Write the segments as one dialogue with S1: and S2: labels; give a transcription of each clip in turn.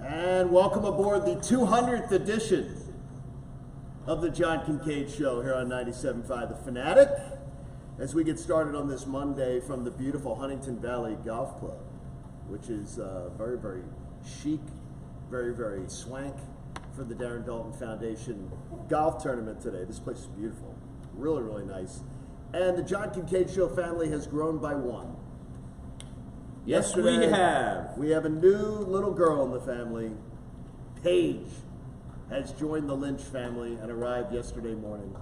S1: And welcome aboard the 200th edition of the John Kincade Show here on 97.5 The Fanatic. As we get started on this Monday from the beautiful Huntingdon Valley Golf Club, which is very, very chic, very, very swank for the Darren Dalton Foundation golf tournament today. This place is beautiful, really, really nice. And the John Kincade Show family has grown by one.
S2: Yes,
S1: Yesterday,
S2: we have
S1: a new little girl in the family. Paige has joined the Lynch family and arrived yesterday morning.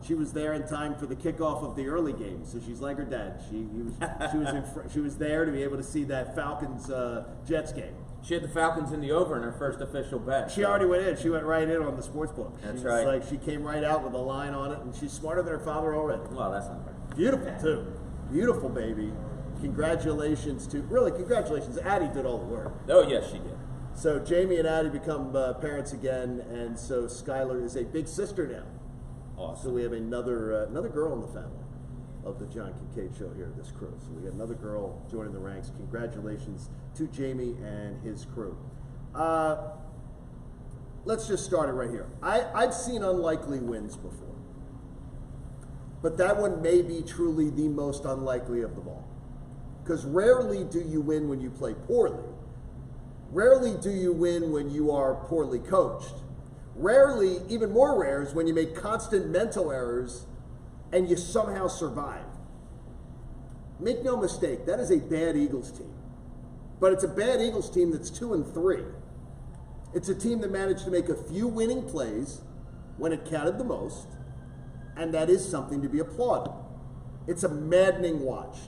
S1: She was there in time for the kickoff of the early game, so she's like her dad. She was there to be able to see that Falcons Jets game.
S2: She had the Falcons in the over in her first official bet.
S1: She already went in. She went right in on the sports book.
S2: That's right.
S1: Like she came right out with a line on it, and she's smarter than her father already.
S2: Well, that's not right.
S1: Beautiful too. Beautiful baby. Congratulations. Addie did all the work.
S2: Oh yes, she did.
S1: So Jamie and Addie become parents again, and so Skylar is a big sister now.
S2: Awesome.
S1: So we have another girl in the family of the John Kincade Show here, this crew. So we have another girl joining the ranks. Congratulations to Jamie and his crew. Let's just start it right here. I've seen unlikely wins before, but that one may be truly the most unlikely of them all. Because rarely do you win when you play poorly. Rarely do you win when you are poorly coached. Rarely, even more rare, is when you make constant mental errors and you somehow survive. Make no mistake, that is a bad Eagles team. But it's a bad Eagles team that's 2-3. It's a team that managed to make a few winning plays when it counted the most, and that is something to be applauded. It's a maddening watch.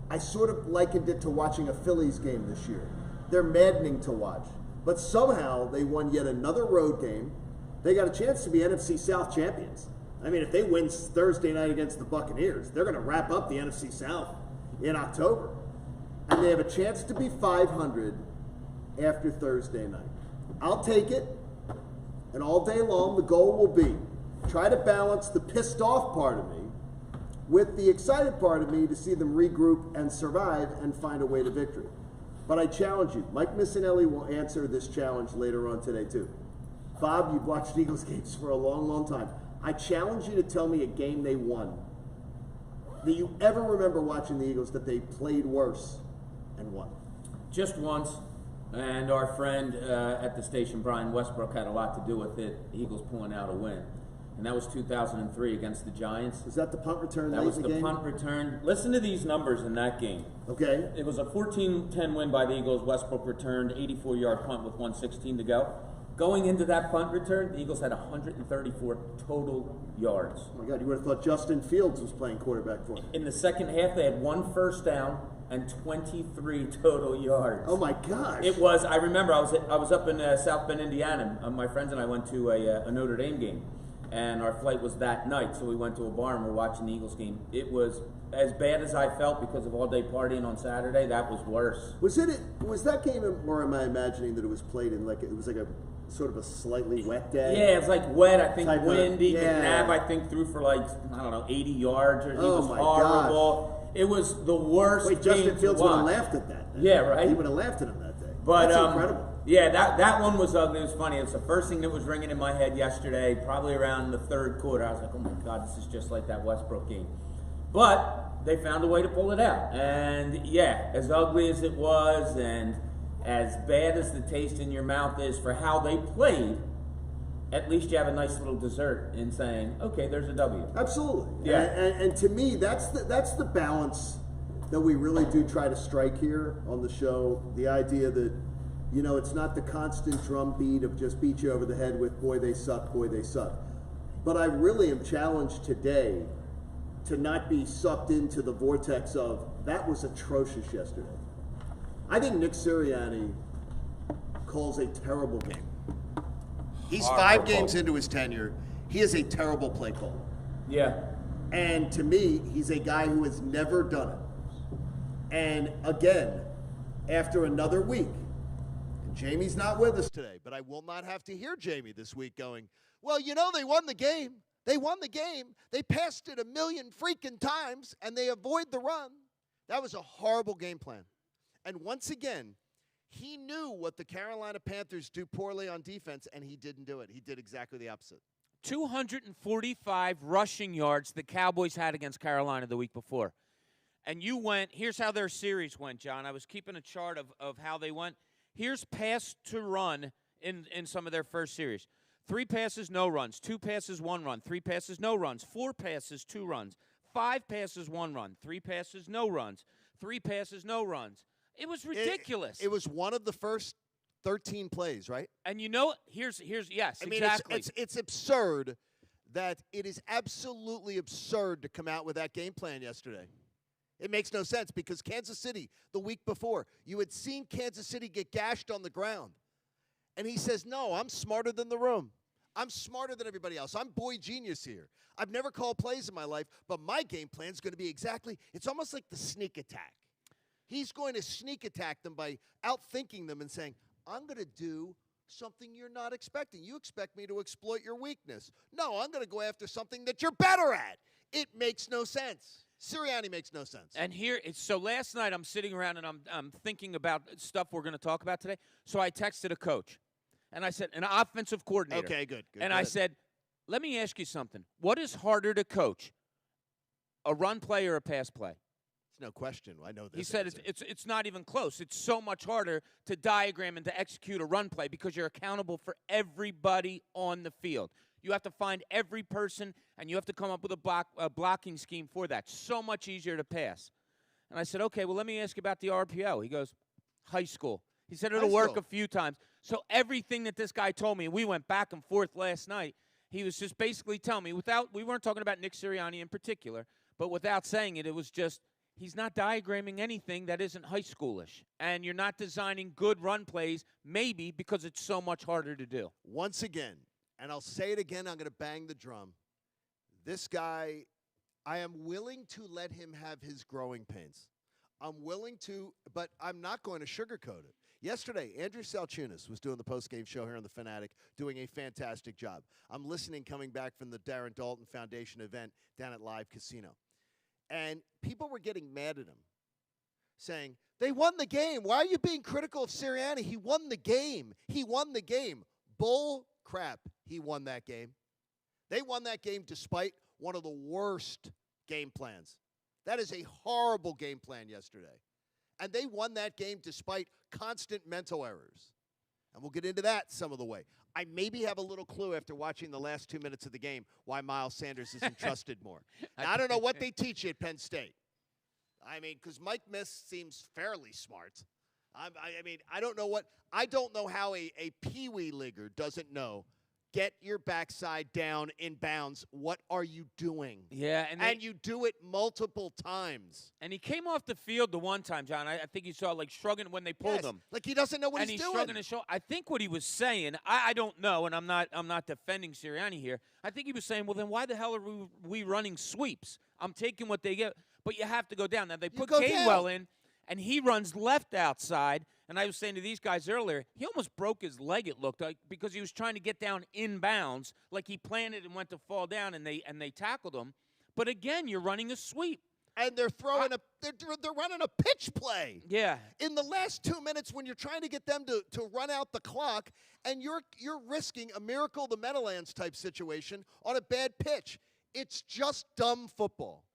S1: I sort of likened it to watching a Phillies game this year. They're maddening to watch. But somehow they won yet another road game. They got a chance to be NFC South champions. I mean, if they win Thursday night against the Buccaneers, they're going to wrap up the NFC South in October. And they have a chance to be 500 after Thursday night. I'll take it. And all day long, the goal will be try to balance the pissed off part of me with the excited part of me to see them regroup and survive and find a way to victory. But I challenge you. Mike Missinelli will answer this challenge later on today too. Bob, you've watched Eagles games for a long, long time. I challenge you to tell me a game they won that you ever remember watching the Eagles that they played worse and won.
S2: Just once, and our friend at the station, Brian Westbrook, had a lot to do with it. The Eagles pulling out a win. And that was 2003 against the Giants.
S1: Was that the punt return?
S2: That was the punt return. Listen to these numbers in that game.
S1: Okay.
S2: It was a 14-10 win by the Eagles. Westbrook returned 84-yard punt with 1:16 to go. Going into that punt return, the Eagles had 134 total yards.
S1: Oh my God, you would have thought Justin Fields was playing quarterback for them.
S2: In the second half, they had 1 first down and 23 total yards.
S1: Oh my gosh.
S2: It was, I remember, I was up in South Bend, Indiana. My friends and I went to a Notre Dame game. And our flight was that night, so we went to a bar and we're watching the Eagles game. It was as bad as I felt because of all-day partying on Saturday. That was worse.
S1: Was that game, or am I imagining that it was played in it was like a sort of a slightly wet day?
S2: Yeah, it's like wet. I think
S1: type
S2: windy.
S1: yeah.
S2: McNabb, I think, threw for 80 yards. Or he
S1: oh
S2: was
S1: my
S2: horrible.
S1: Gosh.
S2: It was the worst.
S1: Wait, Justin Fields would have laughed at that.
S2: Yeah, right.
S1: He would have laughed at him that day.
S2: But
S1: that's incredible.
S2: Yeah, that one was ugly. It was funny. It's the first thing that was ringing in my head yesterday, probably around the third quarter. I was like, oh my God, this is just like that Westbrook game. But they found a way to pull it out. And yeah, as ugly as it was and as bad as the taste in your mouth is for how they played, at least you have a nice little dessert in saying, okay, there's a W.
S1: Absolutely.
S2: Yeah.
S1: And to me, that's the balance that we really do try to strike here on the show. The idea that, it's not the constant drumbeat of just beat you over the head with, boy, they suck, boy, they suck. But I really am challenged today to not be sucked into the vortex of, that was atrocious yesterday. I think Nick Sirianni calls a terrible game. He's 5 games into his tenure. He is a terrible play caller.
S2: Yeah.
S1: And to me, he's a guy who has never done it. And again, after another week, and Jamie's not with us today, but I will not have to hear Jamie this week going, well, they won the game. They won the game. They passed it 1,000,000 freaking times, and they avoid the run. That was a horrible game plan. And once again, He knew what the Carolina Panthers do poorly on defense, and he didn't do it. He did exactly the opposite.
S3: 245 rushing yards the Cowboys had against Carolina the week before. And you went, here's how their series went, John. I was keeping a chart of how they went. Here's pass to run in some of their first series. 3 passes, no runs. 2 passes, 1 run. 3 passes, no runs. 4 passes, 2 runs. 5 passes, 1 run. 3 passes, no runs. 3 passes, no runs. It was ridiculous.
S1: It was one of the first 13 plays, right?
S3: And you know, here's yes,
S1: I mean,
S3: exactly.
S1: It's absurd that it is absolutely absurd to come out with that game plan yesterday. It makes no sense because Kansas City, the week before, you had seen Kansas City get gashed on the ground. And he says, no, I'm smarter than the room. I'm smarter than everybody else. I'm boy genius here. I've never called plays in my life, but my game plan is going to be exactly, it's almost like the sneak attack. He's going to sneak attack them by outthinking them and saying, I'm going to do something you're not expecting. You expect me to exploit your weakness. No, I'm going to go after something that you're better at. It makes no sense. Sirianni makes no sense.
S3: And so last night I'm sitting around and I'm thinking about stuff we're going to talk about today. So I texted a coach, and I said, an offensive coordinator.
S1: Okay, good.
S3: And I said, let me ask you something. What is harder to coach, a run play or a pass play?
S1: It's no question. I know this.
S3: He said it's not even close. It's so much harder to diagram and to execute a run play because you're accountable for everybody on the field. You have to find every person, and you have to come up with a blocking scheme for that. So much easier to pass. And I said, okay, well, let me ask you about the RPO. He goes, high school. He said it'll work a few times. So everything that this guy told me, and we went back and forth last night, he was just basically telling me, we weren't talking about Nick Sirianni in particular, but without saying it, it was just, he's not diagramming anything that isn't high schoolish. And you're not designing good run plays, maybe because it's so much harder to do.
S1: Once again, and I'll say it again, I'm going to bang the drum. This guy, I am willing to let him have his growing pains. I'm willing to, but I'm not going to sugarcoat it. Yesterday, Andrew Salchunas was doing the post-game show here on The Fanatic, doing a fantastic job. I'm listening coming back from the Darren Dalton Foundation event down at Live Casino. And people were getting mad at him, saying, they won the game. Why are you being critical of Sirianni? He won the game. He won the game. Bull crap. He won that game. They won that game despite one of the worst game plans. That is a horrible game plan yesterday. And they won that game despite constant mental errors. And we'll get into that some of the way. I maybe have a little clue after watching the last 2 minutes of the game why Miles Sanders isn't trusted more. Now, I don't know what they teach you at Penn State. I mean, because Mike Miss seems fairly smart. I mean, I don't know how a peewee leaguer doesn't know. Get your backside down in bounds. What are you doing?
S3: Yeah,
S1: and you do it multiple times.
S3: And he came off the field the one time, John. I think you saw like shrugging when they pulled him.
S1: Like he doesn't know what he's doing.
S3: And he's shrugging his shoulder. I think what he was saying, I don't know, and I'm not defending Sirianni here. I think he was saying, well, then why the hell are we running sweeps? I'm taking what they get, but you have to go down. Now they put Gainwell in. And he runs left outside. And I was saying to these guys earlier, he almost broke his leg, it looked like, because he was trying to get down inbounds, like he planted and went to fall down, and they tackled him. But again, you're running a sweep.
S1: And they're throwing they're running a pitch play.
S3: Yeah.
S1: In the last 2 minutes when you're trying to get them to run out the clock, and you're risking a Miracle of the Meadowlands type situation on a bad pitch. It's just dumb football.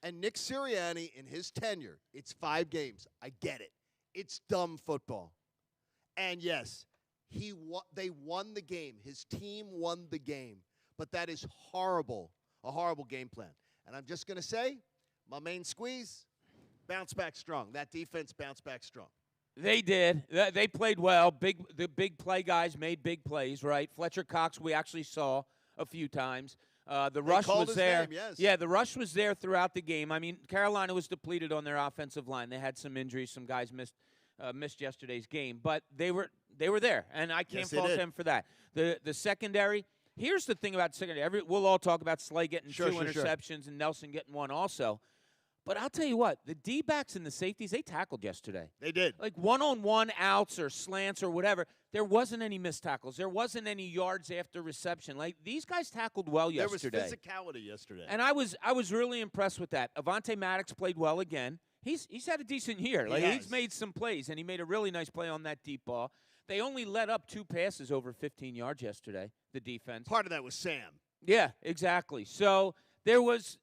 S1: And Nick Sirianni, in his tenure, it's 5 games. I get it. It's dumb football. And yes, they won the game. His team won the game. But that is horrible, a horrible game plan. And I'm just going to say, my main squeeze, bounce back strong. That defense bounced back strong.
S3: They did. They played well. The big play guys made big plays, right? Fletcher Cox we actually saw a few times. The rush was there.
S1: Name, yes.
S3: Yeah, the rush was there throughout the game. I mean, Carolina was depleted on their offensive line. They had some injuries. Some guys missed yesterday's game, but they were there, and I can't fault them for that. The secondary. Here's the thing about secondary. We'll all talk about Slay getting 2 interceptions and Nelson getting 1 also. But I'll tell you what, the D-backs and the safeties, they tackled yesterday.
S1: They did.
S3: Like one-on-one outs or slants or whatever. There wasn't any missed tackles. There wasn't any yards after reception. Like, these guys tackled well yesterday.
S1: There was physicality yesterday.
S3: And I was really impressed with that. Avonte Maddox played well again. He's had a decent year. Like he's made some plays, and he made a really nice play on that deep ball. They only let up 2 passes over 15 yards yesterday, the defense.
S4: Part of that was Sam.
S3: Yeah, exactly. So there was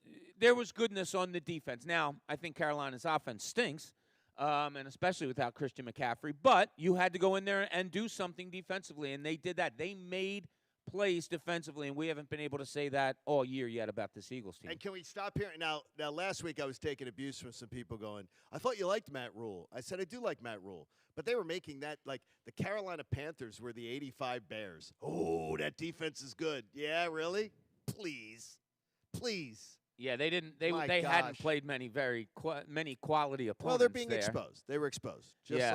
S3: goodness on the defense. Now, I think Carolina's offense stinks, and especially without Christian McCaffrey. But you had to go in there and do something defensively, and they did that. They made plays defensively, and we haven't been able to say that all year yet about this Eagles team.
S4: And can we stop here? Now, last week I was taking abuse from some people going, I thought you liked Matt Rule. I said I do like Matt Rule. But they were making that like the Carolina Panthers were the 85 Bears. Oh, that defense is good. Yeah, really? Please.
S3: Yeah, they didn't. They hadn't played many many quality opponents.
S4: Well, they're being
S3: there.
S4: exposed. They were exposed, just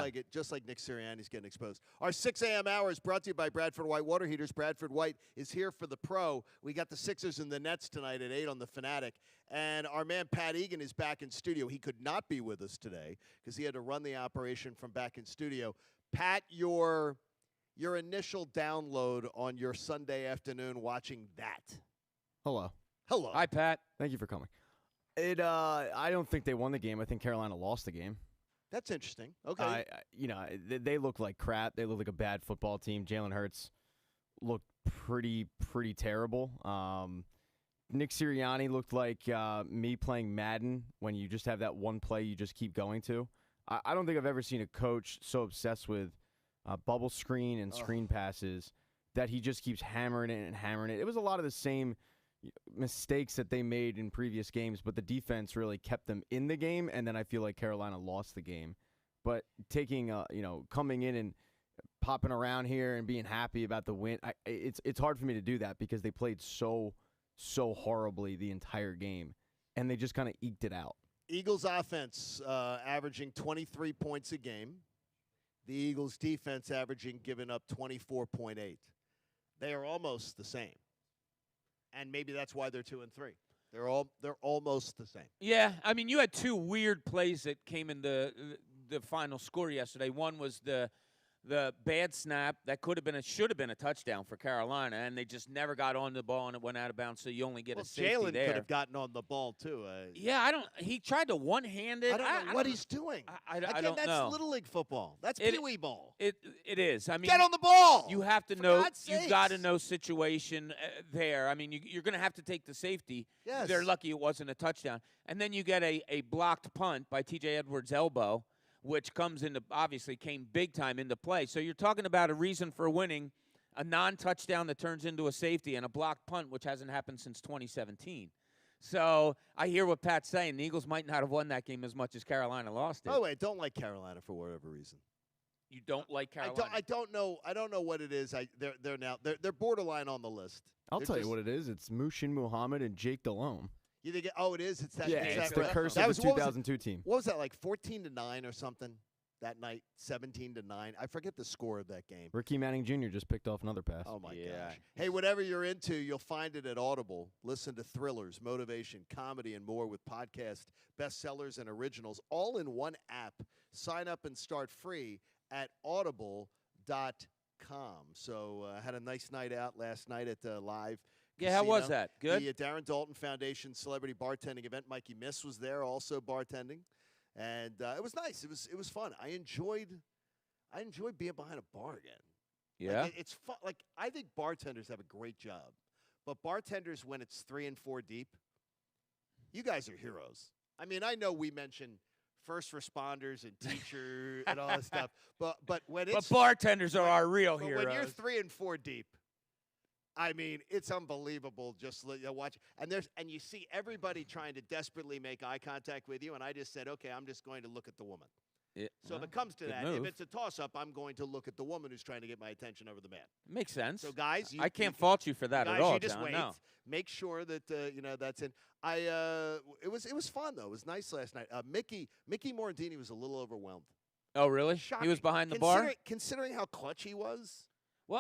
S4: like Nick Sirianni's getting exposed. Our 6 a.m. hour is brought to you by Bradford White Water Heaters. Bradford White is here for the pro. We got the Sixers and the Nets tonight at 8 on the Fanatic, and our man Pat Egan is back in studio. He could not be with us today because he had to run the operation from back in studio. Pat, your initial download on your Sunday afternoon watching that.
S5: Hello.
S3: Hi, Pat.
S5: Thank you for coming. I don't think they won the game. I think Carolina lost the game.
S4: That's interesting. Okay.
S5: They look like crap. They look like a bad football team. Jalen Hurts looked pretty terrible. Nick Sirianni looked like me playing Madden when you just have that one play you just keep going to. I don't think I've ever seen a coach so obsessed with bubble screen and screen passes that he just keeps hammering it and hammering it. It was a lot of the same mistakes that they made in previous games, but the defense really kept them in the game, and then I feel like Carolina lost the game. But taking, coming in and popping around here and being happy about the win, it's hard for me to do that because they played so horribly the entire game, and they just kind of eked it out.
S4: Eagles offense averaging 23 points a game. The Eagles defense averaging giving up 24.8. They are almost the same. And maybe that's why they're 2-3. They're almost the same.
S3: Yeah, I mean, you had 2 weird plays that came in the final score yesterday. One was the bad snap that should have been a touchdown for Carolina, and they just never got on the ball and it went out of bounds. So you only get a safety
S4: Jalen
S3: there.
S4: could have gotten on the ball too.
S3: He tried to one-hand it.
S4: I don't know what he's doing.
S3: I don't know.
S4: That's Little League football. That's Pee-wee ball.
S3: It is. I mean,
S4: get on the ball.
S3: You have to know. You got to know situation there. I mean, you're going to have to take the safety.
S4: Yes.
S3: They're lucky it wasn't a touchdown, and then you get a blocked punt by T.J. Edwards' elbow, which obviously came big time into play. So you're talking about a reason for winning, a non-touchdown that turns into a safety, and a blocked punt, which hasn't happened since 2017. So I hear what Pat's saying. The Eagles might not have won that game as much as Carolina lost it.
S4: By the way, I don't like Carolina for whatever reason.
S3: You don't like Carolina?
S4: I don't know what it is. They're borderline on the list.
S5: I'll tell you what it is. It's Mushin Muhammad and Jake Delhomme.
S4: You think? It is. It's that.
S5: Yeah, it's the curse of the 2002 team.
S4: What was that, like 14-9 or something that night? 17-9. I forget the score of that game.
S5: Ricky Manning Jr. just picked off another pass.
S4: Oh my gosh! Hey, whatever you're into, you'll find it at Audible. Listen to thrillers, motivation, comedy, and more with podcast bestsellers and originals, all in one app. Sign up and start free at audible.com. So I had a nice night out last night at Live.
S3: Yeah, how was that? Good?
S4: The Darren Dalton Foundation Celebrity Bartending Event. Mikey Miss was there also bartending. And it was nice. It was fun. I enjoyed being behind a bar again.
S3: Yeah.
S4: It's fun. Like, I think bartenders have a great job. But bartenders, when it's 3 and 4 deep, you guys are heroes. I mean, I know we mention first responders and teacher and all that stuff. But when it's
S3: bartenders are our real heroes.
S4: When you're 3 and 4 deep, I mean, it's unbelievable. Just watch, and you see everybody trying to desperately make eye contact with you. And I just said, okay, I'm just going to look at the woman. So if it comes to that, if it's a toss-up, I'm going to look at the woman who's trying to get my attention over the man.
S3: Makes sense.
S4: So guys,
S3: I can't fault you for that at all.
S4: You just
S3: John,
S4: wait.
S3: No.
S4: Make sure that that's in. It was fun though. It was nice last night. Mickey Morandini was a little overwhelmed.
S3: Oh really?
S4: Shocking.
S3: He was behind the bar.
S4: Considering how clutch he was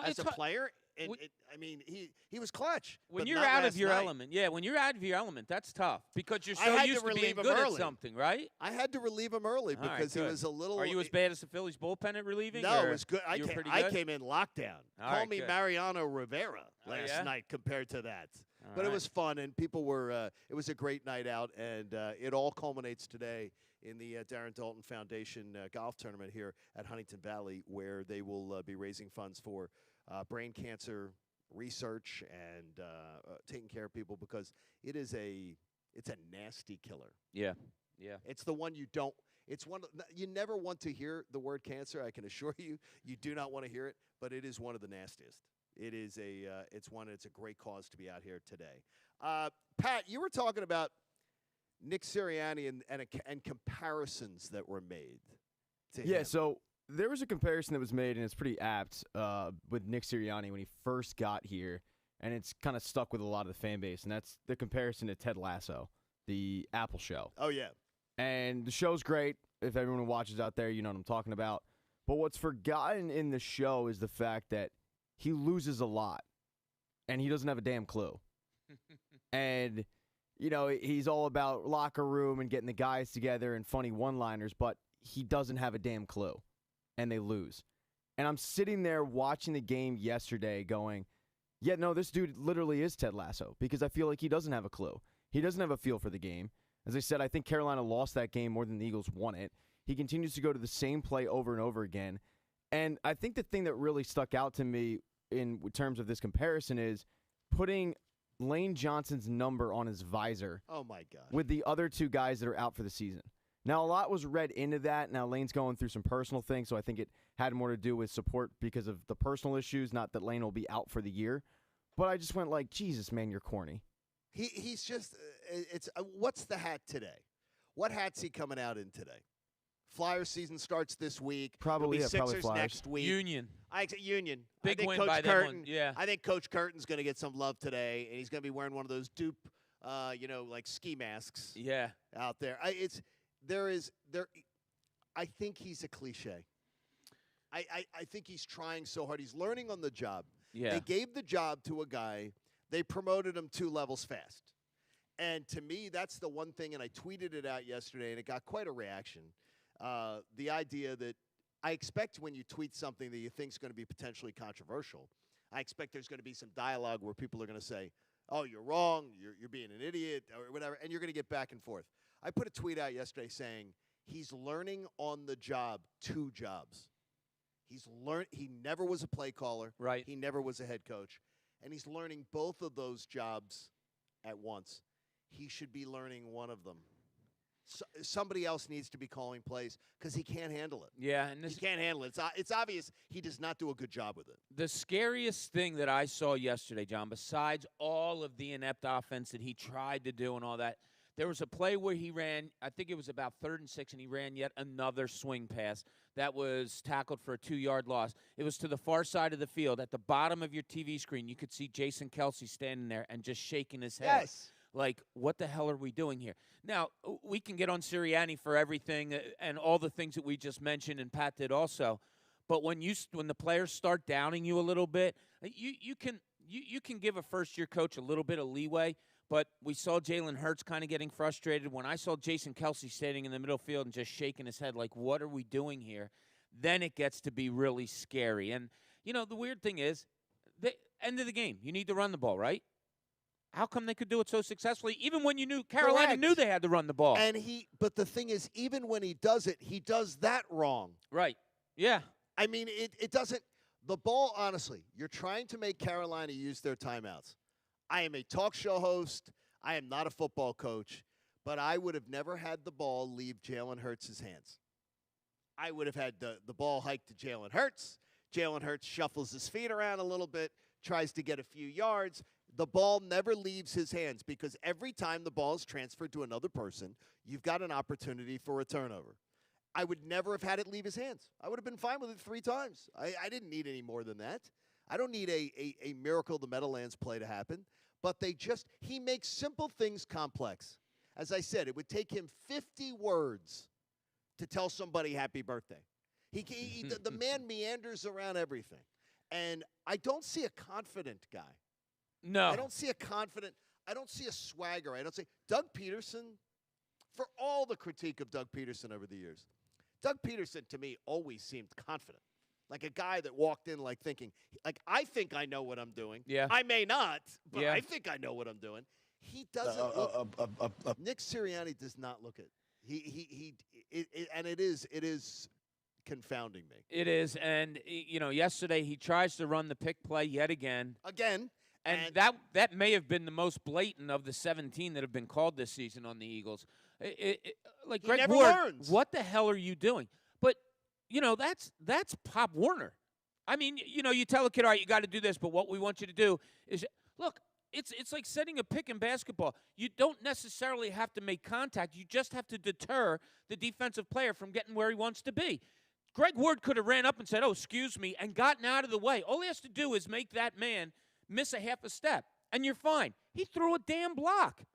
S3: as
S4: a player. I mean, he was clutch.
S3: When you're out of your element, when you're out of your element, that's tough because you're so used to being good at something, right?
S4: I had to relieve him early because he was a little.
S3: Are you as bad as the Phillies bullpen at relieving?
S4: No, it was good. I came in lockdown. Call me
S3: good.
S4: Mariano Rivera last night compared to that. But it was fun, and people were. It was a great night out, and it all culminates today in the Darren Dalton Foundation golf tournament here at Huntingdon Valley, where they will be raising funds for brain cancer research and taking care of people, because it's a nasty killer.
S3: Yeah. Yeah.
S4: It's the one you don't. It's one you never want to hear the word cancer. I can assure you, you do not want to hear it. But it is one of the nastiest. It is it's a great cause to be out here today. Pat, you were talking about Nick Sirianni and comparisons that were made to him.
S5: Yeah, so there was a comparison that was made, and it's pretty apt, with Nick Sirianni when he first got here, and it's kind of stuck with a lot of the fan base, and that's the comparison to Ted Lasso, the Apple show.
S4: Oh, yeah.
S5: And the show's great. If everyone who watches out there, you know what I'm talking about. But what's forgotten in the show is the fact that he loses a lot, and he doesn't have a damn clue. And, you know, he's all about locker room and getting the guys together and funny one-liners, but he doesn't have a damn clue, and they lose. And I'm sitting there watching the game yesterday going, yeah, no, this dude literally is Ted Lasso, because I feel like he doesn't have a clue. He doesn't have a feel for the game. As I said, I think Carolina lost that game more than the Eagles won it. He continues to go to the same play over and over again. And I think the thing that really stuck out to me in terms of this comparison is putting Lane Johnson's number on his visor.
S4: Oh, my God.
S5: With the other two guys that are out for the season. Now, a lot was read into that. Now, Lane's going through some personal things, so I think it had more to do with support because of the personal issues, not that Lane will be out for the year. But I just went like, Jesus, man, you're corny.
S4: He's just what's the hat today? What hat's he coming out in today? Flyer season starts this week.
S5: Probably, yeah,
S4: Sixers
S5: probably
S4: next week.
S3: Union.
S4: Union.
S3: Big
S4: I think
S3: win
S4: Coach
S3: by
S4: Curtin,
S3: them. Yeah.
S4: I think Coach Curtin's going to get some love today, and he's going to be wearing one of those dupe, like ski masks.
S3: Yeah.
S4: Out there. I think he's a cliche. I think he's trying so hard. He's learning on the job.
S3: Yeah.
S4: They gave the job to a guy. They promoted him 2 levels fast. And to me, that's the one thing, and I tweeted it out yesterday, and it got quite a reaction. The idea that I expect when you tweet something that you think is going to be potentially controversial, I expect there's going to be some dialogue where people are going to say, oh, you're wrong, you're being an idiot, or whatever, and you're going to get back and forth. I put a tweet out yesterday saying he's learning on the job 2 jobs. He never was a play caller.
S3: Right.
S4: He never was a head coach. And he's learning both of those jobs at once. He should be learning one of them. Somebody else needs to be calling plays because he can't handle it.
S3: Yeah, and
S4: he can't handle it. It's obvious he does not do a good job with it.
S3: The scariest thing that I saw yesterday, John, besides all of the inept offense that he tried to do and all that, there was a play where he ran, I think it was about 3rd and 6, and he ran yet another swing pass that was tackled for a 2-yard loss. It was to the far side of the field. At the bottom of your TV screen, you could see Jason Kelce standing there and just shaking his head.
S4: Yes.
S3: Like, what the hell are we doing here? Now, we can get on Sirianni for everything and all the things that we just mentioned, and Pat did also. But when the players start downing you a little bit, you can give a first-year coach a little bit of leeway. But we saw Jalen Hurts kind of getting frustrated. When I saw Jason Kelce standing in the middle field and just shaking his head like, what are we doing here? Then it gets to be really scary. And, you know, the weird thing is, the end of the game, you need to run the ball, right? How come they could do it so successfully, even when you knew Carolina
S4: Correct.
S3: knew they had to run the ball?
S4: But the thing is, even when he does it, he does that wrong.
S3: Right. Yeah.
S4: I mean, it doesn't. The ball, honestly, you're trying to make Carolina use their timeouts. I am a talk show host. I am not a football coach, but I would have never had the ball leave Jalen Hurts' hands. I would have had the ball hiked to Jalen Hurts. Jalen Hurts shuffles his feet around a little bit, tries to get a few yards. The ball never leaves his hands because every time the ball is transferred to another person, you've got an opportunity for a turnover. I would never have had it leave his hands. I would have been fine with it 3 times. I didn't need any more than that. I don't need a miracle the Meadowlands play to happen. But he makes simple things complex. As I said, it would take him 50 words to tell somebody happy birthday. The man meanders around everything. And I don't see a confident guy.
S3: No.
S4: I don't see a swagger. I don't see Doug Peterson, for all the critique of Doug Peterson over the years, Doug Peterson to me always seemed confident. Like a guy that walked in like thinking, like, I think I know what I'm doing.
S3: Yeah.
S4: I may not, but
S3: Yeah.
S4: I think I know what I'm doing. He doesn't Nick Sirianni does not look it. And it is confounding me.
S3: It is, and yesterday he tries to run the pick play yet again.
S4: And
S3: that may have been the most blatant of the 17 that have been called this season on the Eagles. Like Greg
S4: never
S3: Ward,
S4: learns.
S3: what the hell are you doing? But that's Pop Warner. I mean, you tell a kid, all right, you got to do this, but what we want you to do is look. It's like setting a pick in basketball. You don't necessarily have to make contact. You just have to deter the defensive player from getting where he wants to be. Greg Ward could have ran up and said, "Oh, excuse me," and gotten out of the way. All he has to do is make that man miss a half a step, and you're fine. He threw a damn block.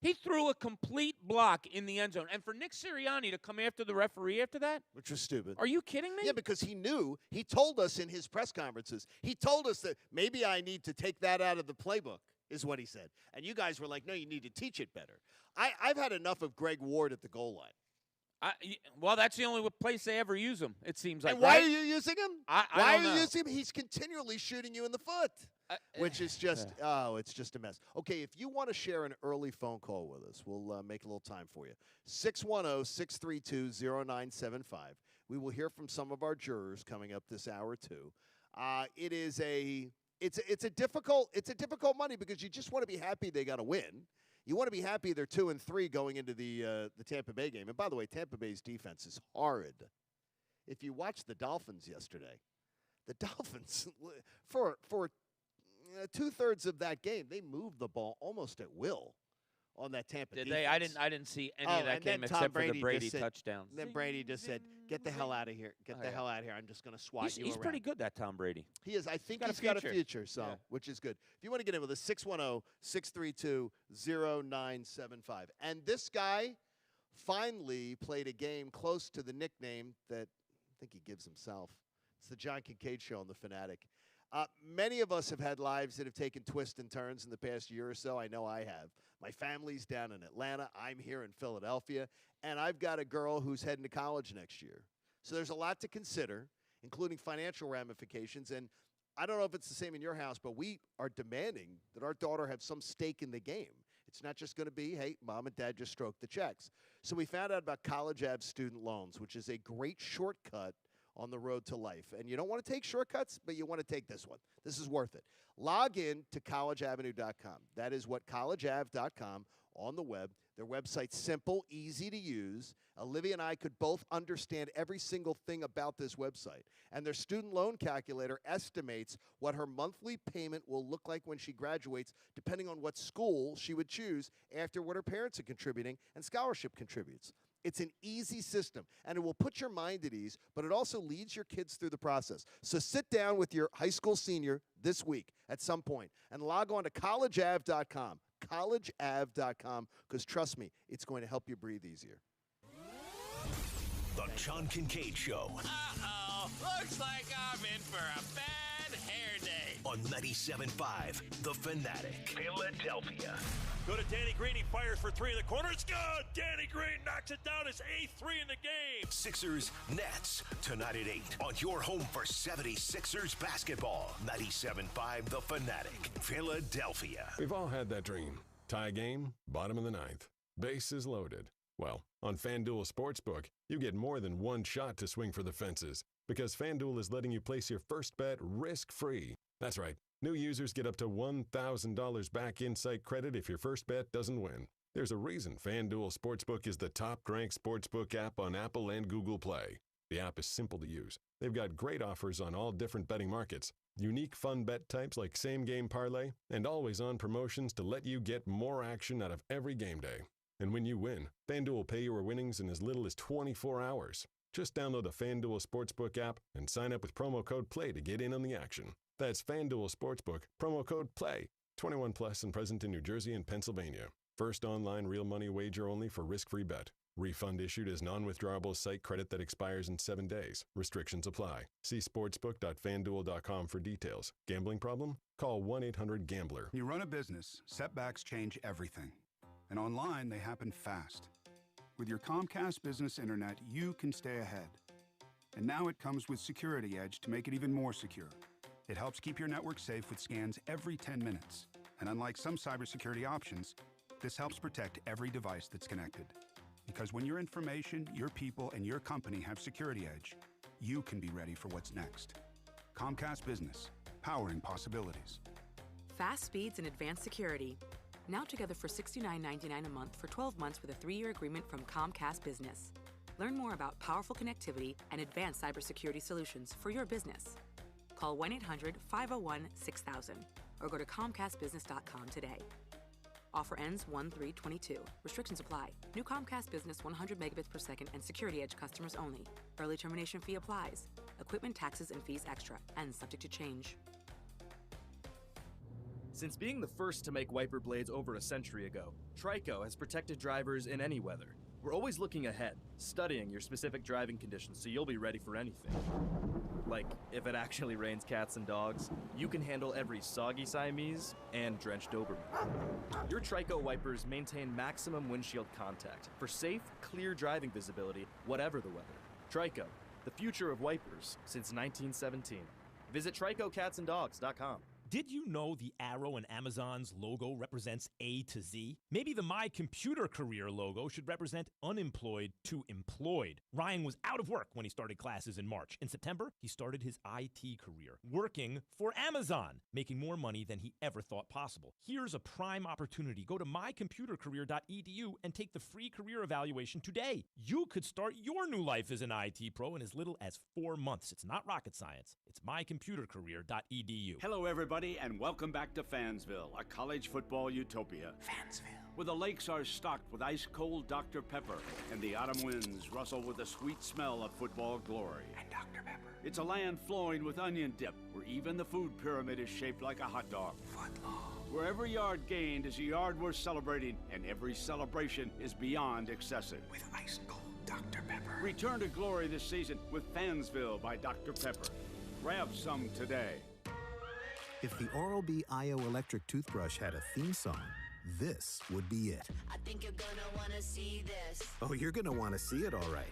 S3: He threw a complete block in the end zone. And for Nick Sirianni to come after the referee after that?
S4: Which was stupid.
S3: Are you kidding me?
S4: Yeah, because he knew. He told us in his press conferences. He told us that maybe I need to take that out of the playbook, is what he said. And you guys were like, no, you need to teach it better. I've had enough of Greg Ward at the goal line.
S3: Well, that's the only place they ever use him, it seems like.
S4: And why
S3: right?
S4: are you using him?
S3: Why
S4: are you using him? He's continually shooting you in the foot. Which is just, it's just a mess. Okay, if you want to share an early phone call with us, we'll make a little time for you. 610-632-0975. We will hear from some of our jurors coming up this hour, too. It's a difficult money because you just want to be happy they got to win. You want to be happy they're 2-3 going into the Tampa Bay game. And by the way, Tampa Bay's defense is horrid. If you watched the Dolphins yesterday, the Dolphins, for 2/3 of that game, they moved the ball almost at will on that Tampa defense.
S3: Did they? I didn't see any of that game except for the Brady touchdown.
S4: Then Brady just said, "Get the hell out of here! Get the hell out of here! I'm just going to swat you around."
S3: He's pretty good, that Tom Brady.
S4: He is. I think he's got a future, which is good. If you want to get in with us, 610-632-0975. And this guy finally played a game close to the nickname that I think he gives himself. It's the John Kincade Show on the Fanatic. Many of us have had lives that have taken twists and turns in the past year or so. I know I have. My family's down in Atlanta. I'm here in Philadelphia. And I've got a girl who's heading to college next year. So there's a lot to consider, including financial ramifications. And I don't know if it's the same in your house, but we are demanding that our daughter have some stake in the game. It's not just going to be, hey, mom and dad just stroke the checks. So we found out about College Ave student loans, which is a great shortcut on the road to life. And you don't want to take shortcuts, but you want to take this one. This is worth it. Log in to collegeavenue.com. That is what collegeav.com on the web. Their website's simple, easy to use. Olivia and I could both understand every single thing about this website. And their student loan calculator estimates what her monthly payment will look like when she graduates, depending on what school she would choose after what her parents are contributing and scholarship contributes. It's an easy system, and it will put your mind at ease, but it also leads your kids through the process. So sit down with your high school senior this week at some point and log on to collegeav.com, collegeav.com, because trust me, it's going to help you breathe easier.
S6: The John Kincade Show.
S7: Uh-oh, looks like I'm in for a bad hair day.
S6: On 97.5, The Fanatic, Philadelphia.
S8: Go to Danny Green. He fires for three in the corner. It's good. Danny Green knocks it down. His 8th three in the game.
S6: Sixers Nets tonight at 8 on your home for 76ers basketball. 97.5 The Fanatic, Philadelphia.
S9: We've all had that dream. Tie game, bottom of the ninth. Bases loaded. Well, on FanDuel Sportsbook, you get more than one shot to swing for the fences because FanDuel is letting you place your first bet risk-free. That's right. New users get up to $1,000 back in-site credit if your first bet doesn't win. There's a reason FanDuel Sportsbook is the top-ranked sportsbook app on Apple and Google Play. The app is simple to use. They've got great offers on all different betting markets, unique fun bet types like same-game parlay, and always-on promotions to let you get more action out of every game day. And when you win, FanDuel will pay your winnings in as little as 24 hours. Just download the FanDuel Sportsbook app and sign up with promo code PLAY to get in on the action. That's FanDuel Sportsbook, promo code PLAY. 21 plus and present in New Jersey and Pennsylvania. First online real money wager only for risk-free bet. Refund issued as non-withdrawable site credit that expires in 7 days. Restrictions apply. See sportsbook.fanduel.com for details. Gambling problem? Call 1-800-GAMBLER.
S10: You run a business, setbacks change everything. And online, they happen fast. With your Comcast Business Internet, you can stay ahead. And now it comes with Security Edge to make it even more secure. It helps keep your network safe with scans every 10 minutes. And unlike some cybersecurity options, this helps protect every device that's connected. Because when your information, your people, and your company have Security Edge, you can be ready for what's next. Comcast Business, powering possibilities.
S11: Fast speeds and advanced security. Now together for $69.99 a month for 12 months with a 3-year agreement from Comcast Business. Learn more about powerful connectivity and advanced cybersecurity solutions for your business. Call 1-800-501-6000 or go to comcastbusiness.com today. Offer ends 1/3/22. Restrictions apply. New Comcast Business 100 megabits per second and Security Edge customers only. Early termination fee applies. Equipment taxes and fees extra and subject to change.
S12: Since being the first to make wiper blades over a century ago, Trico has protected drivers in any weather. We're always looking ahead, studying your specific driving conditions so you'll be ready for anything. Like, if it actually rains cats and dogs, you can handle every soggy Siamese and drenched Doberman. Your Trico wipers maintain maximum windshield contact for safe, clear driving visibility, whatever the weather. Trico, the future of wipers since 1917. Visit TricoCatsAndDogs.com.
S13: Did you know the arrow in Amazon's logo represents A to Z? Maybe the My Computer Career logo should represent unemployed to employed. Ryan was out of work when he started classes in March. In September, he started his IT career, working for Amazon, making more money than he ever thought possible. Here's a prime opportunity. Go to mycomputercareer.edu and take the free career evaluation today. You could start your new life as an IT pro in as little as 4 months. It's not rocket science. It's mycomputercareer.edu.
S14: Hello, everybody, and welcome back to Fansville, a college football utopia. Fansville, where the lakes are stocked with ice-cold Dr. Pepper, and the autumn winds rustle with the sweet smell of football glory. And Dr. Pepper. It's a land flowing with onion dip, where even the food pyramid is shaped like a hot dog. Footlong. Where every yard gained is a yard worth celebrating, and every celebration is beyond excessive. With ice-cold Dr. Pepper. Return to glory this season with Fansville by Dr. Pepper. Grab some today.
S15: If the Oral-B IO electric toothbrush had a theme song, this would be it.
S16: I think you're gonna wanna see this.
S15: Oh, you're gonna want to see it, all right.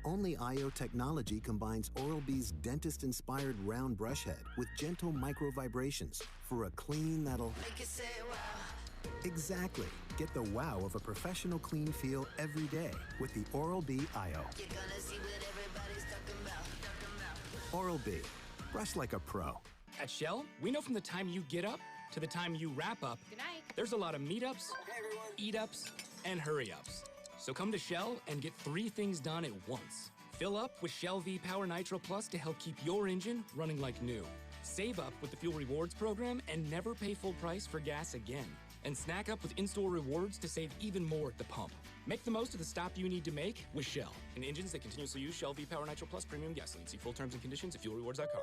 S15: Only IO technology combines Oral-B's dentist-inspired round brush head with gentle micro vibrations for a clean that'll
S16: make you say wow.
S15: Exactly. Get the wow of a professional clean feel every day with the Oral-B IO.
S16: You're gonna see what everybody's talking about.
S15: Oral-B. Brush like a pro.
S17: At Shell, we know from the time you get up to the time you wrap up,
S16: Good night.
S17: There's a lot of meetups, eat-ups, and hurry-ups. So come to Shell and get 3 things done at once. Fill up with Shell V Power Nitro Plus to help keep your engine running like new. Save up with the Fuel Rewards program and never pay full price for gas again. And snack up with in-store rewards to save even more at the pump. Make the most of the stop you need to make with Shell. And engines that continuously use Shell V Power Nitro Plus premium gasoline. See full terms and conditions at fuelrewards.com.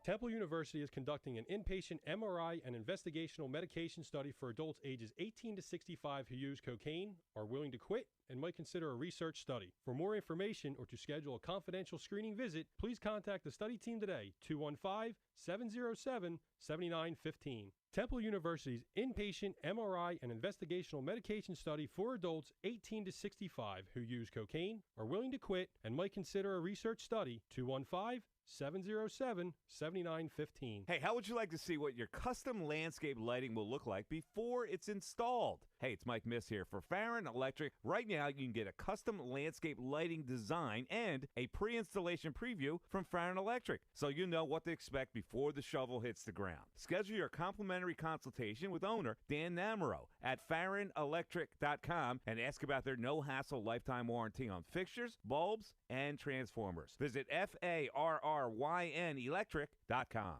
S18: Temple University is conducting an inpatient MRI and investigational medication study for adults ages 18 to 65 who use cocaine, are willing to quit, and might consider a research study. For more information or to schedule a confidential screening visit, please contact the study team today, 215-707-7915. Temple University's inpatient MRI and investigational medication study for adults 18 to 65 who use cocaine, are willing to quit, and might consider a research study, 215-707-7915.
S19: Hey, how would you like to see what your custom landscape lighting will look like before it's installed? Hey, it's Mike Miss here for Farron Electric. Right now, you can get a custom landscape lighting design and a pre-installation preview from Farron Electric, so you know what to expect before the shovel hits the ground. Schedule your complimentary consultation with owner Dan Namaro at FarronElectric.com and ask about their no-hassle lifetime warranty on fixtures, bulbs, and transformers. Visit FARRYN Electric.com.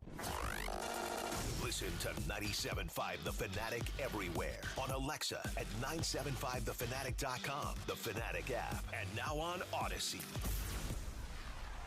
S6: Listen to 97.5 The Fanatic everywhere. On Alexa at 975thefanatic.com, the Fanatic app, and now on Odyssey.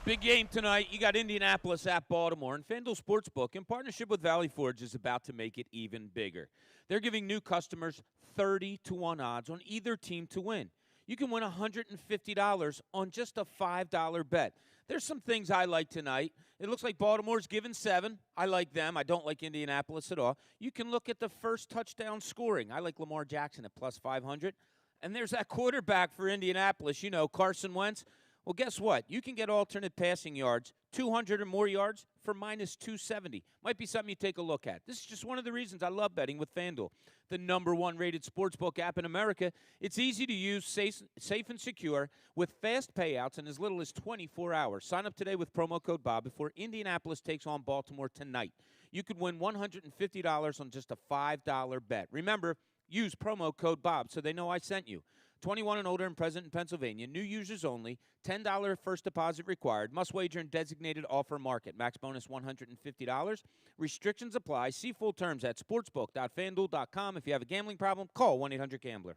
S3: Big game tonight. You got Indianapolis at Baltimore, and FanDuel Sportsbook, in partnership with Valley Forge, is about to make it even bigger. They're giving new customers 30-1 odds on either team to win. You can win $150 on just a $5 bet. There's some things I like tonight. It looks like Baltimore's given 7. I like them. I don't like Indianapolis at all. You can look at the first touchdown scoring. I like Lamar Jackson at plus 500. And there's that quarterback for Indianapolis, Carson Wentz. Well, guess what? You can get alternate passing yards, 200 or more yards, for minus 270. Might be something you take a look at. This is just one of the reasons I love betting with FanDuel, the #1 rated sportsbook app in America. It's easy to use, safe and secure, with fast payouts in as little as 24 hours. Sign up today with promo code Bob before Indianapolis takes on Baltimore tonight. You could win $150 on just a $5 bet. Remember, use promo code Bob so they know I sent you. 21 and older and present in Pennsylvania. New users only. $10 first deposit required. Must wager in designated offer market. Max bonus $150. Restrictions apply. See full terms at sportsbook.fanduel.com. If you have a gambling problem, call 1-800-GAMBLER.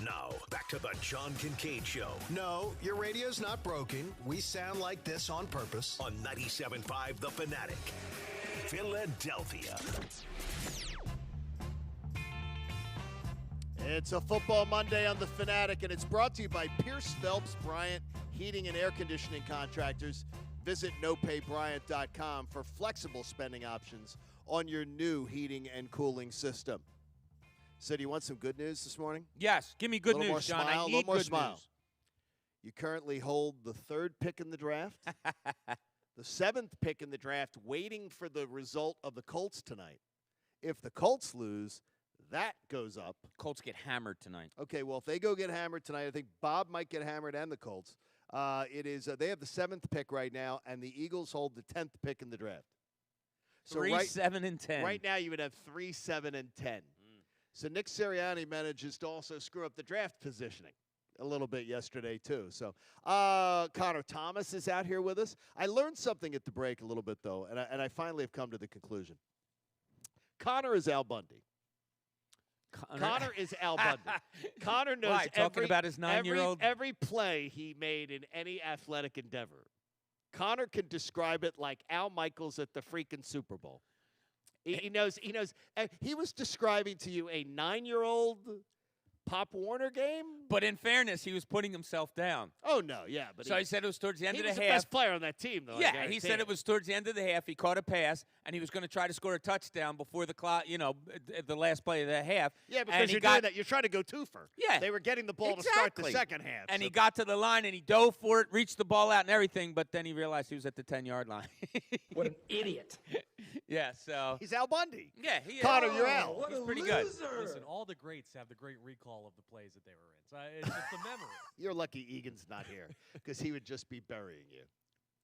S6: Now, back to the John Kincade Show.
S20: No, your radio's not broken. We sound like this on purpose.
S6: On 97.5 The Fanatic, Philadelphia.
S4: It's a football Monday on The Fanatic, and it's brought to you by Pierce Phelps Bryant Heating and Air Conditioning Contractors. Visit nopaybryant.com for flexible spending options on your new heating and cooling system. So do you want some good news this morning?
S3: Yes, give me good news, John. I need good news.
S4: You currently hold the 3rd pick in the draft, the 7th pick in the draft, waiting for the result of the Colts tonight. If the Colts lose, that goes up.
S3: Colts get hammered tonight.
S4: Okay, well, if they go get hammered tonight, I think Bob might get hammered and the Colts. They have the 7th pick right now, and the Eagles hold the 10th pick in the draft. So
S3: 3, 7, and 10.
S4: Right now, you would have 3, 7, and 10. So Nick Sirianni manages to also screw up the draft positioning a little bit yesterday, too. So Connor Thomas is out here with us. I learned something at the break a little bit, though, and I finally have come to the conclusion. Connor is Al Bundy. Connor is Al Bundy. Connor knows
S3: talking about his 9-year-old?
S4: every play he made in any athletic endeavor. Connor can describe it like Al Michaels at the freaking Super Bowl. He knows. He was describing to you a 9-year-old Pop Warner game.
S3: But in fairness, he was putting himself down.
S4: Oh, no, yeah. But
S3: so he said it was towards the end of the half.
S4: He was the best player on that team, though.
S3: Yeah, he said it was towards the end of the half. He caught a pass, and he was going to try to score a touchdown before the clock, the last play of the half.
S4: Yeah, because you're doing that. You're trying to go twofer.
S3: Yeah.
S4: They were getting the ball to start the second half.
S3: And he got to the line, and he dove for it, reached the ball out and everything, but then he realized he was at the 10-yard line.
S17: What an idiot.
S3: Yeah, so.
S4: He's Al Bundy.
S3: Yeah, he is.
S4: Connor, you're Al.
S3: He's pretty good.
S21: Listen, all the greats have the great recall of the plays that they were in. So it's just the memory.
S4: You're lucky Egan's not here because he would just be burying you.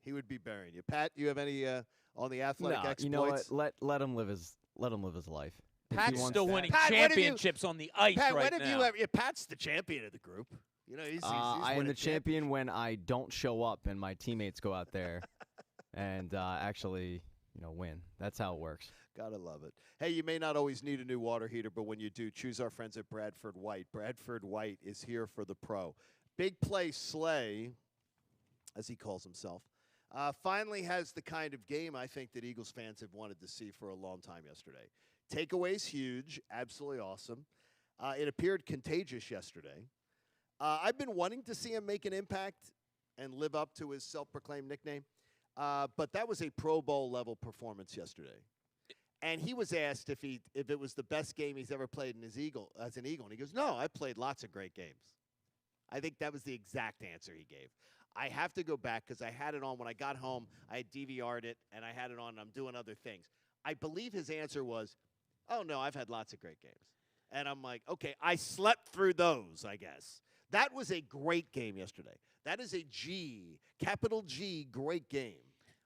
S4: He would be burying you. Pat, you have any on the athletic exploits?
S5: You know what? Let him live his life.
S3: Pat's still winning championships on the ice
S4: Pat,
S3: right
S4: when
S3: now.
S4: have you Pat's the champion of the group. He's
S5: I am the champion when I don't show up and my teammates go out there and actually, win. That's how it works.
S4: Gotta love it. Hey, you may not always need a new water heater, but when you do, choose our friends at Bradford White. Bradford White is here for the pro. Big Play Slay, as he calls himself, finally has the kind of game I think that Eagles fans have wanted to see for a long time yesterday. Takeaway's huge, absolutely awesome. It appeared contagious yesterday. I've been wanting to see him make an impact and live up to his self-proclaimed nickname, but that was a Pro Bowl level performance yesterday. And he was asked if it was the best game he's ever played as an Eagle, and he goes, "No, I played lots of great games." I think that was the exact answer he gave. I have to go back because I had it on when I got home. I had DVR'd it, and I had it on, and I'm doing other things. I believe his answer was, "Oh, no, I've had lots of great games." And I'm like, okay, I slept through those, I guess. That was a great game yesterday. That is a capital G, great game.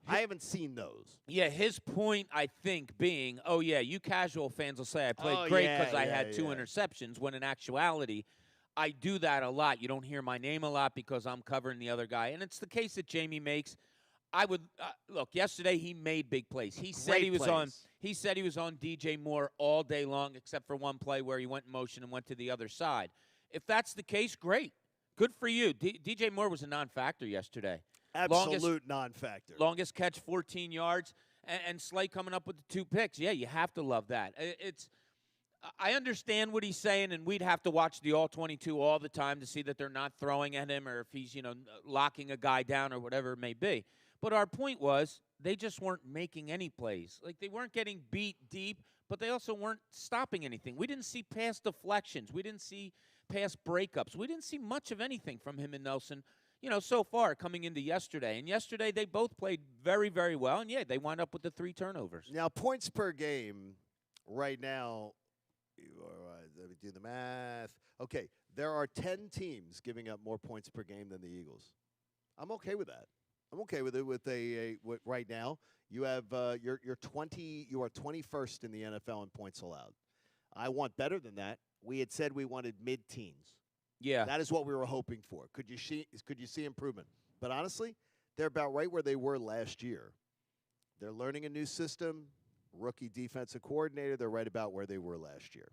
S4: I haven't seen those.
S3: Yeah, his point, I think, being, oh, yeah, you casual fans will say I played great because I had 2 interceptions, when in actuality, I do that a lot. You don't hear my name a lot because I'm covering the other guy. And it's the case that Jamie makes. I would look, yesterday he made big plays. He said he was on DJ Moore all day long except for one play where he went in motion and went to the other side. If that's the case, great. Good for you. DJ Moore was a non-factor yesterday.
S4: Absolute non-factor.
S3: Longest catch, 14 yards, and Slay coming up with the 2 picks. Yeah, you have to love that. I understand what he's saying, and we'd have to watch the All-22 all the time to see that they're not throwing at him or if he's, locking a guy down or whatever it may be. But our point was they just weren't making any plays. Like, they weren't getting beat deep, but they also weren't stopping anything. We didn't see pass deflections. We didn't see pass breakups. We didn't see much of anything from him and Nelson. so far coming into yesterday. And yesterday they both played very, very well. And, yeah, they wound up with the 3 turnovers.
S4: Now, points per game right now, let me do the math. Okay, there are 10 teams giving up more points per game than the Eagles. I'm okay with that. I'm okay with it. With right now, you have you're 20. You are 21st in the NFL in points allowed. I want better than that. We had said we wanted mid-teens.
S3: Yeah,
S4: that is what we were hoping for. Could you see improvement? But honestly, they're about right where they were last year. They're learning a new system. Rookie defensive coordinator. They're right about where they were last year.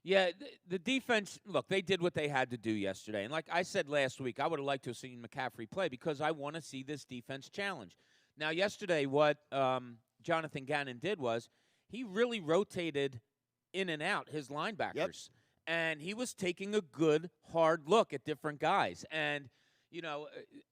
S3: Yeah, the defense, look, they did what they had to do yesterday. And like I said last week, I would have liked to have seen McCaffrey play because I want to see this defense challenge. Now, yesterday, what Jonathan Gannon did was he really rotated in and out his linebackers.
S4: Yep.
S3: And he was taking a good, hard look at different guys. And,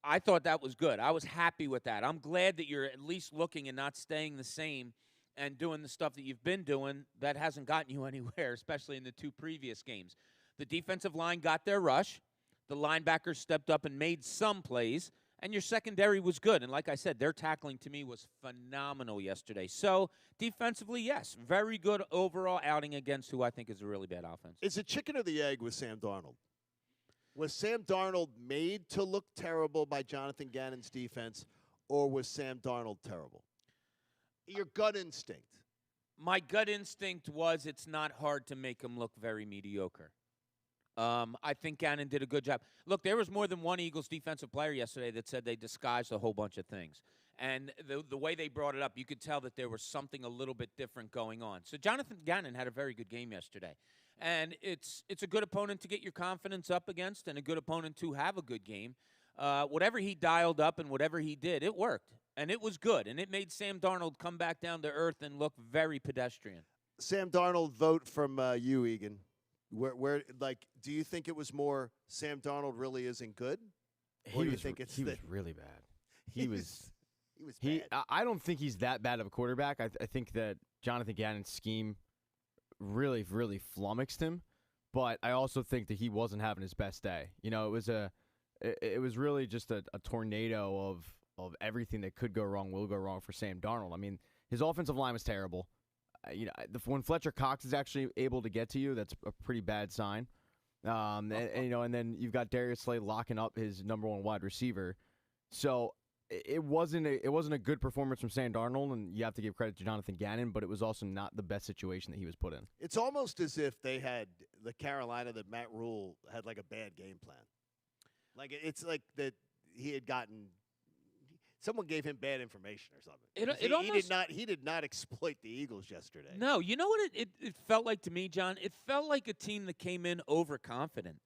S3: I thought that was good. I was happy with that. I'm glad that you're at least looking and not staying the same and doing the stuff that you've been doing that hasn't gotten you anywhere, especially in the 2 previous games. The defensive line got their rush. The linebackers stepped up and made some plays, and your secondary was good. And like I said, their tackling to me was phenomenal yesterday. So defensively, yes, very good overall outing against who I think is a really bad offense.
S4: Is it chicken or the egg with Sam Darnold? Was Sam Darnold made to look terrible by Jonathan Gannon's defense, or was Sam Darnold terrible? Your gut instinct.
S3: My gut instinct was it's not hard to make him look very mediocre. I think Gannon did a good job. Look, there was more than one Eagles defensive player yesterday that said they disguised a whole bunch of things. And the way they brought it up, you could tell that there was something a little bit different going on. So Jonathan Gannon had a very good game yesterday. And it's a good opponent to get your confidence up against and a good opponent to have a good game. Whatever he dialed up and whatever he did, it worked. And it was good. And it made Sam Darnold come back down to earth and look very pedestrian.
S4: Sam Darnold vote from you, Egan. Where do you think it was more Sam Darnold really isn't good? Or do you think
S5: he was really bad. He was bad. I don't think he's that bad of a quarterback. I think that Jonathan Gannon's scheme really, really flummoxed him. But I also think that he wasn't having his best day. It was really just a tornado of everything that could go wrong will go wrong for Sam Darnold. I mean, his offensive line was terrible. When Fletcher Cox is actually able to get to you, that's a pretty bad sign. And then you've got Darius Slay locking up his number 1 wide receiver. So it wasn't a good performance from Sam Darnold, and you have to give credit to Jonathan Gannon, but it was also not the best situation that he was put in.
S4: It's almost as if they had the Carolina that Matt Rule had like a bad game plan. Like it's like that he had gotten. Someone gave him bad information or something. He did not exploit the Eagles yesterday.
S3: No, you know what it felt like to me, John? It felt like a team that came in overconfident.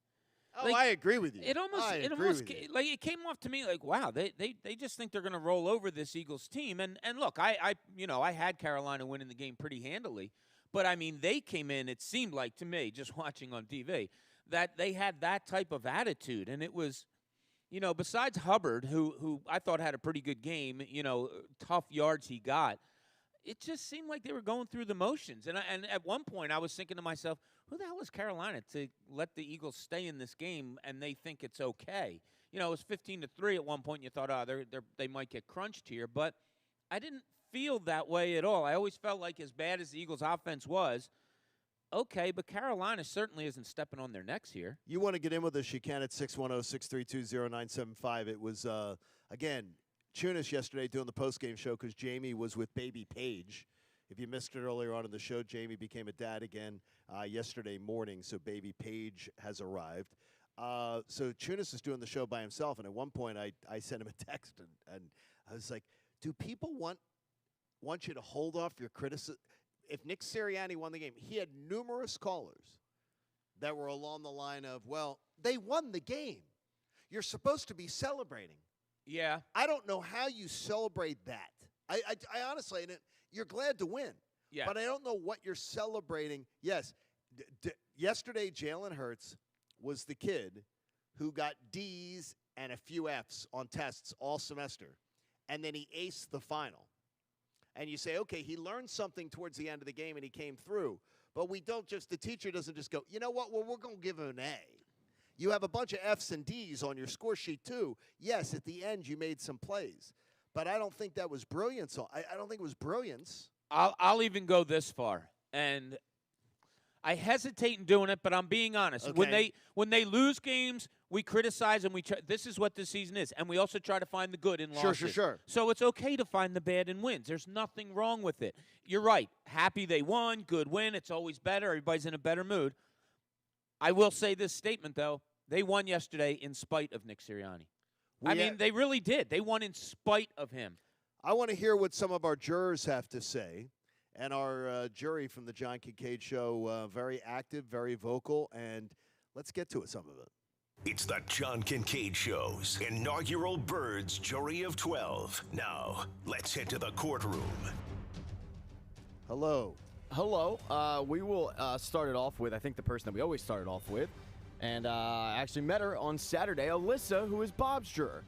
S4: Oh, I agree with you.
S3: It it came off to me like, wow, they just think they're going to roll over this Eagles team. And look, I had Carolina winning the game pretty handily, but I mean they came in. It seemed like to me, just watching on TV, that they had that type of attitude, and it was. Besides Hubbard, who I thought had a pretty good game, tough yards he got, it just seemed like they were going through the motions. And at one point, I was thinking to myself, who the hell is Carolina to let the Eagles stay in this game and they think it's okay? It was 15-3 at one point. And you thought, they might get crunched here. But I didn't feel that way at all. I always felt like as bad as the Eagles' offense was, okay, but Carolina certainly isn't stepping on their necks here.
S4: You want to get in with us, you can at 610-632-0975. It was, again, Chunas yesterday doing the postgame show because Jamie was with baby Paige. If you missed it earlier on in the show, Jamie became a dad again yesterday morning, so baby Paige has arrived. So Chunas is doing the show by himself, and at one point I sent him a text, and I was like, do people want you to hold off your criticism? If Nick Sirianni won the game, he had numerous callers that were along the line of, well, they won the game. You're supposed to be celebrating.
S3: Yeah.
S4: I don't know how you celebrate that. I honestly, you're glad to win.
S3: Yeah.
S4: But I don't know what you're celebrating. Yes, yesterday Jalen Hurts was the kid who got D's and a few F's on tests all semester, and then he aced the final. And you say, okay, he learned something towards the end of the game and he came through. But the teacher doesn't just go, you know what, well, we're going to give him an A. You have a bunch of F's and D's on your score sheet, too. Yes, at the end, you made some plays. But I don't think that was brilliance. I don't think it was brilliance.
S3: I'll even go this far. And I hesitate in doing it, but I'm being honest.
S4: Okay.
S3: When they lose games, we criticize and we try. This is what this season is, and we also try to find the good in losses.
S4: Sure.
S3: So it's okay to find the bad in wins. There's nothing wrong with it. You're right. Happy they won. Good win. It's always better. Everybody's in a better mood. I will say this statement though: they won yesterday in spite of Nick Sirianni. I mean, they really did. They won in spite of him.
S4: I want to hear what some of our jurors have to say. And our jury from the John Kincade Show, very active, very vocal, and let's get to it, some of it.
S6: It's the John Kincade Show's inaugural Birds Jury of 12. Now, let's head to the courtroom.
S4: Hello.
S5: We will start it off with, I think, the person that we always started off with. And I actually met her on Saturday, Alyssa, who is Bob's juror.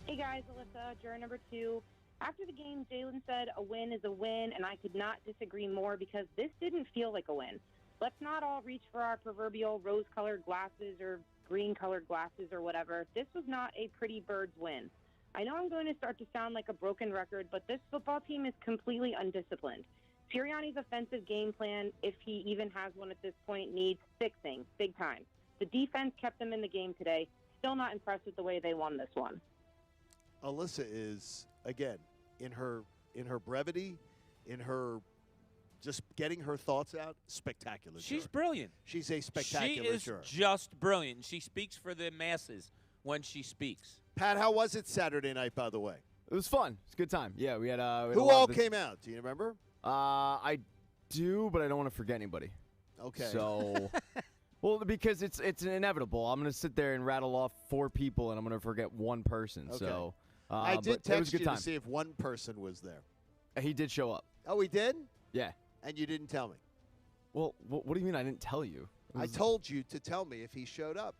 S2: Hey, guys. Alyssa, juror number 2. After the game, Jalen said a win is a win, and I could not disagree more because this didn't feel like a win. Let's not all reach for our proverbial rose-colored glasses or green-colored glasses or whatever. This was not a pretty Birds win. I know I'm going to start to sound like a broken record, but this football team is completely undisciplined. Sirianni's offensive game plan, if he even has one at this point, needs fixing big time. The defense kept them in the game today. Still not impressed with the way they won this one.
S4: Alyssa is, again, in her brevity, in her just getting her thoughts out, spectacular.
S3: She's
S4: juror.
S3: Brilliant.
S4: She's a spectacular
S3: She is
S4: juror.
S3: just brilliant. She speaks for the masses when she speaks.
S4: Pat, how was it Saturday night, by the way?
S5: It was fun. It's a good time. Yeah, we had
S4: Who all came out? Do you remember?
S5: I do, but I don't want to forget anybody.
S4: Okay.
S5: So, well, because it's inevitable. I'm going to sit there and rattle off 4 people, and I'm going to forget one person.
S4: Okay.
S5: So,
S4: I
S5: but
S4: did
S5: it was
S4: text
S5: a good
S4: you
S5: time.
S4: to see if one person was there.
S5: He did show up.
S4: Oh, he did?
S5: Yeah.
S4: And you didn't tell me?
S5: Well, what do you mean I didn't tell you?
S4: I told you to tell me if he showed up.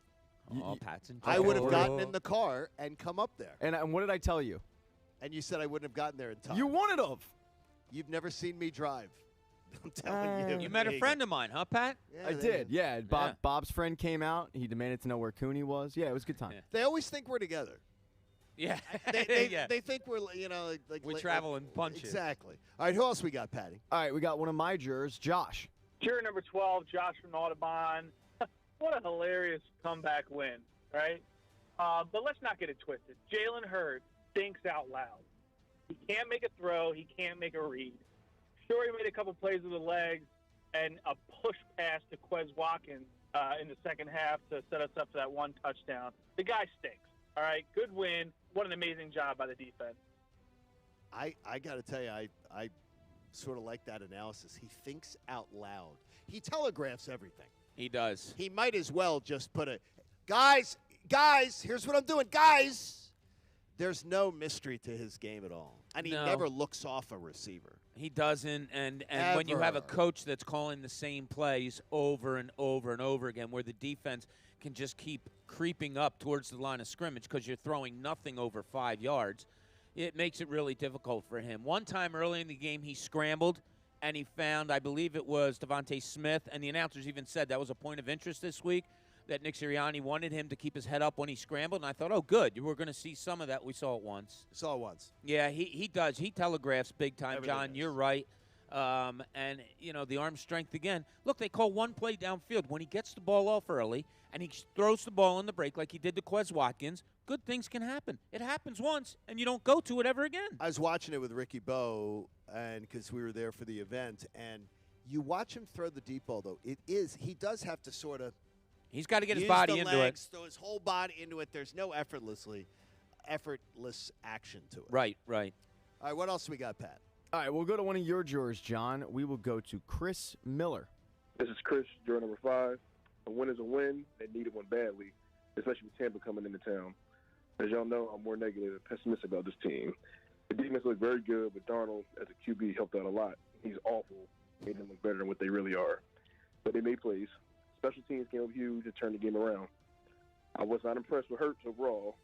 S3: Oh, Pat's in
S4: I would have gotten in the car and come up there.
S5: And what did I tell you?
S4: And you said I wouldn't have gotten there in time.
S5: You wanted to.
S4: You've never seen me drive. I'm telling you.
S3: You met a friend of mine, huh, Pat?
S4: Yeah,
S5: I did. Yeah. Bob's friend came out. He demanded to know where Cooney was. Yeah, it was a good time.
S4: They always think we're together.
S3: Yeah.
S4: They think we're, like
S3: we travel in bunches.
S4: Exactly. All right, who else we got, Patty?
S5: All right, we got one of my jurors, Josh.
S22: Juror number 12, Josh from Audubon. What a hilarious comeback win, right? But let's not get it twisted. Jalen Hurts thinks out loud. He can't make a throw. He can't make a read. Sure, he made a couple plays with the legs and a push pass to Quez Watkins in the second half to set us up for that one touchdown. The guy stinks, all right? Good win. What an amazing job by the defense.
S4: I got to tell you, I sort of like that analysis. He thinks out loud. He telegraphs everything.
S3: He does.
S4: He might as well just put guys, here's what I'm doing. Guys, there's no mystery to his game at all. And he never looks off a receiver.
S3: He doesn't, and when you have a coach that's calling the same plays over and over and over again, where the defense can just keep creeping up towards the line of scrimmage because you're throwing nothing over 5 yards, it makes it really difficult for him. One time early in the game, he scrambled, and he found, I believe it was Devontae Smith, and the announcers even said that was a point of interest this week, that Nick Sirianni wanted him to keep his head up when he scrambled, and I thought, oh, good. We're going to see some of that. We saw it once.
S4: Saw it once.
S3: Yeah, he does. He telegraphs big time,
S4: Everything
S3: John.
S4: does.
S3: You're right. And, the arm strength again. Look, they call one play downfield. When he gets the ball off early and he throws the ball in the break like he did to Quez Watkins, good things can happen. It happens once, and you don't go to it ever again.
S4: I was watching it with Ricky Bowe, and because we were there for the event, and you watch him throw the deep ball, though. He does have to sort of
S3: He's got to get his
S4: use
S3: body
S4: the
S3: into
S4: legs,
S3: it.
S4: throw his whole body into it. There's no effortless action to it.
S3: Right.
S4: All right, what else we got, Pat?
S5: All right, we'll go to one of your jurors, John. We will go to Chris Miller.
S23: This is Chris, juror number 5. A win is a win. They needed one badly, especially with Tampa coming into town. As y'all know, I'm more negative and pessimistic about this team. The defense looked very good, but Darnold, as a QB, helped out a lot. He's awful. Made them look better than what they really are. But they made plays. Special teams came up huge to turn the game around. I was not impressed with Hurts overall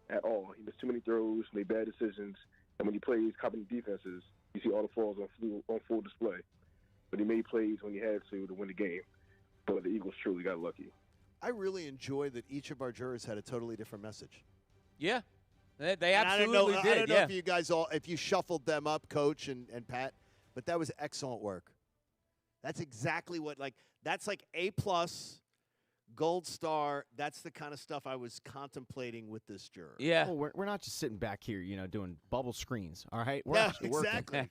S23: at all. He missed too many throws, made bad decisions, and when he plays copying defenses, you see all the flaws on full display. But he made plays when he had to win the game. But the Eagles truly got lucky.
S4: I really enjoy that each of our jurors had a totally different message.
S3: Yeah, they
S4: And
S3: absolutely did.
S4: I don't know
S3: yeah.
S4: if you guys if you shuffled them up, Coach and Pat, but that was excellent work. That's exactly what, that's like A+, gold star. That's the kind of stuff I was contemplating with this juror.
S3: Yeah.
S5: Well, we're not just sitting back here, doing bubble screens, all right? We're
S4: Yeah,
S5: actually working.
S4: exactly.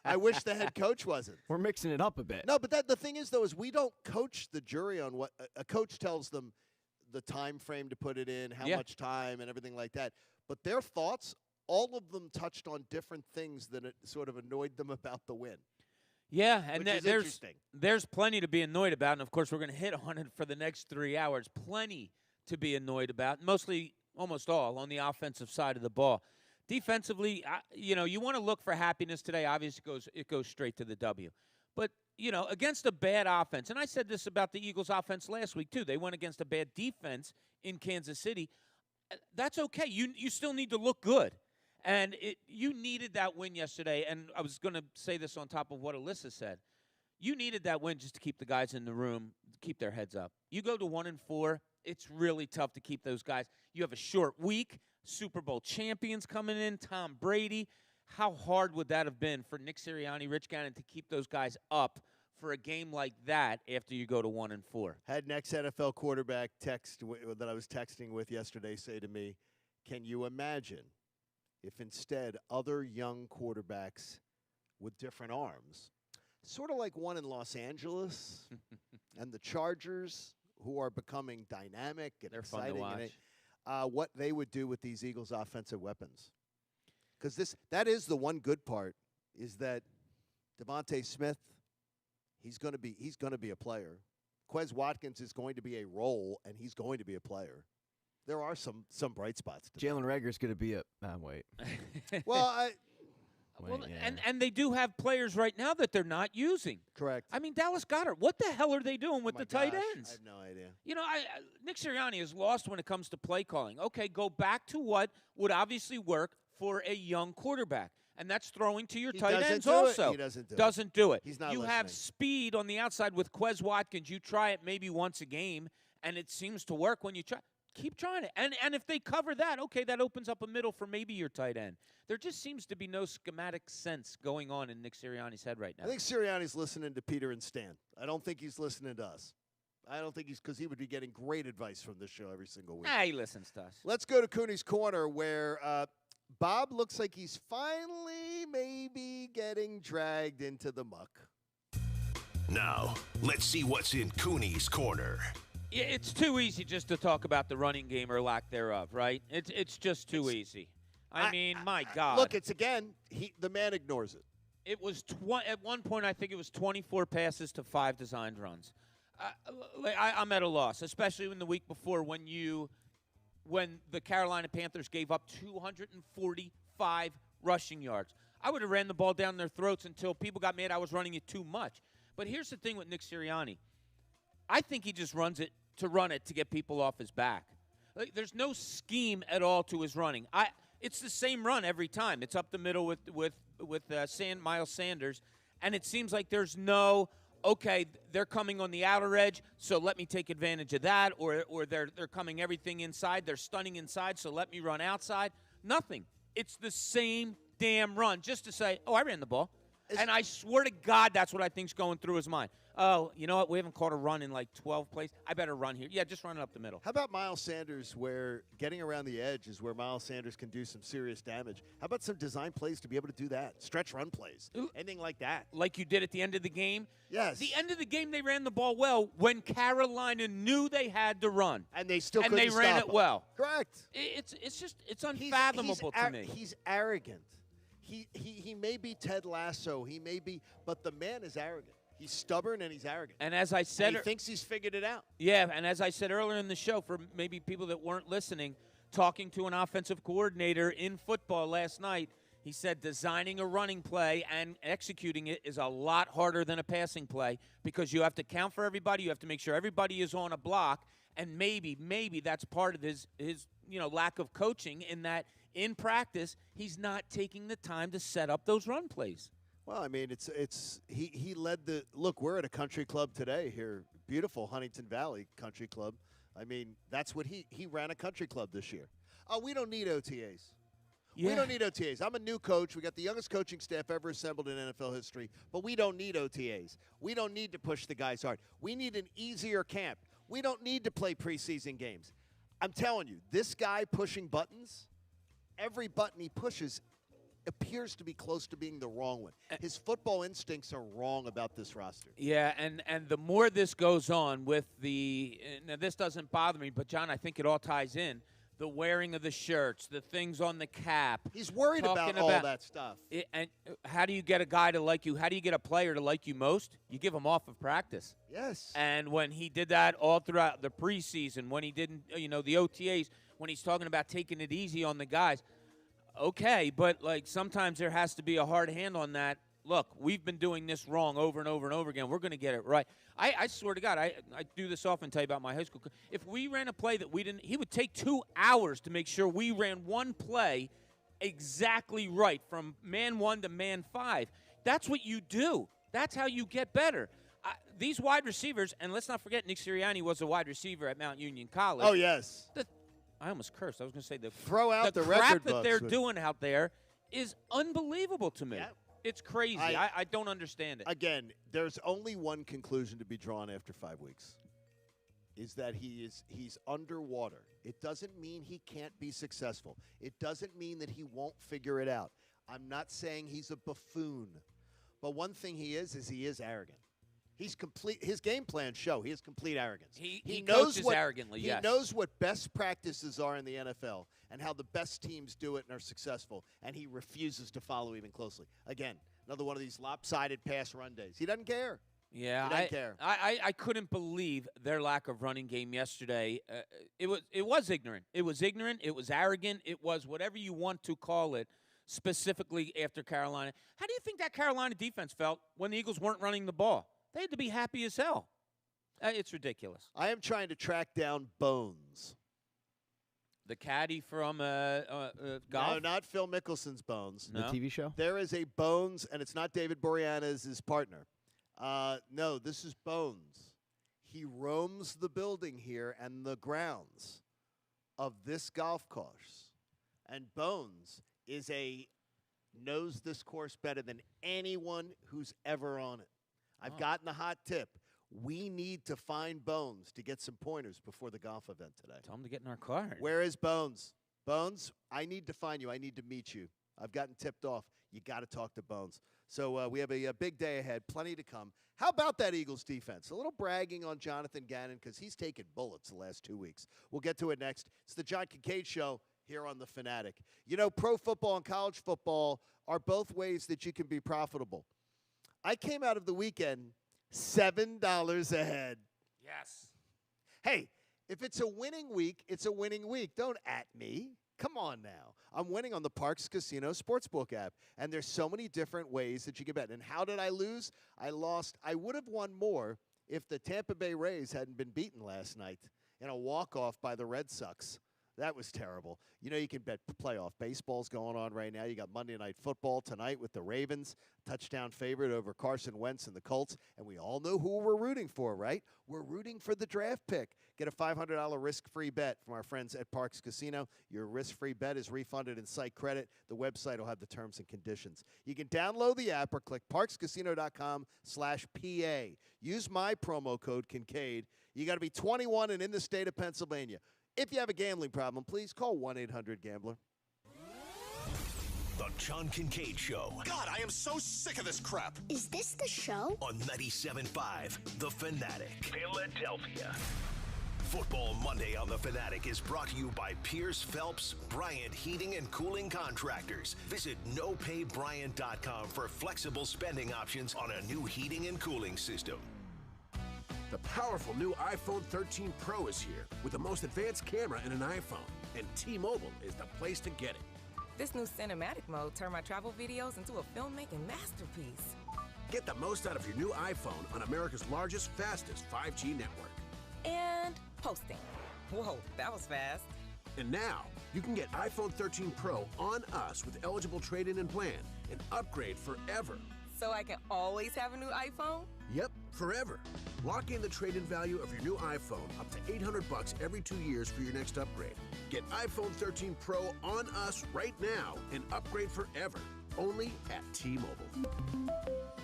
S4: I wish the head coach wasn't.
S5: We're mixing it up a bit.
S4: No, but the thing is, though, is we don't coach the jury on what a coach tells them the time frame to put it in, how much time, and everything like that. But their thoughts, all of them touched on different things that it sort of annoyed them about the win.
S3: Yeah, and
S4: Which is
S3: there's
S4: interesting.
S3: there's plenty to be annoyed about, and of course we're going to hit on it for the next 3 hours. Plenty to be annoyed about, mostly, almost all, on the offensive side of the ball. Defensively, you want to look for happiness today. Obviously, it goes straight to the W. But, against a bad offense, and I said this about the Eagles' offense last week, too. They went against a bad defense in Kansas City. That's okay. You still need to look good. And you needed that win yesterday, and I was going to say this on top of what Alyssa said. You needed that win just to keep the guys in the room, keep their heads up. You go to 1-4, it's really tough to keep those guys. You have a short week, Super Bowl champions coming in, Tom Brady. How hard would that have been for Nick Sirianni, Rich Gannon, to keep those guys up for a game like that after you go to 1-4?
S4: Had next NFL quarterback that I was texting with yesterday say to me, can you imagine if instead other young quarterbacks with different arms, sort of like one in Los Angeles and the Chargers, who are becoming dynamic and
S3: They're fun to
S4: exciting,
S3: watch.
S4: what they would do with these Eagles' offensive weapons. Because that is the one good part, is that Devontae Smith, he's going to be a player. Quez Watkins is going to be a role, and he's going to be a player. There are some bright spots.
S5: Jalen Reagor's going to be a wait.
S4: Well,
S3: and they do have players right now that they're not using.
S4: Correct.
S3: I mean, Dallas Goedert, what the hell are they doing with the tight ends?
S4: I have no idea.
S3: Nick Sirianni is lost when it comes to play calling. Okay, go back to what would obviously work for a young quarterback, and that's throwing to your tight ends also.
S4: He doesn't do it. He's not
S3: You
S4: listening.
S3: have speed on the outside with Quez Watkins. You try it maybe once a game, and it seems to work when you try. Keep trying it. And if they cover that, okay, that opens up a middle for maybe your tight end. There just seems to be no schematic sense going on in Nick Sirianni's head right now.
S4: I think Sirianni's listening to Peter and Stan. I don't think he's listening to us. I don't think because he would be getting great advice from this show every single week.
S3: He listens to us.
S4: Let's go to Cooney's Corner, where Bob looks like he's finally maybe getting dragged into the muck.
S6: Now, let's see what's in Cooney's Corner.
S3: It's too easy just to talk about the running game or lack thereof, right? It's just too easy. I mean, my God.
S4: Look, it's again, the man ignores it.
S3: It was at one point, I think it was 24 passes to 5 designed runs. I'm at a loss, especially in the week before when the Carolina Panthers gave up 245 rushing yards. I would have ran the ball down their throats until people got mad I was running it too much. But here's the thing with Nick Sirianni. I think he just runs it to run it to get people off his back. There's no scheme at all to his running. It's the same run every time. It's up the middle with Miles Sanders, and it seems like there's no, okay, they're coming on the outer edge, so let me take advantage of that, or they're coming everything inside, they're stunning inside, so let me run outside. Nothing. It's the same damn run just to say, oh, I ran the ball. And I swear to God, that's what I think's going through his mind. Oh, you know what? We haven't caught a run in like 12 plays. I better run here. Yeah, just run it up the middle.
S4: How about Miles Sanders, where getting around the edge is where Miles Sanders can do some serious damage? How about some design plays to be able to do that? Stretch run plays. Anything like that.
S3: Like you did at the end of the game?
S4: Yes.
S3: The end of the game, they ran the ball well when Carolina knew they had to run.
S4: And they still couldn't
S3: And they ran
S4: stop
S3: it
S4: them.
S3: well.
S4: Correct.
S3: It's unfathomable to me.
S4: He's arrogant. He may be Ted Lasso. He may be, but the man is arrogant. He's stubborn and he's arrogant.
S3: And as I said,
S4: he thinks he's figured it out.
S3: Yeah, and as I said earlier in the show, for maybe people that weren't listening, talking to an offensive coordinator in football last night, he said designing a running play and executing it is a lot harder than a passing play because you have to count for everybody. You have to make sure everybody is on a block, and maybe that's part of his lack of coaching in that in practice he's not taking the time to set up those run plays.
S4: Well, I mean, he led the – look, we're at a country club today here, beautiful Huntingdon Valley Country Club. I mean, that's what he ran a country club this year. Oh, we don't need OTAs.
S3: Yeah.
S4: We don't need OTAs. I'm a new coach. We got the youngest coaching staff ever assembled in NFL history, but we don't need OTAs. We don't need to push the guys hard. We need an easier camp. We don't need to play preseason games. I'm telling you, this guy pushing buttons, every button he pushes appears to be close to being the wrong one. His football instincts are wrong about this roster.
S3: Yeah, and the more this goes on with now this doesn't bother me, but John, I think it all ties in. The wearing of the shirts, the things on the cap.
S4: He's worried about all that stuff.
S3: And how do you get a guy to like you? How do you get a player to like you most? You give him off of practice.
S4: Yes.
S3: And when he did that all throughout the preseason, when he didn't, the OTAs, when he's talking about taking it easy on the guys, okay, but like sometimes there has to be a hard hand on that. Look, we've been doing this wrong over and over and over again. We're going to get it right. I swear to God, I do this often, tell you about my high school. If we ran a play that we didn't, he would take 2 hours to make sure we ran one play exactly right from man 1 to man 5. That's what you do. That's how you get better. These wide receivers, and let's not forget Nick Sirianni was a wide receiver at Mount Union College.
S4: Oh, yes.
S3: I almost cursed. I was going to say the
S4: record
S3: crap that
S4: books
S3: they're doing out there is unbelievable to me.
S4: Yeah.
S3: It's crazy. I don't understand it.
S4: Again, there's only one conclusion to be drawn after 5 weeks, is that he's underwater. It doesn't mean he can't be successful. It doesn't mean that he won't figure it out. I'm not saying he's a buffoon, but one thing he is arrogant. He's complete. His game plans show he has complete arrogance.
S3: He
S4: knows
S3: coaches
S4: what,
S3: arrogantly.
S4: He
S3: yes.
S4: knows what best practices are in the NFL and how the best teams do it and are successful, and he refuses to follow even closely. Again, another one of these lopsided pass run days. He doesn't care.
S3: Yeah,
S4: he doesn't care.
S3: I couldn't believe their lack of running game yesterday. It was ignorant. It was ignorant. It was arrogant. It was whatever you want to call it. Specifically after Carolina, how do you think that Carolina defense felt when the Eagles weren't running the ball? They had to be happy as hell. It's ridiculous.
S4: I am trying to track down Bones.
S3: The caddy from golf?
S4: No, not Phil Mickelson's Bones.
S3: No?
S5: The TV show?
S4: There is a Bones, and it's not David Boreanaz, his partner. No, this is Bones. He roams the building here and the grounds of this golf course. And Bones knows this course better than anyone who's ever on it. I've gotten a hot tip. We need to find Bones to get some pointers before the golf event today.
S3: Tell him to get in our car.
S4: Where is Bones? Bones, I need to find you. I need to meet you. I've gotten tipped off. You got to talk to Bones. So we have a big day ahead, plenty to come. How about that Eagles defense? A little bragging on Jonathan Gannon because he's taken bullets the last 2 weeks. We'll get to it next. It's the John Kincade Show here on The Fanatic. You know, pro football and college football are both ways that you can be profitable. I came out of the weekend $7 ahead.
S3: Yes.
S4: Hey, if it's a winning week, it's a winning week. Don't at me. Come on now. I'm winning on the Parks Casino Sportsbook app, and there's so many different ways that you can bet. And how did I lose? I lost. I would have won more if the Tampa Bay Rays hadn't been beaten last night in a walk-off by the Red Sox. That was terrible. You know, you can bet playoff baseball's going on right now. You got Monday Night Football tonight with the Ravens, touchdown favorite over Carson Wentz and the Colts. And we all know who we're rooting for, right? We're rooting for the draft pick. Get a $500 risk-free bet from our friends at Parks Casino. Your risk-free bet is refunded in site credit. The website will have the terms and conditions. You can download the app or click parkscasino.com/PA. Use my promo code Kincade. You got to be 21 and in the state of Pennsylvania. If you have a gambling problem, please call 1-800-GAMBLER.
S6: The John Kincade Show.
S20: God, I am so sick of this crap.
S1: Is this the show?
S6: On 97.5, The Fanatic, Philadelphia. Football Monday on The Fanatic is brought to you by Pierce Phelps Bryant Heating and Cooling Contractors. Visit nopaybryant.com for flexible spending options on a new heating and cooling system.
S7: The powerful new iPhone 13 Pro is here with the most advanced camera in an iPhone, and T-Mobile is the place to get it.
S8: This new cinematic mode turned my travel videos into a filmmaking masterpiece.
S7: Get the most out of your new iPhone on America's largest, fastest 5G network.
S8: And posting. Whoa, that was fast.
S7: And now, you can get iPhone 13 Pro on us with eligible trade-in and plan and upgrade forever.
S8: So I can always have a new iPhone?
S7: Yep, forever. Lock in the trade-in value of your new iPhone up to $800 every 2 years for your next upgrade. Get iPhone 13 Pro on us right now and upgrade forever. Only at T-Mobile.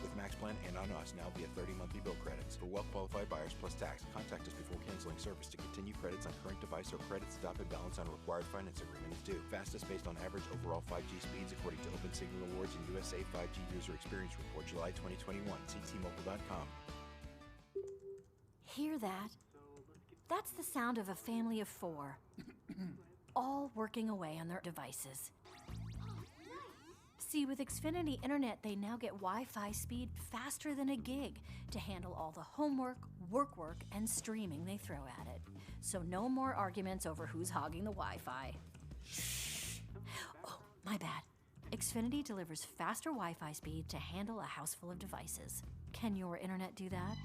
S1: With Max Plan and on us now via 30 monthly bill credits. For well-qualified buyers plus tax, contact us before canceling service to continue credits on current device or credits stopping balance on a required finance agreement is due. Fastest based on average overall 5G speeds according to OpenSignal Awards and USA 5G User Experience Report, July 2021. See T-Mobile.com.
S9: Hear that? That's the sound of a family of 4, all working away on their devices. See, with Xfinity Internet, they now get Wi-Fi speed faster than a gig to handle all the homework, work, and streaming they throw at it. So no more arguments over who's hogging the Wi-Fi. Shh. Oh, my bad. Xfinity delivers faster Wi-Fi speed to handle a house full of devices. Can your internet do that?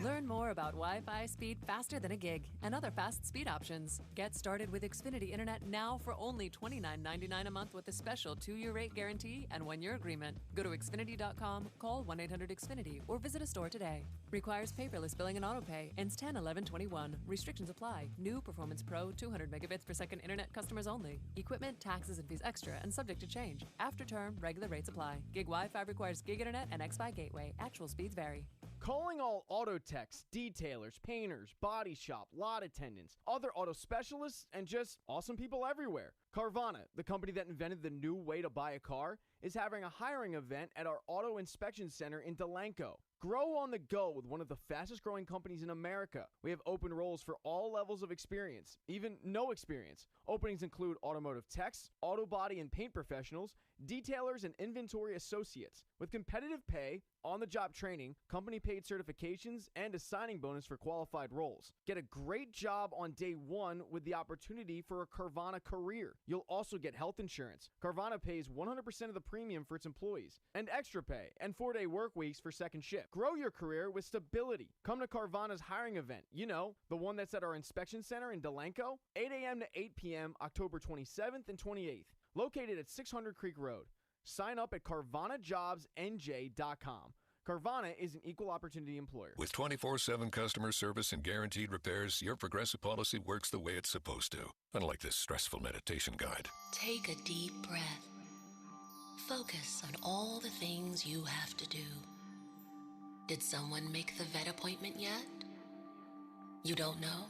S10: Learn more about Wi-Fi speed faster than a gig and other fast speed options. Get started with Xfinity Internet now for only $29.99 a month with a special 2-year rate guarantee and 1-year agreement. Go to Xfinity.com, call 1-800-XFINITY, or visit a store today. Requires paperless billing and autopay. Ends 10/11/21. Restrictions apply. New Performance Pro 200 megabits per second internet customers only. Equipment, taxes, and fees extra and subject to change. After term, regular rates apply. Gig Wi-Fi requires gig internet and X-Fi gateway. Actual speeds vary.
S5: Calling all auto techs, detailers, painters, body shop, lot attendants, other auto specialists, and just awesome people everywhere. Carvana, the company that invented the new way to buy a car, is having a hiring event at our auto inspection center in Delanco. Grow on the go with one of the fastest growing companies in America. We have open roles for all levels of experience, even no experience. Openings include automotive techs, auto body and paint professionals, detailers, and inventory associates. With competitive pay, on-the-job training, company-paid certifications, and a signing bonus for qualified roles. Get a great job on day 1 with the opportunity for a Carvana career. You'll also get health insurance. Carvana pays 100% of the premium for its employees, and extra pay, and 4-day work weeks for second shift. Grow your career with stability. Come to Carvana's hiring event. You know, the one that's at our inspection center in Delanco, 8 a.m. to 8 p.m., October 27th and 28th. Located at 600 Creek Road. Sign up at CarvanaJobsNJ.com. Carvana is an equal opportunity employer.
S24: With 24/7 customer service and guaranteed repairs, your Progressive policy works the way it's supposed to. Unlike this stressful meditation guide.
S25: Take a deep breath. Focus on all the things you have to do. Did someone make the vet appointment yet? You don't know?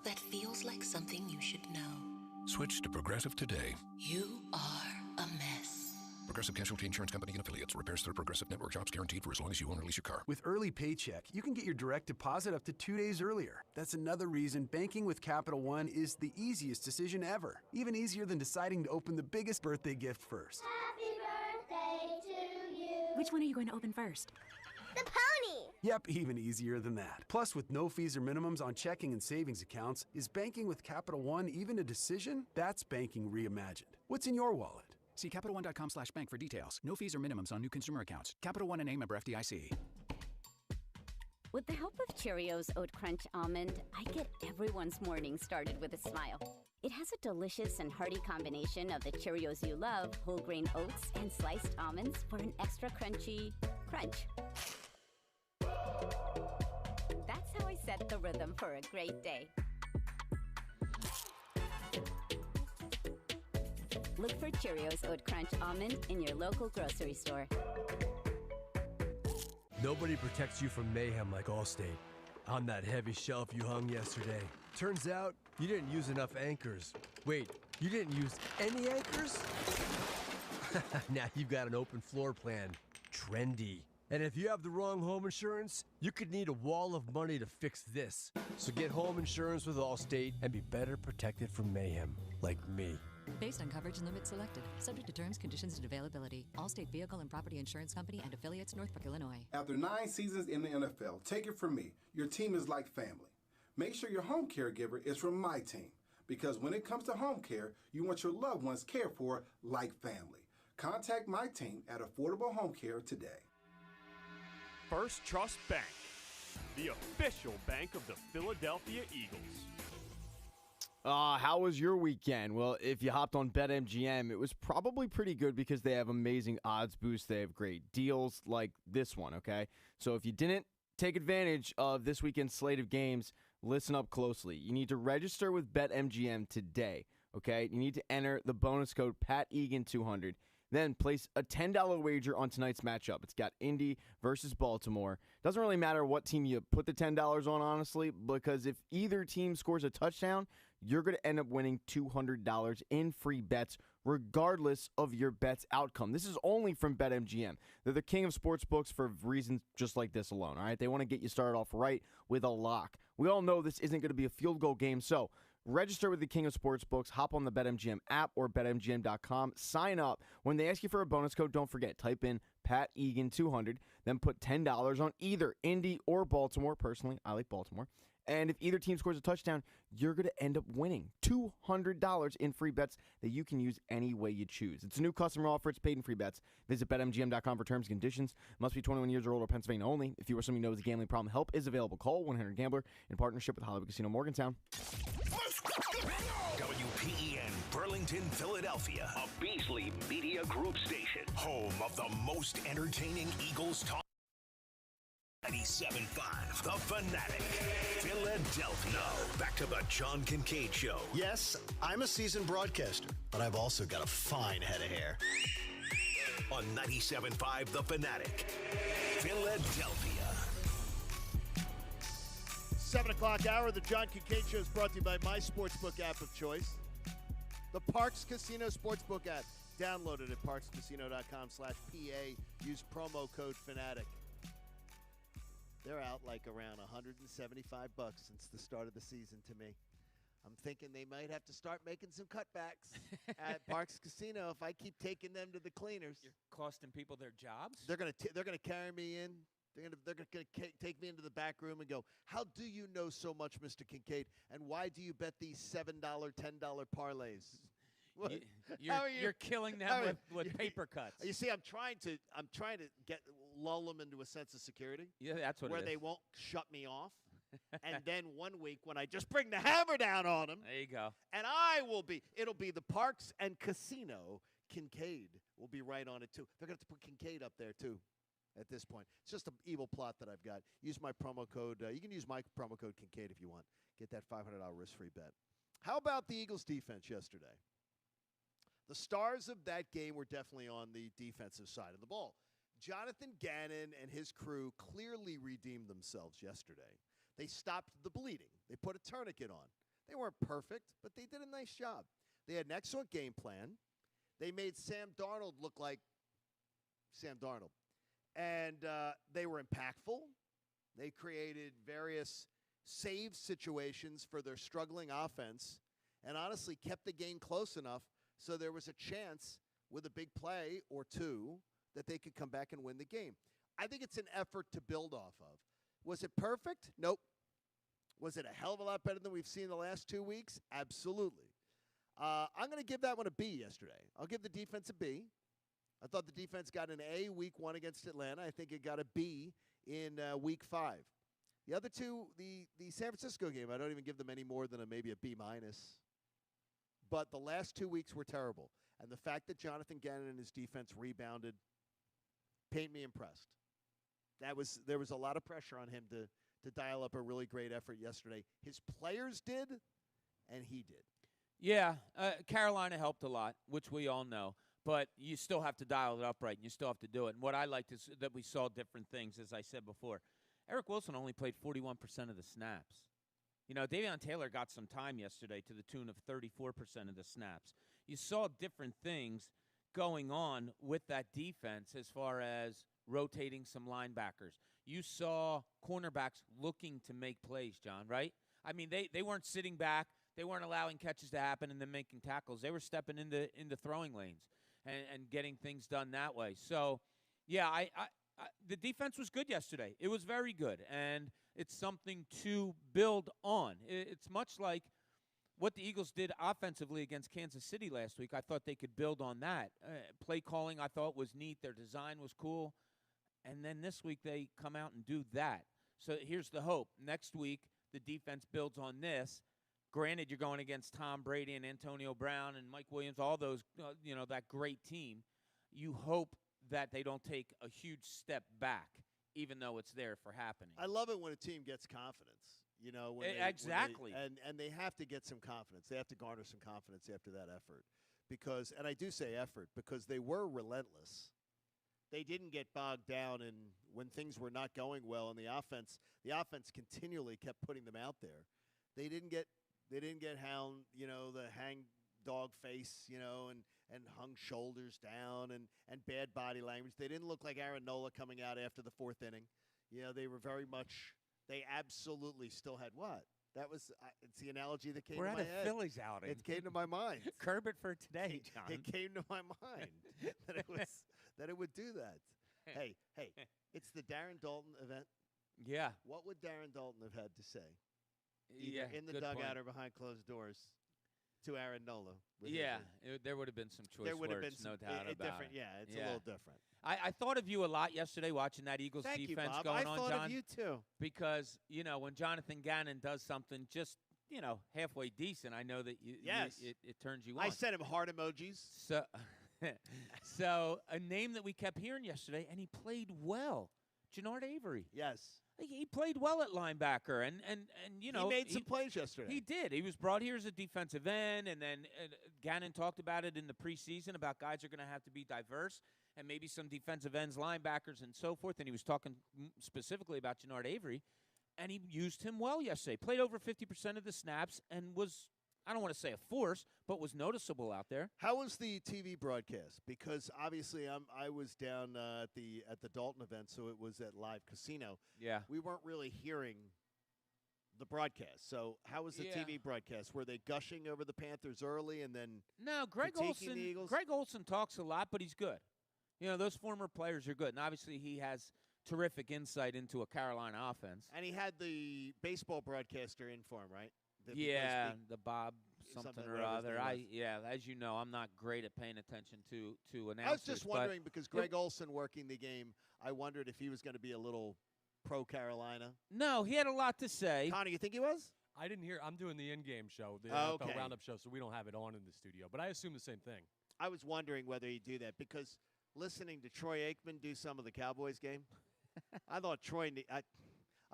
S25: That feels like something you should know.
S24: Switch to Progressive today.
S25: You are a mess.
S24: Progressive Casualty Insurance Company and affiliates. Repairs through Progressive Network. Jobs guaranteed for as long as you own or lease your car.
S26: With Early Paycheck, you can get your direct deposit up to 2 days earlier. That's another reason banking with Capital One is the easiest decision ever. Even easier than deciding to open the biggest birthday gift first.
S27: Happy birthday to you.
S11: Which one are you going to open first?
S27: The pony.
S26: Yep, even easier than that. Plus, with no fees or minimums on checking and savings accounts, is banking with Capital One even a decision? That's banking reimagined. What's in your wallet?
S28: See CapitalOne.com/bank for details. No fees or minimums on new consumer accounts. Capital One and A member FDIC.
S29: With the help of Cheerios Oat Crunch Almond, I get everyone's morning started with a smile. It has a delicious and hearty combination of the Cheerios you love, whole grain oats, and sliced almonds for an extra crunchy crunch. That's how I set the rhythm for a great day. Look for Cheerios Oat Crunch Almond in your local grocery store.
S30: Nobody protects you from mayhem like Allstate. On that heavy shelf you hung yesterday. Turns out you didn't use enough anchors. Wait, you didn't use any anchors? Now you've got an open floor plan. Trendy. And if you have the wrong home insurance, you could need a wall of money to fix this. So get home insurance with Allstate and be better protected from mayhem, like me.
S31: Based on coverage and limits selected. Subject to terms, conditions, and availability. Allstate Vehicle and Property Insurance Company and affiliates, Northbrook, Illinois.
S32: After 9 seasons in the NFL, take it from me, your team is like family. Make sure your home caregiver is from my team, because when it comes to home care, you want your loved ones cared for like family. Contact my team at Affordable Home Care today.
S33: First Trust Bank, the official bank of the Philadelphia Eagles.
S5: How was your weekend? Well, if you hopped on BetMGM, it was probably pretty good because they have amazing odds boosts. They have great deals like this one, okay? So if you didn't take advantage of this weekend's slate of games, listen up closely. You need to register with BetMGM today, okay? You need to enter the bonus code PATEGAN200. Then place a $10 wager on tonight's matchup. It's got Indy versus Baltimore. Doesn't really matter what team you put the $10 on, honestly, because if either team scores a touchdown, you're going to end up winning $200 in free bets, regardless of your bet's outcome. This is only from BetMGM. They're the king of sports books for reasons just like this alone, all right? They want to get you started off right with a lock. We all know this isn't going to be a field goal game, so register with the king of sportsbooks. Hop on the BetMGM app or BetMGM.com. Sign up. When they ask you for a bonus code, don't forget, type in Pat Egan 200, then put $10 on either Indy or Baltimore. Personally, I like Baltimore. And if either team scores a touchdown, you're going to end up winning $200 in free bets that you can use any way you choose. It's a new customer offer. It's paid in free bets. Visit BetMGM.com for terms and conditions. Must be 21 years or older, Pennsylvania only. If you or someone you know has a gambling problem, help is available. Call 1-800-GAMBLER in partnership with Hollywood Casino Morgantown.
S6: WPEN Burlington, Philadelphia, a Beasley Media Group station, home of the most entertaining Eagles talk. 97.5, The Fanatic, Philadelphia. Now, back to the John Kincade Show.
S20: Yes, I'm a seasoned broadcaster, but I've also got a fine head of hair.
S6: On 97.5, The Fanatic, Philadelphia.
S4: 7 o'clock hour, the John Kincade Show is brought to you by my sportsbook app of choice, the Parks Casino Sportsbook app. Download it at parkscasino.com/PA. Use promo code FANATIC. They're out like around $175 since the start of the season to me. I'm thinking they might have to start making some cutbacks at Parks Casino if I keep taking them to the cleaners.
S2: You're costing people their jobs?
S4: They're gonna carry me in. They're gonna take me into the back room and go, "How do you know so much, Mr. Kincade? And why do you bet these $7, $10 parlays?"
S2: You're killing them with paper cuts.
S4: You see, I'm trying to lull them into a sense of security.
S2: Yeah, that's what it is.
S4: Where they won't shut me off. And then one week when I just bring the hammer down on them.
S2: There you go.
S4: And it'll be the Parks and Casino. Kincade will be right on it, too. They're going to put Kincade up there, too, at this point. It's just an evil plot that I've got. Use my promo code. You can use my promo code Kincade if you want. Get that $500 risk-free bet. How about the Eagles' defense yesterday? The stars of that game were definitely on the defensive side of the ball. Jonathan Gannon and his crew clearly redeemed themselves yesterday. They stopped the bleeding. They put a tourniquet on. They weren't perfect, but they did a nice job. They had an excellent game plan. They made Sam Darnold look like Sam Darnold. And they were impactful. They created various save situations for their struggling offense and honestly kept the game close enough so there was a chance with a big play or two that they could come back and win the game. I think it's an effort to build off of. Was it perfect? Nope. Was it a hell of a lot better than we've seen the last 2 weeks? Absolutely. I'm going to give that one a B yesterday. I'll give the defense a B. I thought the defense got an A week 1 against Atlanta. I think it got a B in week 5. The other two, the San Francisco game, I don't even give them any more than maybe a B-. But the last 2 weeks were terrible. And the fact that Jonathan Gannon and his defense rebounded paint me impressed. There was a lot of pressure on him to dial up a really great effort yesterday. His players did, and he did.
S2: Yeah, Carolina helped a lot, which we all know. But you still have to dial it up right, and you still have to do it. And what I liked is that we saw different things, as I said before. Eric Wilson only played 41% of the snaps. You know, Davion Taylor got some time yesterday to the tune of 34% of the snaps. You saw different things going on with that defense as far as rotating some linebackers. You saw cornerbacks looking to make plays, John, right? I mean, they weren't sitting back. They weren't allowing catches to happen and then making tackles. They were stepping into throwing lanes and getting things done that way. So, yeah, the defense was good yesterday. It was very good, and it's something to build on. It's much like what the Eagles did offensively against Kansas City last week. I thought they could build on that. Play calling I thought was neat. Their design was cool. And then this week they come out and do that. So here's the hope. Next week the defense builds on this, Granted, you're going against Tom Brady and Antonio Brown and Mike Williams, all those, that great team. You hope that they don't take a huge step back, even though it's there for happening.
S4: I love it when a team gets confidence.
S2: Exactly.
S4: And they have to get some confidence. They have to garner some confidence after that effort. And I do say effort, because they were relentless. They didn't get bogged down when things were not going well, and the offense continually kept putting them out there. They didn't get the hang dog face, and hung shoulders down and bad body language. They didn't look like Aaron Nola coming out after the fourth inning. They were very much. They absolutely still had what? That was it's the analogy that came
S2: We're
S4: to my
S2: at
S4: head.
S2: a Phillies outing.
S4: It came to my mind.
S2: Curb it for today, John.
S4: It came to my mind that it would do that. Hey, it's the Darren Dalton event.
S2: Yeah.
S4: What would Darren Dalton have had to say?
S2: Yeah,
S4: Either in the
S2: good
S4: dugout
S2: point.
S4: or behind closed doors to Aaron Nola.
S2: Yeah, there would have been some choice
S4: There would have
S2: words,
S4: been
S2: no doubt about
S4: different.
S2: it.
S4: Yeah, it's a little different.
S2: I thought of you a lot yesterday watching that Eagles
S4: Thank you,
S2: defense
S4: Bob.
S2: going
S4: I
S2: on,
S4: thought
S2: John.
S4: of you too.
S2: Because, when Jonathan Gannon does something just, halfway decent, I know that it turns you on.
S4: I sent him heart emojis.
S2: So a name that we kept hearing yesterday, and he played well, Jannard Avery.
S4: Yes.
S2: He played well at linebacker, and
S4: he made some plays yesterday.
S2: He did. He was brought here as a defensive end, and then Gannon talked about it in the preseason about guys are going to have to be diverse, and maybe some defensive ends, linebackers, and so forth. And he was talking specifically about Jannard Avery, and he used him well yesterday. Played over 50% of the snaps, and was, I don't want to say a force, but was noticeable out there.
S4: How was the TV broadcast? Because obviously I was down at the Dalton event, so it was at Live Casino.
S2: Yeah.
S4: We weren't really hearing the broadcast. So how was the TV broadcast? Were they gushing over the Panthers early and then
S2: No, Greg
S4: critiquing the Eagles?
S2: Greg Olsen talks a lot, but he's good. Those former players are good, and obviously he has terrific insight into a Carolina offense.
S4: And he had the baseball broadcaster in for him, right?
S2: The Bob something or other. As you know, I'm not great at paying attention to announcers.
S4: I was just wondering, because Greg Olsen working the game, I wondered if he was going to be a little pro-Carolina.
S2: No, he had a lot to say.
S4: Connor, you think he was?
S3: I didn't hear. I'm doing the in-game show, the
S4: okay.
S3: NFL Roundup show, so we don't have it on in the studio. But I assume the same thing.
S4: I was wondering whether he'd do that, because listening to Troy Aikman do some of the Cowboys game, I thought Troy I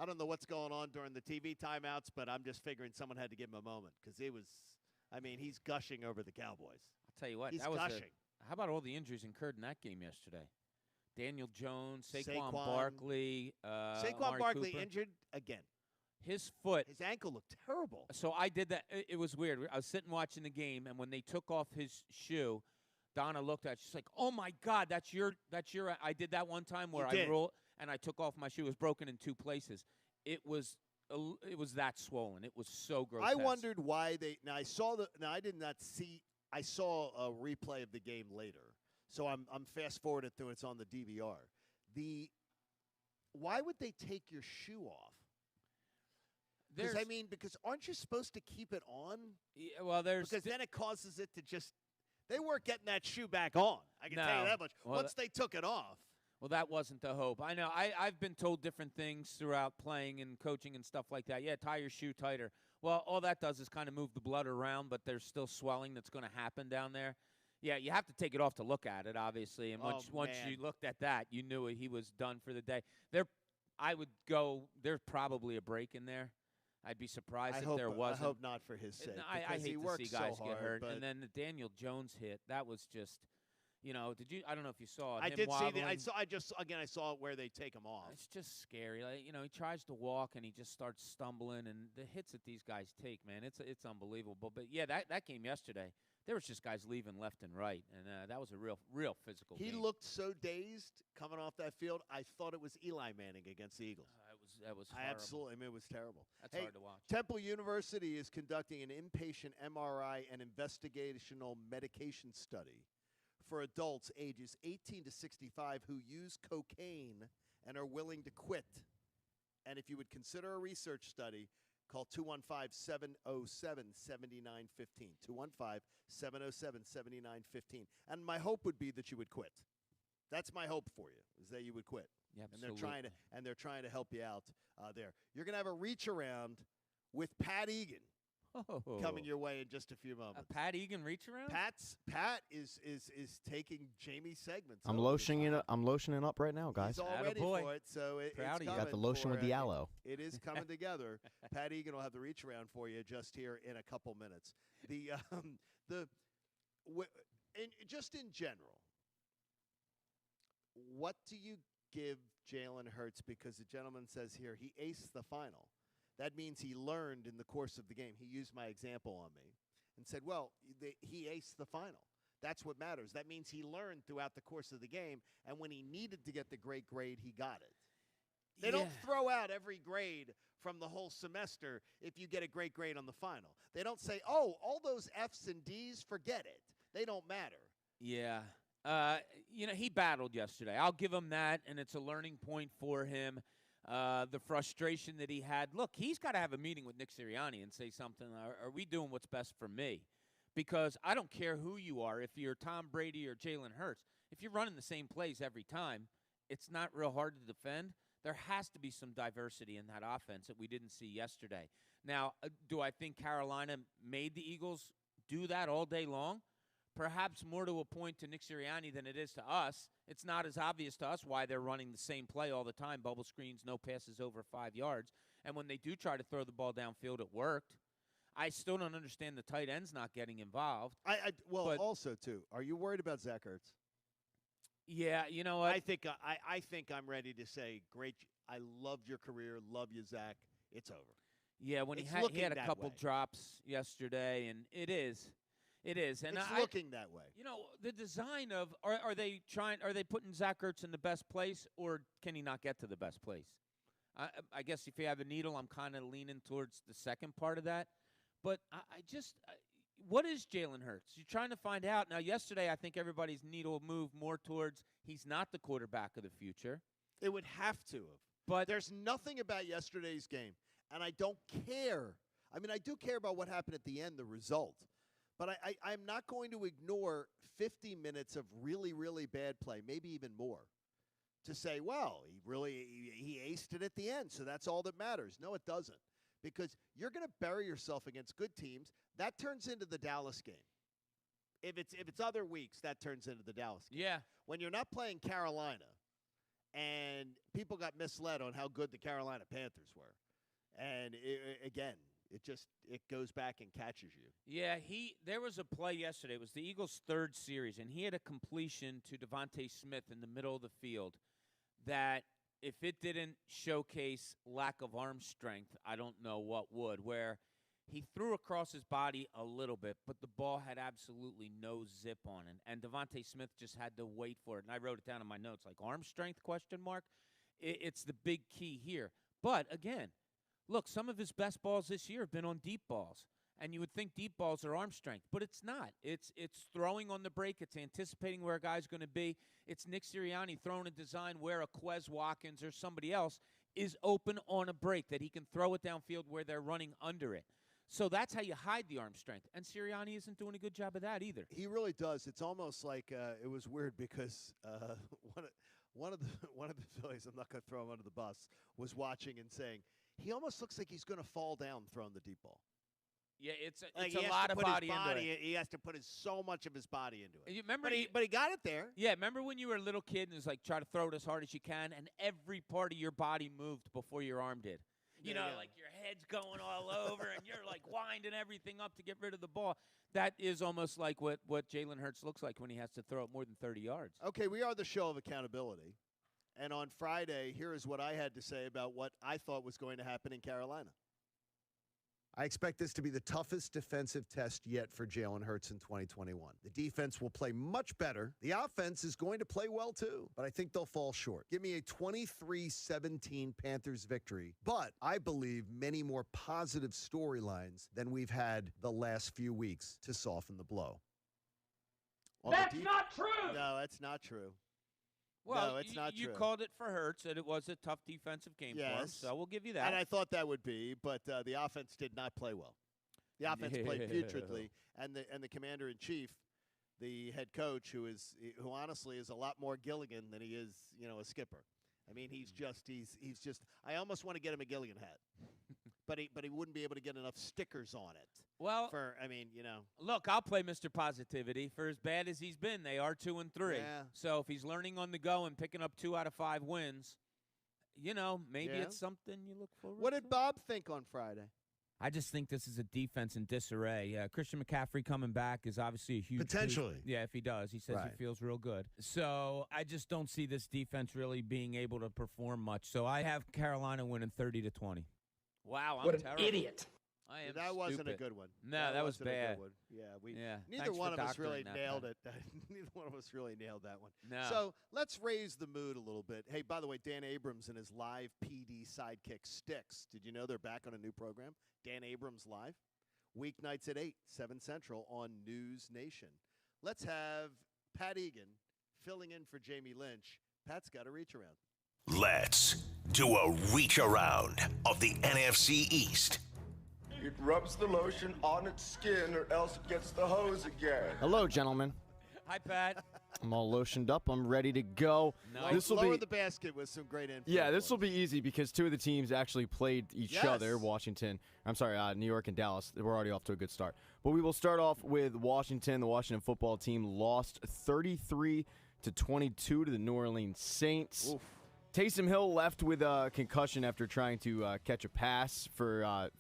S4: don't know what's going on during the TV timeouts, but I'm just figuring someone had to give him a moment, because he's gushing over the Cowboys.
S2: I'll tell you what.
S4: He's
S2: that was
S4: gushing.
S2: How about all the injuries incurred in that game yesterday? Daniel Jones, Saquon Barkley.
S4: Saquon
S2: Amari
S4: Barkley
S2: Cooper.
S4: injured again.
S2: His foot.
S4: His ankle looked terrible.
S2: So I did that. It was weird. I was sitting watching the game, and when they took off his shoe, Donna looked at it. She's like, "Oh, my God, that's your." I did that one time where I rolled, and I took off my shoe. It was broken in two places. It was that swollen. It was so grotesque.
S4: I wondered why they. Now I saw I did not see. I saw a replay of the game later, so I'm fast forwarding through. It's on the DVR. Why would they take your shoe off? Because aren't you supposed to keep it on?
S2: Yeah, well, because
S4: then it causes it to just. They weren't getting that shoe back on. I can tell you that much.
S2: Well,
S4: once they took it off.
S2: Well, that wasn't the hope. I know. I've been told different things throughout playing and coaching and stuff like that. Yeah, tie your shoe tighter. Well, all that does is kind of move the blood around, but there's still swelling that's going to happen down there. Yeah, you have to take it off to look at it, obviously. And once you looked at that, you knew he was done for the day. There's probably a break in there. I'd be surprised if there wasn't.
S4: I hope not for his sake.
S2: I hate
S4: he
S2: to see guys
S4: so
S2: get
S4: hard,
S2: hurt. And then the Daniel Jones hit, that was just, did you? I don't know if you saw it.
S4: I
S2: him
S4: did
S2: wobbling.
S4: see I saw it where they take him off.
S2: It's just scary. He tries to walk and he just starts stumbling, and the hits that these guys take, man, it's unbelievable. But yeah, that game yesterday, there was just guys leaving left and right, and that was a real physical game.
S4: He looked so dazed coming off that field. I thought it was Eli Manning against the Eagles.
S2: That was horrible.
S4: Absolutely. It was terrible.
S2: That's
S4: hard
S2: to watch.
S4: Temple University is conducting an inpatient MRI and investigational medication study for adults ages 18 to 65 who use cocaine and are willing to quit. And if you would consider a research study, call 215-707-7915. 215-707-7915. And my hope would be that you would quit. That's my hope for you, is that you would quit.
S2: Yeah,
S4: and they're trying to help you out there. You're going to have a reach around with Pat Egan, coming your way in just a few moments.
S2: A Pat Egan reach around?
S4: Pat is taking Jamie's segments.
S5: I'm lotioning up right now, guys.
S4: He's all ready for it, so it's
S2: Proud of you.
S4: coming.
S5: Got the lotion with the aloe.
S4: It is coming together. Pat Egan will have the reach around for you just here in a couple minutes. Just in general, what do you give Jalen Hurts? Because the gentleman says here he aced the final. That means he learned in the course of the game. He used my example on me and said, well, he aced the final. That's what matters. That means he learned throughout the course of the game, and when he needed to get the great grade, he got it. They don't throw out every grade from the whole semester if you get a great grade on the final. They don't say, oh, all those Fs and Ds, forget it. They don't matter.
S2: Yeah. He battled yesterday. I'll give him that, and it's a learning point for him. The frustration that he had. Look, he's got to have a meeting with Nick Sirianni and say something. Are we doing what's best for me? Because I don't care who you are, if you're Tom Brady or Jalen Hurts. If you're running the same plays every time, it's not real hard to defend. There has to be some diversity in that offense that we didn't see yesterday. Now, do I think Carolina made the Eagles do that all day long? Perhaps more to a point to Nick Sirianni than it is to us. It's not as obvious to us why they're running the same play all the time, bubble screens, no passes over 5 yards. And when they do try to throw the ball downfield, it worked. I still don't understand the tight ends not getting involved.
S4: Also, too, are you worried about Zach Ertz?
S2: Yeah, you know what?
S4: I think I'm ready to say, great. I loved your career. Love you, Zach. It's over.
S2: Yeah, when he had a couple drops yesterday, and it is. It is, and
S4: it's looking that way.
S2: You know, the design of are they putting Zach Ertz in the best place, or can he not get to the best place? I guess if you have a needle, I'm kind of leaning towards the second part of that. But what is Jalen Hurts? You're trying to find out. Now, yesterday, I think everybody's needle moved more towards he's not the quarterback of the future.
S4: It would have to have. But there's nothing about yesterday's game, and I don't care. I mean, I do care about what happened at the end, the result. But I'm not going to ignore 50 minutes of really, really bad play, maybe even more, to say, well, he aced it at the end, so that's all that matters. No, it doesn't, because you're going to bury yourself against good teams. That turns into the Dallas game. If it's other weeks, that turns into the Dallas game.
S2: Yeah.
S4: When you're not playing Carolina, and people got misled on how good the Carolina Panthers were, and it goes back and catches you.
S2: Yeah, there was a play yesterday. It was the Eagles' third series, and he had a completion to Devontae Smith in the middle of the field that if it didn't showcase lack of arm strength, I don't know what would, where he threw across his body a little bit, but the ball had absolutely no zip on it, and Devontae Smith just had to wait for it. And I wrote it down in my notes, like arm strength, question mark. It's the big key here. But, again, look, some of his best balls this year have been on deep balls, and you would think deep balls are arm strength, but it's not. It's throwing on the break. It's anticipating where a guy's going to be. It's Nick Sirianni throwing a design where a Quez Watkins or somebody else is open on a break, that he can throw it downfield where they're running under it. So that's how you hide the arm strength, and Sirianni isn't doing a good job of that either.
S4: He really does. It's almost like it was weird because one of the Phillies, I'm not going to throw him under the bus, was watching and saying, he almost looks like he's going to fall down throwing the deep ball.
S2: Yeah, it's a lot of body into it.
S4: He has to put so much of his body into it.
S2: You remember
S4: but he got it there.
S2: Yeah, remember when you were a little kid and it was like, try to throw it as hard as you can, and every part of your body moved before your arm did. You know, like your head's going all over, and you're like winding everything up to get rid of the ball. That is almost like what Jalen Hurts looks like when he has to throw it more than 30 yards.
S4: Okay, we are the show of accountability. And on Friday, here is what I had to say about what I thought was going to happen in Carolina. I expect this to be the toughest defensive test yet for Jalen Hurts in 2021. The defense will play much better. The offense is going to play well, too, but I think they'll fall short. Give me a 23-17 Panthers victory, but I believe many more positive storylines than we've had the last few weeks to soften the blow.
S2: That's not true!
S4: No, that's not true.
S2: Well,
S4: no, it's not true.
S2: You called it for Hurts, and it was a tough defensive game for him, so we'll give you that.
S4: And I thought that would be, but the offense did not play well. The offense played putridly, and the commander-in-chief, the head coach, who honestly is a lot more Gilligan than he is, a skipper. I mean, he's just. I almost want to get him a Gilligan hat. but he wouldn't be able to get enough stickers on it.
S2: Well,
S4: Look,
S2: I'll play Mr. Positivity. For as bad as he's been, they are 2-3.
S4: Yeah.
S2: So if he's learning on the go and picking up 2 out of 5 wins, maybe
S4: Yeah.
S2: it's something you look forward
S4: What
S2: to.
S4: did Bob think on Friday?
S2: I just think this is a defense in disarray. Christian McCaffrey coming back is obviously a huge
S20: Potentially.
S2: boost. Yeah, if he does. He says
S20: Right.
S2: he feels real good. So I just don't see this defense really being able to perform much. So I have Carolina winning 30-20. Wow, I'm
S7: What an
S2: terrible.
S7: idiot.
S2: I am
S4: That wasn't a
S2: stupid.
S4: good one.
S2: No, that was
S4: wasn't a
S2: bad.
S4: good one.
S2: Yeah,
S4: Neither
S2: thanks
S4: one
S2: for
S4: of us really
S2: doctoring that,
S4: nailed
S2: Pat.
S4: it. Neither one of us really nailed that one.
S2: No.
S4: So let's raise the mood a little bit. Hey, by the way, Dan Abrams and his live PD sidekick Sticks. Did you know they're back on a new program? Dan Abrams Live. Weeknights at 8, 7 Central on News Nation. Let's have Pat Egan filling in for Jamie Lynch. Pat's got a reach around.
S6: Let's do a reach around of the NFC East.
S8: It rubs the lotion on its skin or else it gets the hose again.
S5: Hello, gentlemen.
S2: Hi, Pat.
S5: I'm all lotioned up. I'm ready to go. This will
S4: Lower
S5: be
S4: the basket with some great info.
S5: Yeah, this will be easy because 2 of the teams actually played each other. New York and Dallas. We're already off to a good start. But we will start off with Washington. The Washington football team lost 33-22 to the New Orleans Saints.
S4: Oof.
S5: Taysom Hill left with a concussion after trying to catch a pass for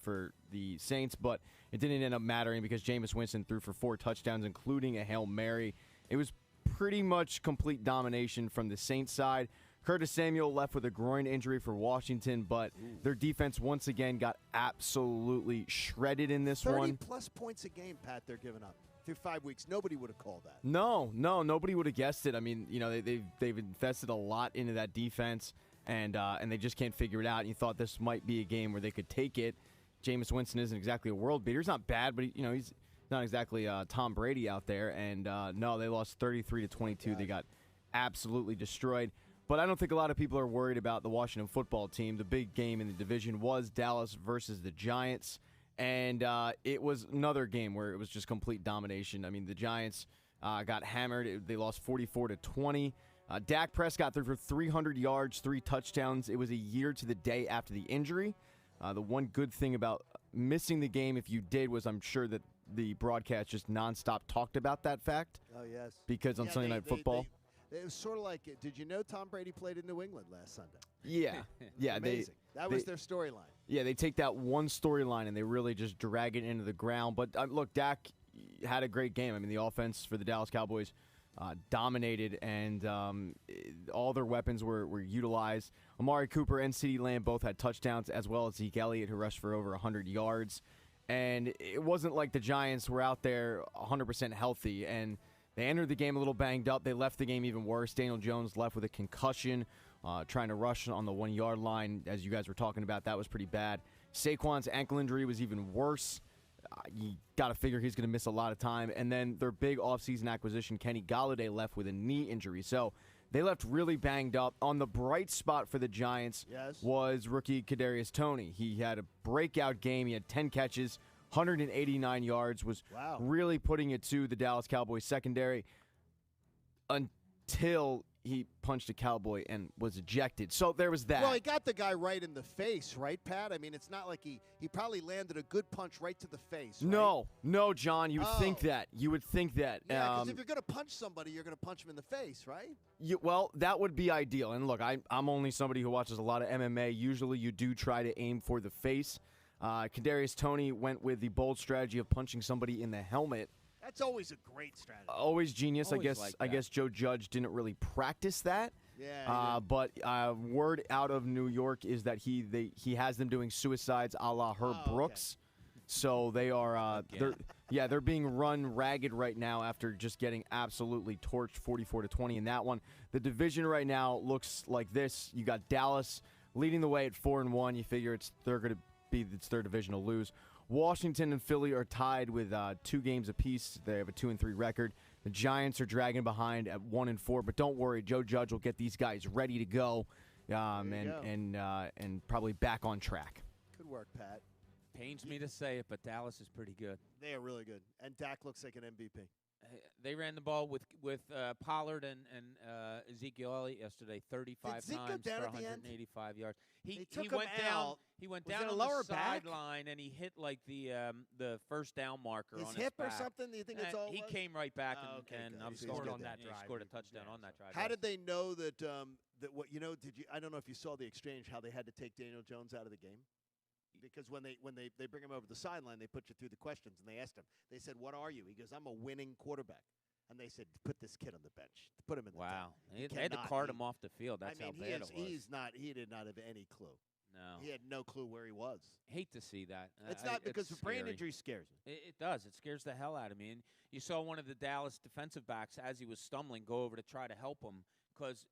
S5: the Saints, but it didn't end up mattering because Jameis Winston threw for 4 touchdowns, including a Hail Mary. It was pretty much complete domination from the Saints side. Curtis Samuel left with a groin injury for Washington, but their defense once again got absolutely shredded in this one.
S4: 30-plus points a game, Pat, they're giving up. Through 5 weeks, nobody would have called that.
S5: No, nobody would have guessed it. I mean, they've invested a lot into that defense, and they just can't figure it out. And you thought this might be a game where they could take it. Jameis Winston isn't exactly a world beater. He's not bad, but he's not exactly Tom Brady out there. And no, they lost 33-22. They got absolutely destroyed. But I don't think a lot of people are worried about the Washington football team. The big game in the division was Dallas versus the Giants. And it was another game where it was just complete domination. I mean, the Giants got hammered. They lost 44-20. Dak Prescott threw for 300 yards, 3 touchdowns. It was a year to the day after the injury. The one good thing about missing the game, if you did, was I'm sure that the broadcast just nonstop talked about that fact.
S4: Oh, yes.
S5: Because on Sunday Night Football.
S4: It was sort of like, did you know Tom Brady played in New England last Sunday?
S5: Yeah. Yeah.
S4: Amazing. That was their storyline.
S5: Yeah, they take that one storyline and they really just drag it into the ground. But look, Dak had a great game. I mean, the offense for the Dallas Cowboys dominated, and all their weapons were utilized. Amari Cooper and CeeDee Lamb both had touchdowns, as well as Zeke Elliott, who rushed for over 100 yards. And it wasn't like the Giants were out there 100% healthy, and they entered the game a little banged up. They left the game even worse. Daniel Jones left with a concussion, trying to rush on the 1-yard line, as you guys were talking about. That was pretty bad. Saquon's ankle injury was even worse. You got to figure he's going to miss a lot of time. And then their big offseason acquisition, Kenny Golladay, left with a knee injury. So they left really banged up. On the bright spot for the Giants was rookie Kadarius Toney. He had a breakout game. He had 10 catches, 189 yards, was really putting it to the Dallas Cowboys secondary until he punched a Cowboy and was ejected. So there was that.
S4: Well, he got the guy right in the face, right, Pat? I mean, it's not like he probably landed a good punch right to the face, right?
S5: No, John, you would think that. You would think that.
S4: Yeah, because if you're going to punch somebody, you're going to punch him in the face, right?
S5: Well, that would be ideal. And look, I'm only somebody who watches a lot of MMA. Usually you do try to aim for the face. Kadarius Toney went with the bold strategy of punching somebody in the helmet.
S4: That's always a great strategy.
S5: Always genius. I guess Joe Judge didn't really practice that.
S4: Yeah.
S5: But word out of New York is that he has them doing suicides a la Herb Brooks. Okay. So they are they're being run ragged right now after just getting absolutely torched 44-20 in that one. The division right now looks like this. You got Dallas leading the way at 4-1. You figure it's their division to lose. Washington and Philly are tied with 2 games apiece. They have a 2-3 record. The Giants are dragging behind at 1-4, but don't worry, Joe Judge will get these guys ready to go, and probably back on track.
S4: Good work, Pat.
S2: Pains me to say it, but Dallas is pretty good.
S4: They are really good, and Dak looks like an MVP.
S2: They ran the ball with Pollard and Ezekiel Elliott yesterday, 35
S4: Zeke go
S2: times
S4: down
S2: for
S4: at the end?
S2: 185 yards.
S4: They
S2: He
S4: took him
S2: went down.
S4: out.
S2: He went
S4: Was
S2: down
S4: it a
S2: on
S4: lower
S2: the
S4: back?
S2: sideline and he hit like the first down marker
S4: His
S2: on
S4: hip
S2: his
S4: or
S2: back.
S4: something? Do you think it's all?
S2: He
S4: was?
S2: came right back
S4: Oh, okay,
S2: and
S4: good.
S2: scored
S4: He's
S2: on
S4: good
S2: that
S4: then.
S2: drive. He scored a touchdown on that drive.
S4: How did they know that that what you know? Did you? I don't know if you saw the exchange. How they had to take Daniel Jones out of the game. Because when they bring him over the sideline, they put you through the questions, and they asked him. They said, "What are you?" He goes, "I'm a winning quarterback." And they said, "Put this kid on the bench. Put him in the
S2: Wow.
S4: team."
S2: They had to cart him off the field. That's
S4: I mean,
S2: how bad it was.
S4: He's not. He did not have any clue.
S2: No.
S4: He had no clue where he was.
S2: Hate to see that.
S4: It's not because
S2: it's
S4: brain
S2: scary.
S4: injury scares me.
S2: It does. It scares the hell out of me. And you saw one of the Dallas defensive backs as he was stumbling go over to try to help him because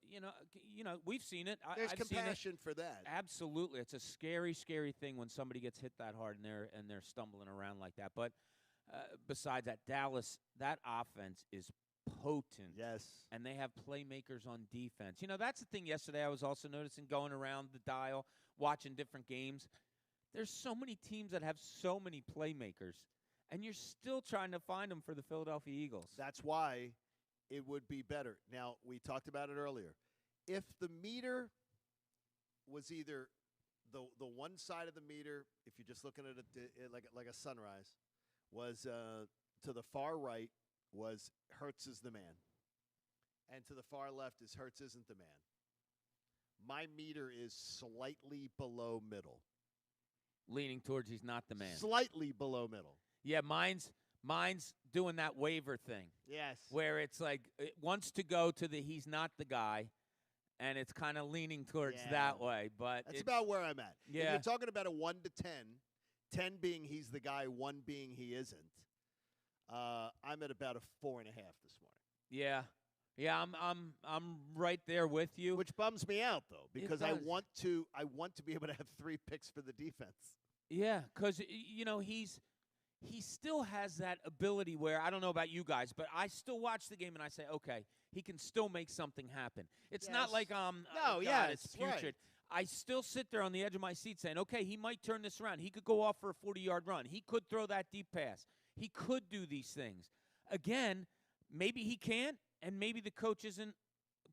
S2: we've seen it.
S4: There's
S2: I've seen it.
S4: compassion for that.
S2: Absolutely, it's a scary, scary thing when somebody gets hit that hard and they're stumbling around like that. But besides that, Dallas, that offense is potent.
S4: Yes.
S2: And they have playmakers on defense. That's the thing yesterday I was also noticing going around the dial, watching different games. There's so many teams that have so many playmakers, and you're still trying to find them for the Philadelphia Eagles.
S4: That's why it would be better. Now, we talked about it earlier. If the meter was either the one side of the meter, if you're just looking at it like a sunrise, was to the far right was Hurts is the man, and to the far left is Hurts isn't the man. My meter is slightly below middle.
S2: Leaning towards he's not the man.
S4: Slightly below middle.
S2: Yeah, mine's doing that waiver thing.
S4: Yes.
S2: Where it's like it wants to go to the he's not the guy, and it's kind of leaning towards that way. But
S4: that's about where I'm at.
S2: Yeah.
S4: If you're talking about a 1 to 10, 10 being he's the guy, 1 being he isn't, I'm at about a 4.5 this morning.
S2: Yeah, I'm right there with you.
S4: Which bums me out though, because I
S2: does.
S4: want to be able to have 3 picks for the defense.
S2: Yeah, because he still has that ability where I don't know about you guys, but I still watch the game and I say, okay, he can still make something happen. It's not like it's putrid.
S4: Right.
S2: I still sit there on the edge of my seat saying, okay, he might turn this around. He could go off for a 40-yard run. He could throw that deep pass. He could do these things. Again, maybe he can't, and maybe the coach isn't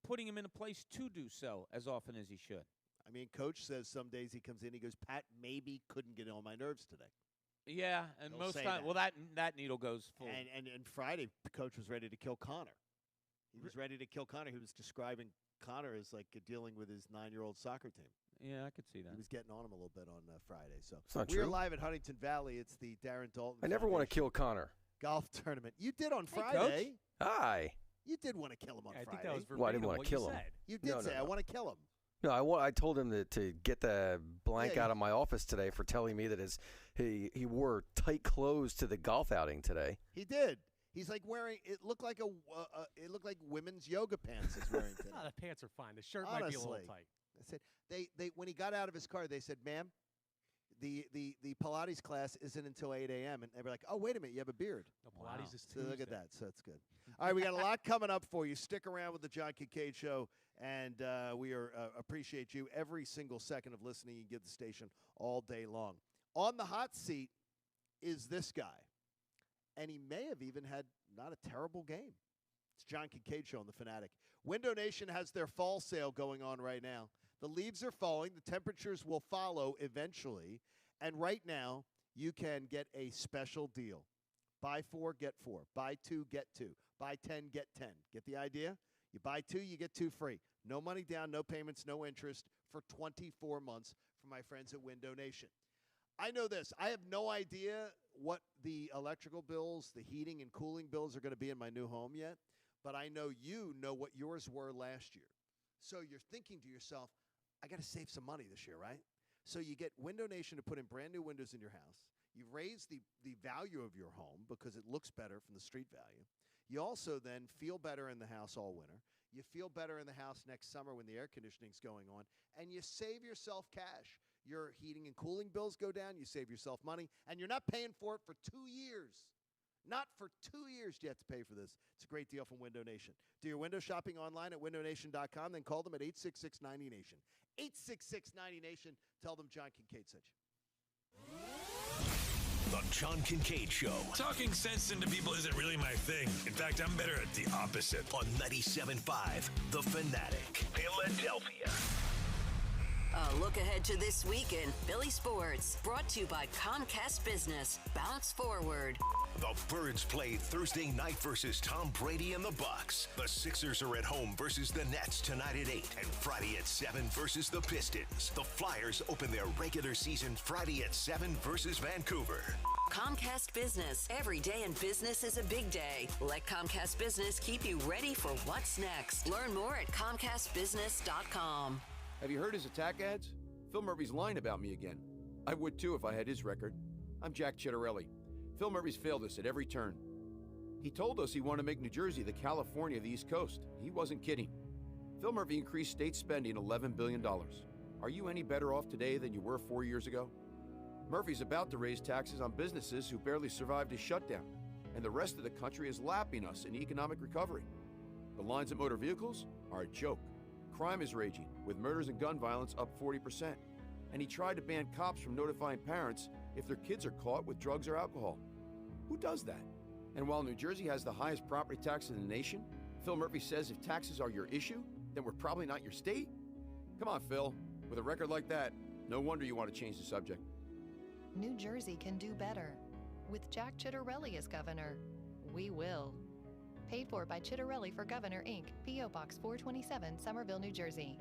S2: putting him in a place to do so as often as he should.
S4: I mean, coach says some days he comes in, he goes, Pat maybe couldn't get on my nerves today.
S2: Yeah, and
S4: He'll
S2: most
S4: say
S2: times,
S4: that.
S2: that needle goes full.
S4: And Friday, coach was ready to kill Connor. He was ready to kill Connor. He was describing Connor as like dealing with his 9-year-old soccer team.
S2: Yeah, I could see that.
S4: He was getting on him a little bit on Friday. So
S1: It's not
S4: we're
S1: true.
S4: live at Huntington Valley. It's the Darren Dalton
S1: I never want to
S4: Foundation
S1: kill Connor.
S4: golf tournament. You did on
S2: Hey,
S4: Friday.
S1: Hi.
S4: You did want to kill him on
S3: I
S4: Friday.
S3: think that was
S1: Well, I didn't
S3: verbatim
S1: want
S3: what
S1: to kill
S3: you
S1: him.
S3: said.
S4: You did
S1: No,
S4: say,
S1: no,
S4: I
S1: no.
S4: want to kill him.
S1: No, I told him to get the blank
S4: Yeah,
S1: out of my office today for telling me that he wore tight clothes to the golf outing today.
S4: He did. He's like wearing. It looked like it looked like women's yoga pants he's wearing today.
S3: The pants are fine. The shirt might be a little
S4: Honestly.
S3: tight.
S4: I said they when he got out of his car, they said, "Ma'am, the Pilates class isn't until 8 a.m." And they were like, "Oh, wait a minute, you have a beard."
S3: No, Pilates is
S4: So look at
S3: Tuesday.
S4: that. So that's good. All right, we got a lot coming up for you. Stick around with the John Kincade Show, and we appreciate you every single second of listening. You give the station all day long. On the hot seat is this guy, and he may have even had not a terrible game. It's John Kincade Show on the Fanatic. Window Nation has their fall sale going on right now. The leaves are falling. The temperatures will follow eventually. And right now, you can get a special deal. Buy 4, get 4. Buy 2, get 2. Buy 10, get 10. Get the idea? You buy 2, you get 2 free. No money down, no payments, no interest for 24 months from my friends at Window Nation. I know this. I have no idea what the electrical bills, the heating and cooling bills are going to be in my new home yet, but I know you know what yours were last year. So you're thinking to yourself, I got to save some money this year, right? So you get Window Nation to put in brand new windows in your house. You raise the value of your home because it looks better from the street value. You also then feel better in the house all winter. You feel better in the house next summer when the air conditioning's going on, and you save yourself cash. Your heating and cooling bills go down, you save yourself money, and you're not paying for it for 2 years. Not for 2 years do you have to pay for this. It's a great deal from Window Nation. Do your window shopping online at windownation.com, then call them at 866-90-NATION. 866-90-NATION. Tell them John Kincade sent you.
S6: The John Kincade Show.
S7: Talking sense into people isn't really my thing. In fact, I'm better at the opposite.
S6: On 97.5, The Fanatic, Philadelphia.
S9: A look ahead to this weekend. Philly Sports, brought to you by Comcast Business. Bounce forward.
S6: The Birds play Thursday night versus Tom Brady and the Bucks. The Sixers are at home versus the Nets tonight at 8. And Friday at 7 versus the Pistons. The Flyers open their regular season Friday at 7 versus Vancouver.
S9: Comcast Business. Every day in business is a big day. Let Comcast Business keep you ready for what's next. Learn more at ComcastBusiness.com.
S12: Have you heard his attack ads? Phil Murphy's lying about me again. I would too if I had his record. I'm Jack Chittarelli. Phil Murphy's failed us at every turn. He told us he wanted to make New Jersey the California of the East Coast. He wasn't kidding. Phil Murphy increased state spending $11 billion. Are you any better off today than you were 4 years ago? Murphy's about to raise taxes on businesses who barely survived his shutdown, and the rest of the country is lapping us in economic recovery. The lines of motor vehicles are a joke. Crime is raging, with murders and gun violence up 40%. And he tried to ban cops from notifying parents if their kids are caught with drugs or alcohol. Who does that? And while New Jersey has the highest property tax in the nation, Phil Murphy says if taxes are your issue, then we're probably not your state? Come on, Phil. With a record like that, no wonder you want to change the subject.
S13: New Jersey can do better. With Jack Chittarelli as governor, we will. Paid for by Chittarelli for Governor, Inc., P.O. Box 427, Somerville, New Jersey.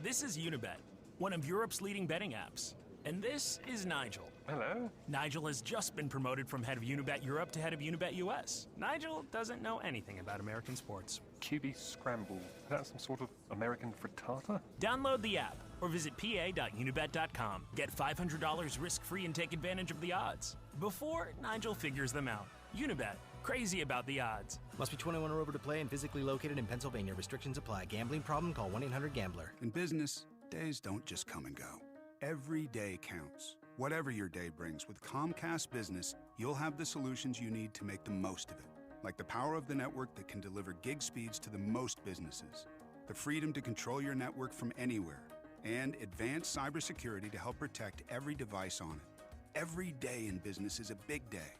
S14: This is Unibet, one of Europe's leading betting apps. And this is Nigel.
S7: Hello.
S14: Nigel has just been promoted from head of Unibet Europe to head of Unibet US. Nigel doesn't know anything about American sports.
S7: QB Scramble. That's some sort of American frittata?
S14: Download the app or visit pa.unibet.com. Get $500 risk-free and take advantage of the odds before Nigel figures them out. Unibet. Crazy about the odds.
S15: Must be 21 or over to play and physically located in Pennsylvania. Restrictions apply. Gambling problem? Call 1-800-GAMBLER.
S16: In business, days don't just come and go. Every day counts. Whatever your day brings, with Comcast Business, you'll have the solutions you need to make the most of it. Like the power of the network that can deliver gig speeds to the most businesses, the freedom to control your network from anywhere, and advanced cybersecurity to help protect every device on it. Every day in business is a big day.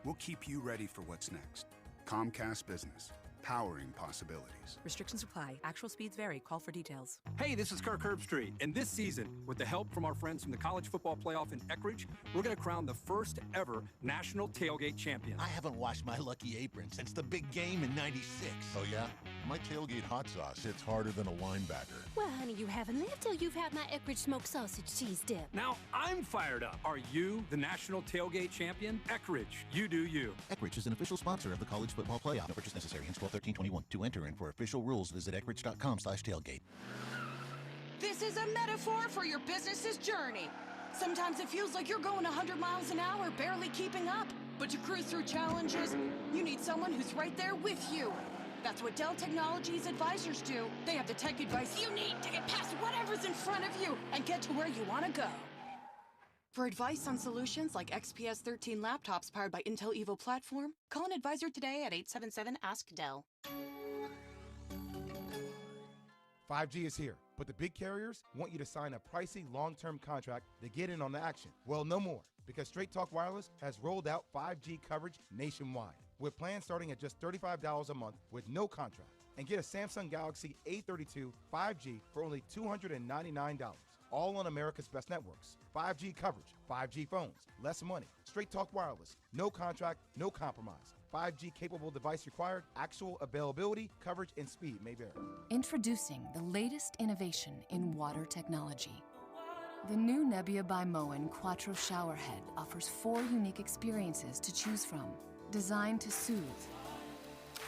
S16: We'll keep you ready for what's next. Comcast Business, powering possibilities.
S11: Restrictions apply. Actual speeds vary. Call for details.
S30: Hey, this is Kirk Herbstreit, and this season, with the help from our friends from the College Football Playoff in Eckridge, we're going to crown the first ever national tailgate champion.
S17: I haven't washed my lucky apron since the big game in '96.
S18: Oh, yeah? My tailgate hot sauce hits harder than a linebacker.
S19: Well, honey, you haven't lived till you've had my Eckridge smoked sausage cheese dip.
S30: Now I'm fired up. Are you the national tailgate champion? Eckridge, you do you.
S17: Eckridge is an official sponsor of the College Football Playoff. No purchase necessary. Hence 12/13/21. To enter and for official rules, visit eckridge.com/tailgate.
S21: This is a metaphor for your business's journey. Sometimes it feels like you're going 100 miles an hour, barely keeping up. But to cruise through challenges, you need someone who's right there with you. That's what Dell Technologies advisors do. They have the tech advice you need to get past whatever's in front of you and get to where you want to go. For advice on solutions like XPS 13 laptops powered by Intel Evo platform, call an advisor today at 877-ASK-DELL.
S22: 5G is here, but the big carriers want you to sign a pricey long-term contract to get in on the action. Well, no more, because Straight Talk Wireless has rolled out 5G coverage nationwide, with plans starting at just $35 a month with no contract. And get a Samsung Galaxy A32 5G for only $299, all on America's best networks. 5G coverage, 5G phones, less money. Straight Talk Wireless, no contract, no compromise. 5G capable device required, actual availability, coverage, and speed may vary.
S23: Introducing the latest innovation in water technology. The new Nebbia by Moen Quattro Showerhead offers 4 unique experiences to choose from, designed to soothe,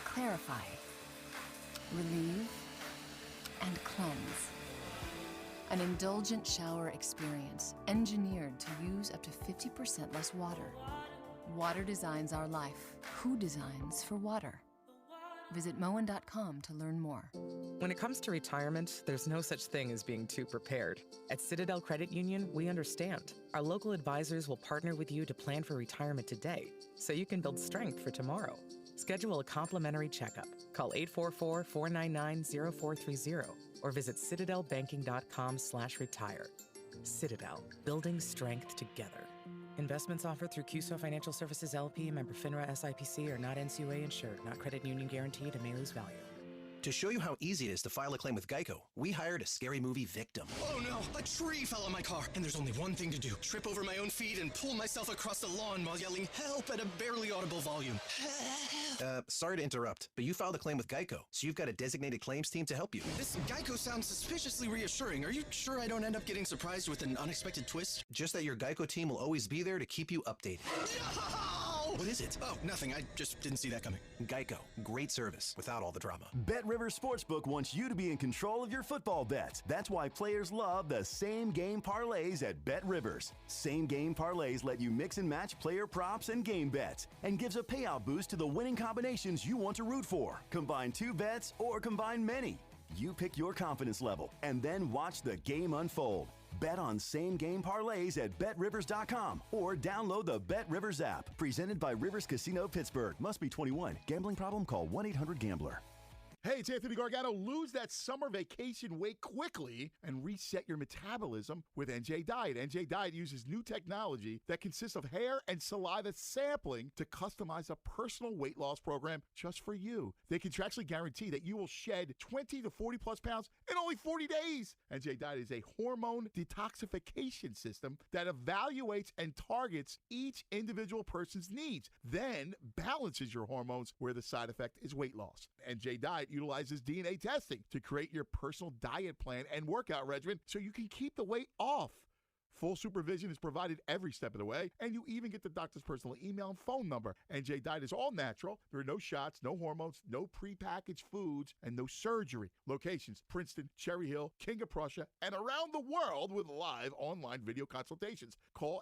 S23: clarify, relieve, and cleanse. An indulgent shower experience engineered to use up to 50% less water. Water designs our life. Who designs for water? Visit Moen.com to learn more.
S34: When it comes to retirement, there's no such thing as being too prepared. At Citadel Credit Union, we understand. Our local advisors will partner with you to plan for retirement today, so you can build strength for tomorrow. Schedule a complimentary checkup. Call 844-499-0430 or visit citadelbanking.com/retire. Citadel, building strength together. Investments offered through QSO Financial Services LP, member FINRA SIPC, are not NCUA insured, not credit union guaranteed, and may lose value.
S2: To show you how easy it is to file a claim with Geico, we hired a scary movie victim.
S15: Oh no, a tree fell on my car, and there's only one thing to do. Trip over my own feet and pull myself across the lawn while yelling help at a barely audible volume.
S2: Sorry to interrupt, but you filed a claim with Geico, so you've got a designated claims team to help you.
S15: This Geico sounds suspiciously reassuring. Are you sure I don't end up getting surprised with an unexpected twist?
S2: Just that your Geico team will always be there to keep you updated. What is it?
S15: Oh, nothing. I just didn't see that coming.
S2: Geico. Great service without all the drama.
S5: BetRivers Sportsbook wants you to be in control of your football bets. That's why players love the same-game parlays at BetRivers. Same-game parlays let you mix and match player props and game bets and gives a payout boost to the winning combinations you want to root for. Combine 2 bets or combine many. You pick your confidence level and then watch the game unfold. Bet on same-game parlays at BetRivers.com or download the BetRivers app. Presented by Rivers Casino Pittsburgh. Must be 21. Gambling problem? Call 1-800-GAMBLER.
S8: Hey, it's Anthony Gargano. Lose that summer vacation weight quickly and reset your metabolism with NJ Diet. NJ Diet uses new technology that consists of hair and saliva sampling to customize a personal weight loss program just for you. They contractually guarantee that you will shed 20 to 40 plus pounds in only 40 days. NJ Diet is a hormone detoxification system that evaluates and targets each individual person's needs, then balances your hormones where the side effect is weight loss. NJ Diet utilizes DNA testing to create your personal diet plan and workout regimen so you can keep the weight off. Full supervision is provided every step of the way, and you even get the doctor's personal email and phone number. NJ Diet is all natural. There are no shots, no hormones, no prepackaged foods, and no surgery. Locations: Princeton, Cherry Hill, King of Prussia, and around the world with live online video consultations. Call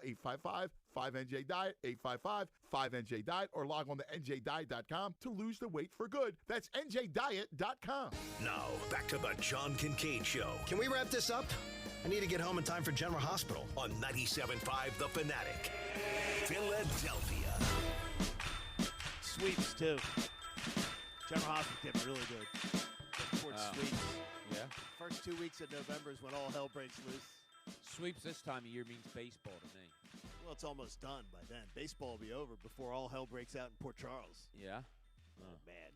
S8: 855-5NJ-DIET, 855-5NJ-DIET, or log on to njdiet.com to lose the weight for good. That's njdiet.com.
S6: Now, back to the John Kincade Show.
S15: Can we wrap this up? I need to get home in time for General Hospital.
S6: On 97.5 The Fanatic, Philadelphia.
S4: Sweeps, too. General Hospital getting really good. Towards sweeps.
S10: Yeah.
S4: First 2 weeks of November is when all hell breaks loose.
S10: Sweeps this time of year means baseball to me.
S4: Well, it's almost done by then. Baseball will be over before all hell breaks out in Port Charles.
S10: Yeah.
S4: Oh, man.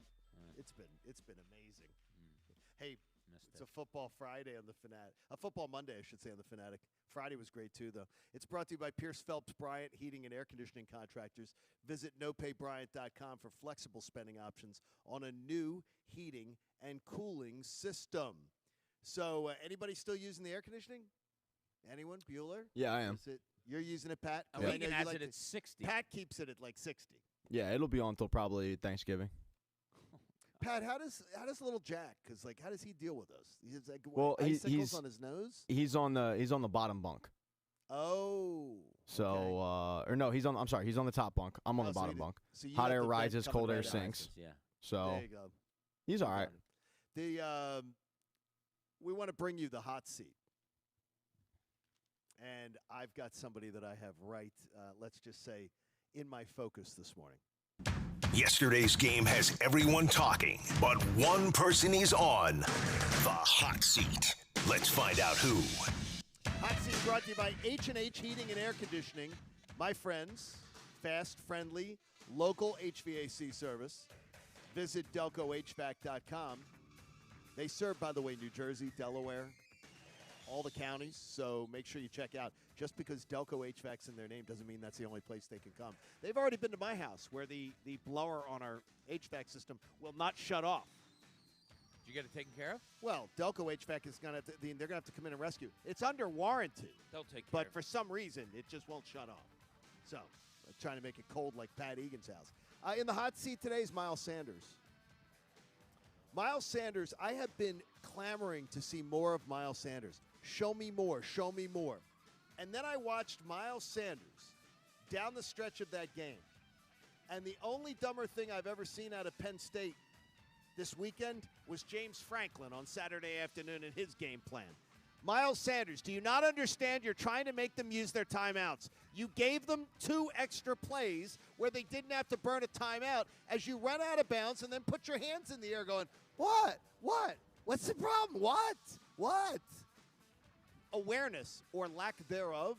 S4: It's been amazing. Hey, it's a football Friday on the Fanatic. A football Monday, I should say, on the Fanatic. Friday was great, too, though. It's brought to you by Pierce Phelps Bryant Heating and Air Conditioning Contractors. Visit nopaybryant.com for flexible spending options on a new heating and cooling system. So, anybody still using the air conditioning? Anyone? Bueller?
S20: Yeah, I am.
S4: You're using it, Pat?
S10: Egan has it at 60.
S4: Pat keeps it at like 60.
S20: Yeah, it'll be on until probably Thanksgiving.
S4: Pat, how does little Jack? Because how does he deal with us? He's like
S20: he's
S4: on his nose.
S20: He's on the bottom bunk.
S4: Oh.
S20: So or no, he's on the top bunk. I'm on the bottom bunk.
S4: So
S20: hot air rises, cold air sinks.
S10: Yeah.
S20: So
S4: there you go.
S20: He's all right.
S4: We want to bring you the hot seat, and I've got somebody that I have let's just say, in my focus this morning.
S6: Yesterday's game has everyone talking, but one person is on the hot seat. Let's find out who.
S4: Hot seat brought to you by H&H Heating and Air Conditioning. My friends, fast, friendly, local HVAC service. Visit DelcoHVAC.com. They serve, by the way, New Jersey, Delaware, all the counties, so make sure you check out. Just because Delco HVAC's in their name doesn't mean that's the only place they can come. They've already been to my house where the blower on our HVAC system will not shut off.
S10: Did you get it taken care of?
S4: Well, Delco HVAC is they're going to have to come in and rescue. It's under warranty.
S10: They'll take care
S4: But
S10: of it.
S4: for some reason, it just won't shut off. So, trying to make it cold like Pat Egan's house. In the hot seat today is Miles Sanders. Miles Sanders, I have been clamoring to see more of Miles Sanders. Show me more, show me more. And then I watched Miles Sanders down the stretch of that game. And the only dumber thing I've ever seen out of Penn State this weekend was James Franklin on Saturday afternoon and his game plan. Miles Sanders, do you not understand you're trying to make them use their timeouts? You gave them 2 extra plays where they didn't have to burn a timeout as you run out of bounds and then put your hands in the air going, what? What's the problem? What? Awareness or lack thereof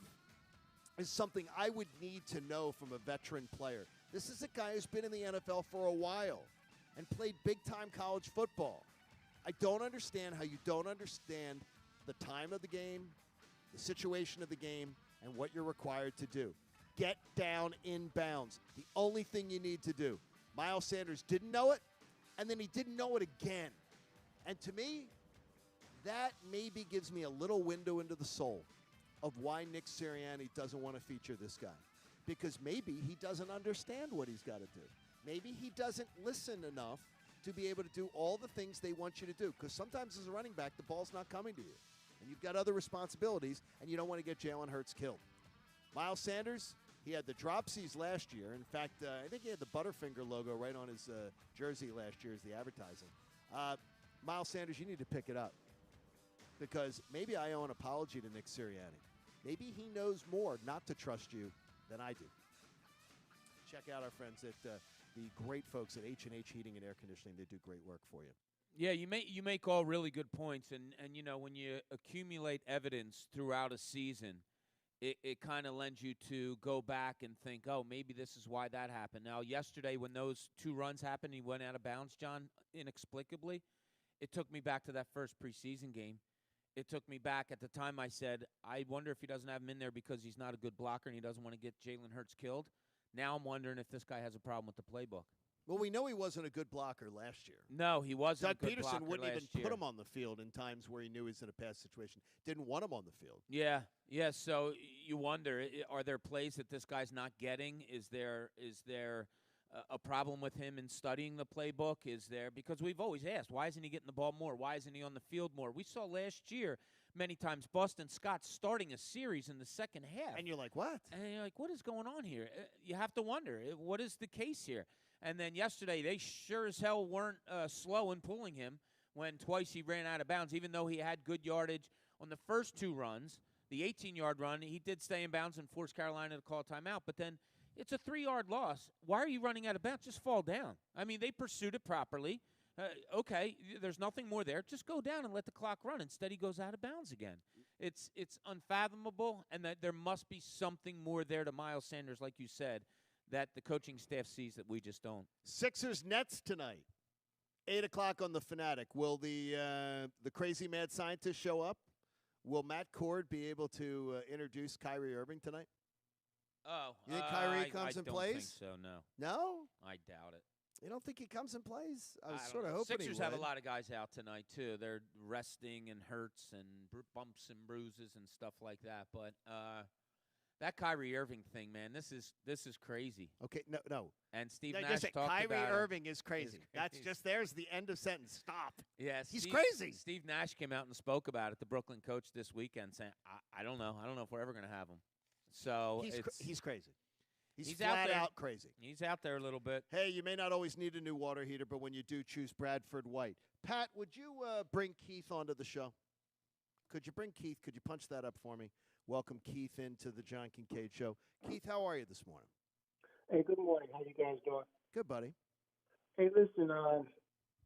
S4: is something I would need to know from a veteran player. This is a guy who's been in the NFL for a while and played big-time college football. I don't understand how you don't understand the time of the game, the situation of the game, and what you're required to do. Get down in bounds. The only thing you need to do. Miles Sanders didn't know it, and then he didn't know it again. And to me, that maybe gives me a little window into the soul of why Nick Sirianni doesn't want to feature this guy. Because maybe he doesn't understand what he's got to do. Maybe he doesn't listen enough to be able to do all the things they want you to do. Because sometimes as a running back, the ball's not coming to you. And you've got other responsibilities, and you don't want to get Jalen Hurts killed. Miles Sanders, he had the dropsies last year. In fact, I think he had the Butterfinger logo right on his jersey last year as the advertising. Miles Sanders, you need to pick it up. Because maybe I owe an apology to Nick Sirianni. Maybe he knows more not to trust you than I do. Check out our friends at the great folks at H&H Heating and Air Conditioning. They do great work for you.
S10: Yeah, you make all really good points, and you know, when you accumulate evidence throughout a season, it kind of lends you to go back and think, oh, maybe this is why that happened. Now, yesterday when those 2 runs happened, he went out of bounds, John, inexplicably. It took me back to that first preseason game. It took me back. At the time I said, I wonder if he doesn't have him in there because he's not a good blocker and he doesn't want to get Jalen Hurts killed. Now I'm wondering if this guy has a problem with the playbook.
S4: Well, we know he wasn't a good blocker last year.
S10: No, he wasn't.
S4: Doug
S10: a good
S4: Peterson
S10: blocker
S4: wouldn't
S10: last
S4: even
S10: year.
S4: put him on the field in times where he knew he was in a pass situation. Didn't want him on the field.
S10: Yeah. So you wonder, are there plays that this guy's not getting? Is there a problem with him in studying the playbook? Is there, because we've always asked, why isn't he getting the ball more? Why isn't he on the field more? We saw last year many times Boston Scott starting a series in the second half.
S4: And you're like, what?
S10: And you're like, what is going on here? You have to wonder, what is the case here? And then yesterday, they sure as hell weren't slow in pulling him when twice he ran out of bounds, even though he had good yardage on the first 2 runs. The 18-yard run, he did stay in bounds and force Carolina to call a timeout. But then it's a 3-yard loss. Why are you running out of bounds? Just fall down. I mean, they pursued it properly. Okay, there's nothing more there. Just go down and let the clock run. Instead, he goes out of bounds again. It's unfathomable, and that there must be something more there to Miles Sanders, like you said, that the coaching staff sees that we just don't.
S4: Sixers Nets tonight, 8 o'clock on the Fanatic. Will the crazy mad scientist show up? Will Matt Cord be able to introduce Kyrie Irving tonight?
S10: Oh,
S4: you think Kyrie comes and plays?
S10: I don't think so. No.
S4: No?
S10: I doubt it.
S4: You don't think he comes and plays? I was
S10: don't
S4: sort of
S10: know.
S4: hoping
S10: Sixers
S4: he would.
S10: have a lot of guys out tonight too. They're resting and hurts and bumps and bruises and stuff like that. But that Kyrie Irving thing, man, this is crazy.
S4: Okay, no.
S10: And Steve
S4: No,
S10: Nash
S4: just
S10: talked
S4: Kyrie
S10: about
S4: Irving is crazy. That's just there's the end of sentence. Stop.
S10: Yeah,
S4: he's crazy.
S10: Steve Nash came out and spoke about it. The Brooklyn coach this weekend saying, "I don't know. I don't know if we're ever going to have him." So
S4: he's crazy. He's
S10: flat
S4: out crazy.
S10: He's out there a little bit.
S4: Hey, you may not always need a new water heater, but when you do, choose Bradford White. Pat, would you bring Keith onto the show? Could you bring Keith? Could you punch that up for me? Welcome Keith into the John Kincade Show. Keith, how are you this morning?
S1: Hey, good morning. How you guys doing?
S4: Good, buddy.
S1: Hey, listen,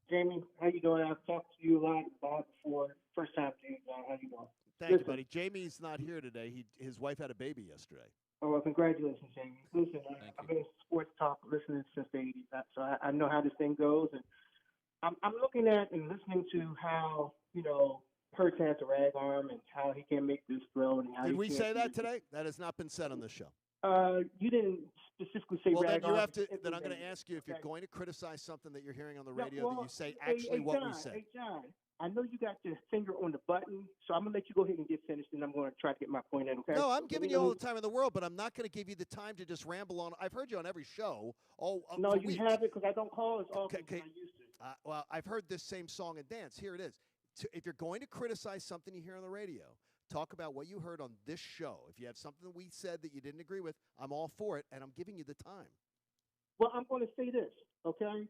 S1: Jamie, how you doing? I've talked to you a lot about before. First time to you, John. How you doing?
S4: Thank you, buddy. Jamie's not here today. His wife had a baby yesterday.
S1: Oh, well, congratulations, Jamie. Listen, I've been in sports talk listening since the 80s, so I know how this thing goes. And I'm looking at and listening to how, Hurts has a rag arm and how he can't make this throw. And how
S4: Did we say that today? That has not been said on this show.
S1: You didn't specifically say
S4: well,
S1: rag
S4: then you
S1: arm.
S4: have to. Then I'm going to ask you if you're going to criticize something that you're hearing on the radio that you say actually what
S1: John,
S4: we said.
S1: Hey, John, I know you got your finger on the button, so I'm going to let you go ahead and get finished, and I'm going to try to get my point in, okay?
S4: No, I'm giving you all the time in the world, but I'm not going to give you the time to just ramble on. I've heard you on every show.
S1: No, you haven't, because I don't call as often as I used to.
S4: Well, I've heard this same song and dance. Here it is. If you're going to criticize something you hear on the radio, talk about what you heard on this show. If you have something that we said that you didn't agree with, I'm all for it, and I'm giving you the time.
S1: Well, I'm going to say this, okay?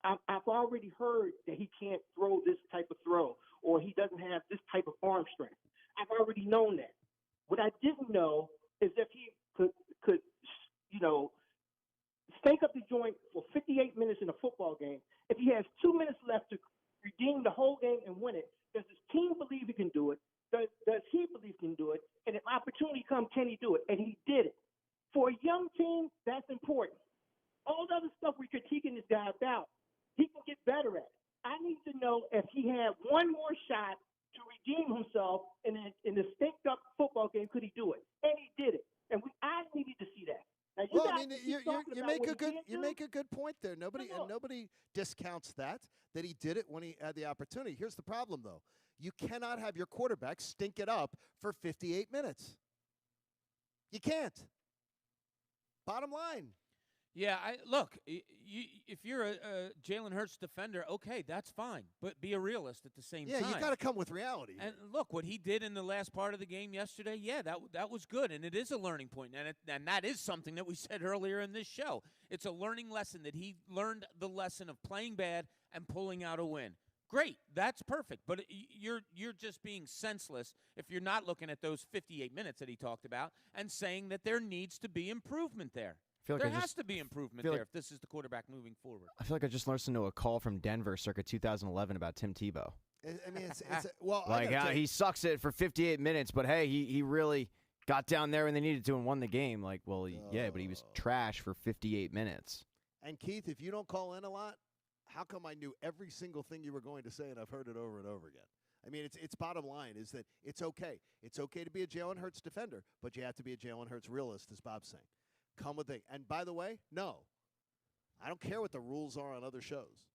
S1: I've already heard that he can't throw this type of throw, or he doesn't have this type of arm strength. I've already known that. What I didn't know is if he could stank up the joint for 58 minutes in a football game. If he has 2 minutes left to redeem the whole game and win it, does his team believe he can do it? does he believe he can do it? And if opportunity comes, can he do it? And he did it. For a young team, that's important. All the other stuff we're critiquing this guy about, he can get better at it. I need to know if he had one more shot to redeem himself in a stinked-up football game, could he do it? And he did it. And I needed to see that. Now,
S4: you make a good point there. Nobody discounts that he did it when he had the opportunity. Here's the problem, though. You cannot have your quarterback stink it up for 58 minutes. You can't. Bottom line.
S10: Yeah, look, if you're a Jalen Hurts defender, okay, that's fine. But be a realist at the same time.
S4: Yeah, you got to come with reality.
S10: And look, what he did in the last part of the game yesterday, yeah, that was good. And it is a learning point. And that is something that we said earlier in this show. It's a learning lesson that he learned the lesson of playing bad and pulling out a win. Great, that's perfect. But you're just being senseless if you're not looking at those 58 minutes that he talked about and saying that there needs to be improvement there. There has to be improvement there if this is the quarterback moving forward.
S20: I feel like I just listened to a call from Denver circa 2011 about Tim Tebow.
S4: I mean, well,
S20: like he sucks it for 58 minutes, but hey, he really got down there when they needed to and won the game. Like, well, yeah, but he was trash for 58 minutes.
S4: And Keith, if you don't call in a lot, how come I knew every single thing you were going to say and I've heard it over and over again? I mean, it's bottom line is that it's okay. It's okay to be a Jalen Hurts defender, but you have to be a Jalen Hurts realist, as Bob's saying. Come with it. And by the way, no, I don't care what the rules are on other shows.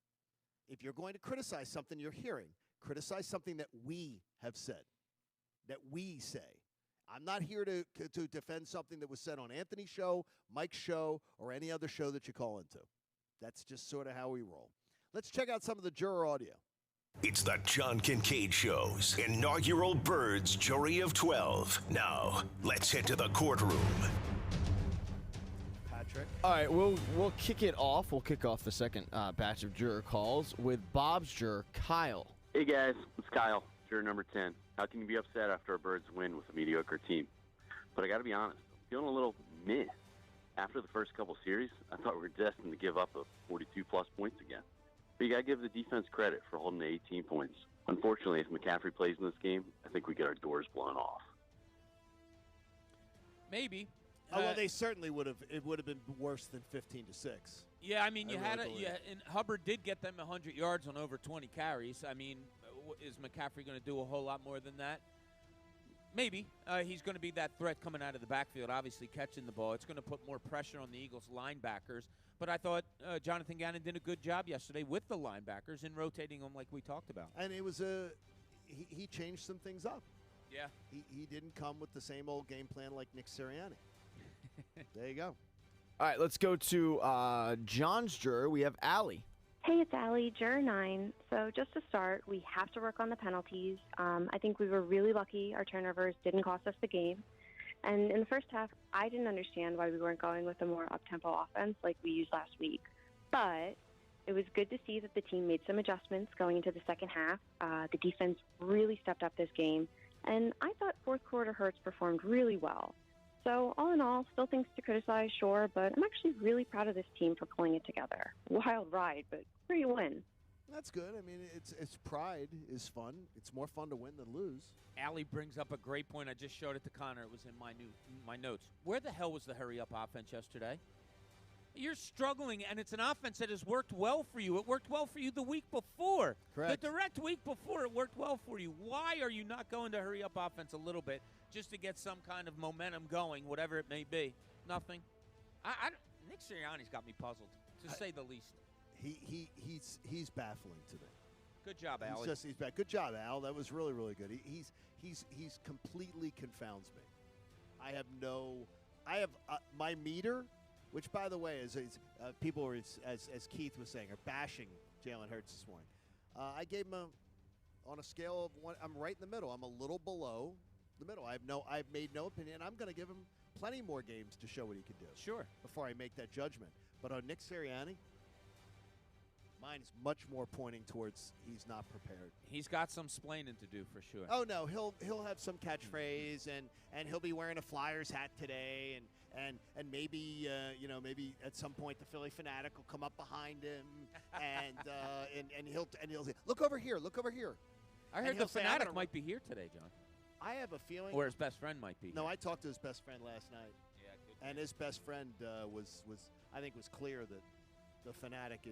S4: If you're going to criticize something you're hearing, criticize something that we have said, that we say. I'm not here to defend something that was said on Anthony's show, Mike's show, or any other show that you call into. That's just sort of how we roll. Let's check out some of the Juror audio.
S6: It's the John Kincade Show's inaugural Birds Jury of 12. Now, let's head to the courtroom.
S20: All right, we'll kick it off. We'll kick off the second batch of juror calls with Bob's juror, Kyle.
S3: Hey, guys. It's Kyle, juror number 10. How can you be upset after a Birds win with a mediocre team? But I got to be honest, I'm feeling a little meh. After the first couple series, I thought we were destined to give up 42-plus points again. But you got to give the defense credit for holding to 18 points. Unfortunately, if McCaffrey plays in this game, I think we get our doors blown off.
S10: Maybe.
S4: Well, they certainly would have. It would have been worse than 15-6.
S10: Yeah, I mean, and Hubbard did get them 100 yards on over 20 carries. I mean, is McCaffrey going to do a whole lot more than that? Maybe. He's going to be that threat coming out of the backfield, obviously catching the ball. It's going to put more pressure on the Eagles' linebackers. But I thought Jonathan Gannon did a good job yesterday with the linebackers in rotating them like we talked about.
S4: And it was he changed some things up.
S10: Yeah.
S4: He didn't come with the same old game plan like Nick Sirianni. There you go.
S20: All right, let's go to John's juror. We have Allie.
S7: Hey, it's Allie, juror 9. So just to start, we have to work on the penalties. I think we were really lucky our turnovers didn't cost us the game. And in the first half, I didn't understand why we weren't going with a more up-tempo offense like we used last week. But it was good to see that the team made some adjustments going into the second half. The defense really stepped up this game. And I thought fourth quarter Hurts performed really well. So all in all, still things to criticize, sure, but I'm actually really proud of this team for pulling it together. Wild ride, but great win.
S4: That's good. I mean, it's pride is fun. It's more fun to win than lose.
S10: Allie brings up a great point. I just showed it to Connor. It was in my notes. Where the hell was the hurry-up offense yesterday? You're struggling, and it's an offense that has worked well for you. It worked well for you the week before.
S4: Correct.
S10: The direct week before, it worked well for you. Why are you not going to hurry-up offense a little bit just to get some kind of momentum going, whatever it may be? Nothing. Nick Sirianni's got me puzzled, to say the least.
S4: He's baffling to me.
S10: Good job, Al.
S4: He's back. Good job, Al. That was really, really good. He's completely confounds me. I have my meter, which by the way is people were as Keith was saying are bashing Jalen Hurts this morning. I gave him on a scale of 1. I'm right in the middle. I'm a little below the middle. I've made no opinion. I'm going to give him plenty more games to show what he can do.
S10: Sure.
S4: Before I make that judgment. But on Nick Sirianni, mine is much more pointing towards he's not prepared.
S10: He's got some splaining to do for sure.
S4: Oh no, he'll have some catchphrase and he'll be wearing a Flyers hat today and maybe maybe at some point the Philly fanatic will come up behind him and he'll say, look over here.
S10: I heard the fanatic might be here today, John.
S4: I have a feeling.
S10: Or his best friend might be.
S4: No, I talked to his best friend last night.
S10: Yeah,
S4: and his best friend was I think was clear that the Fanatic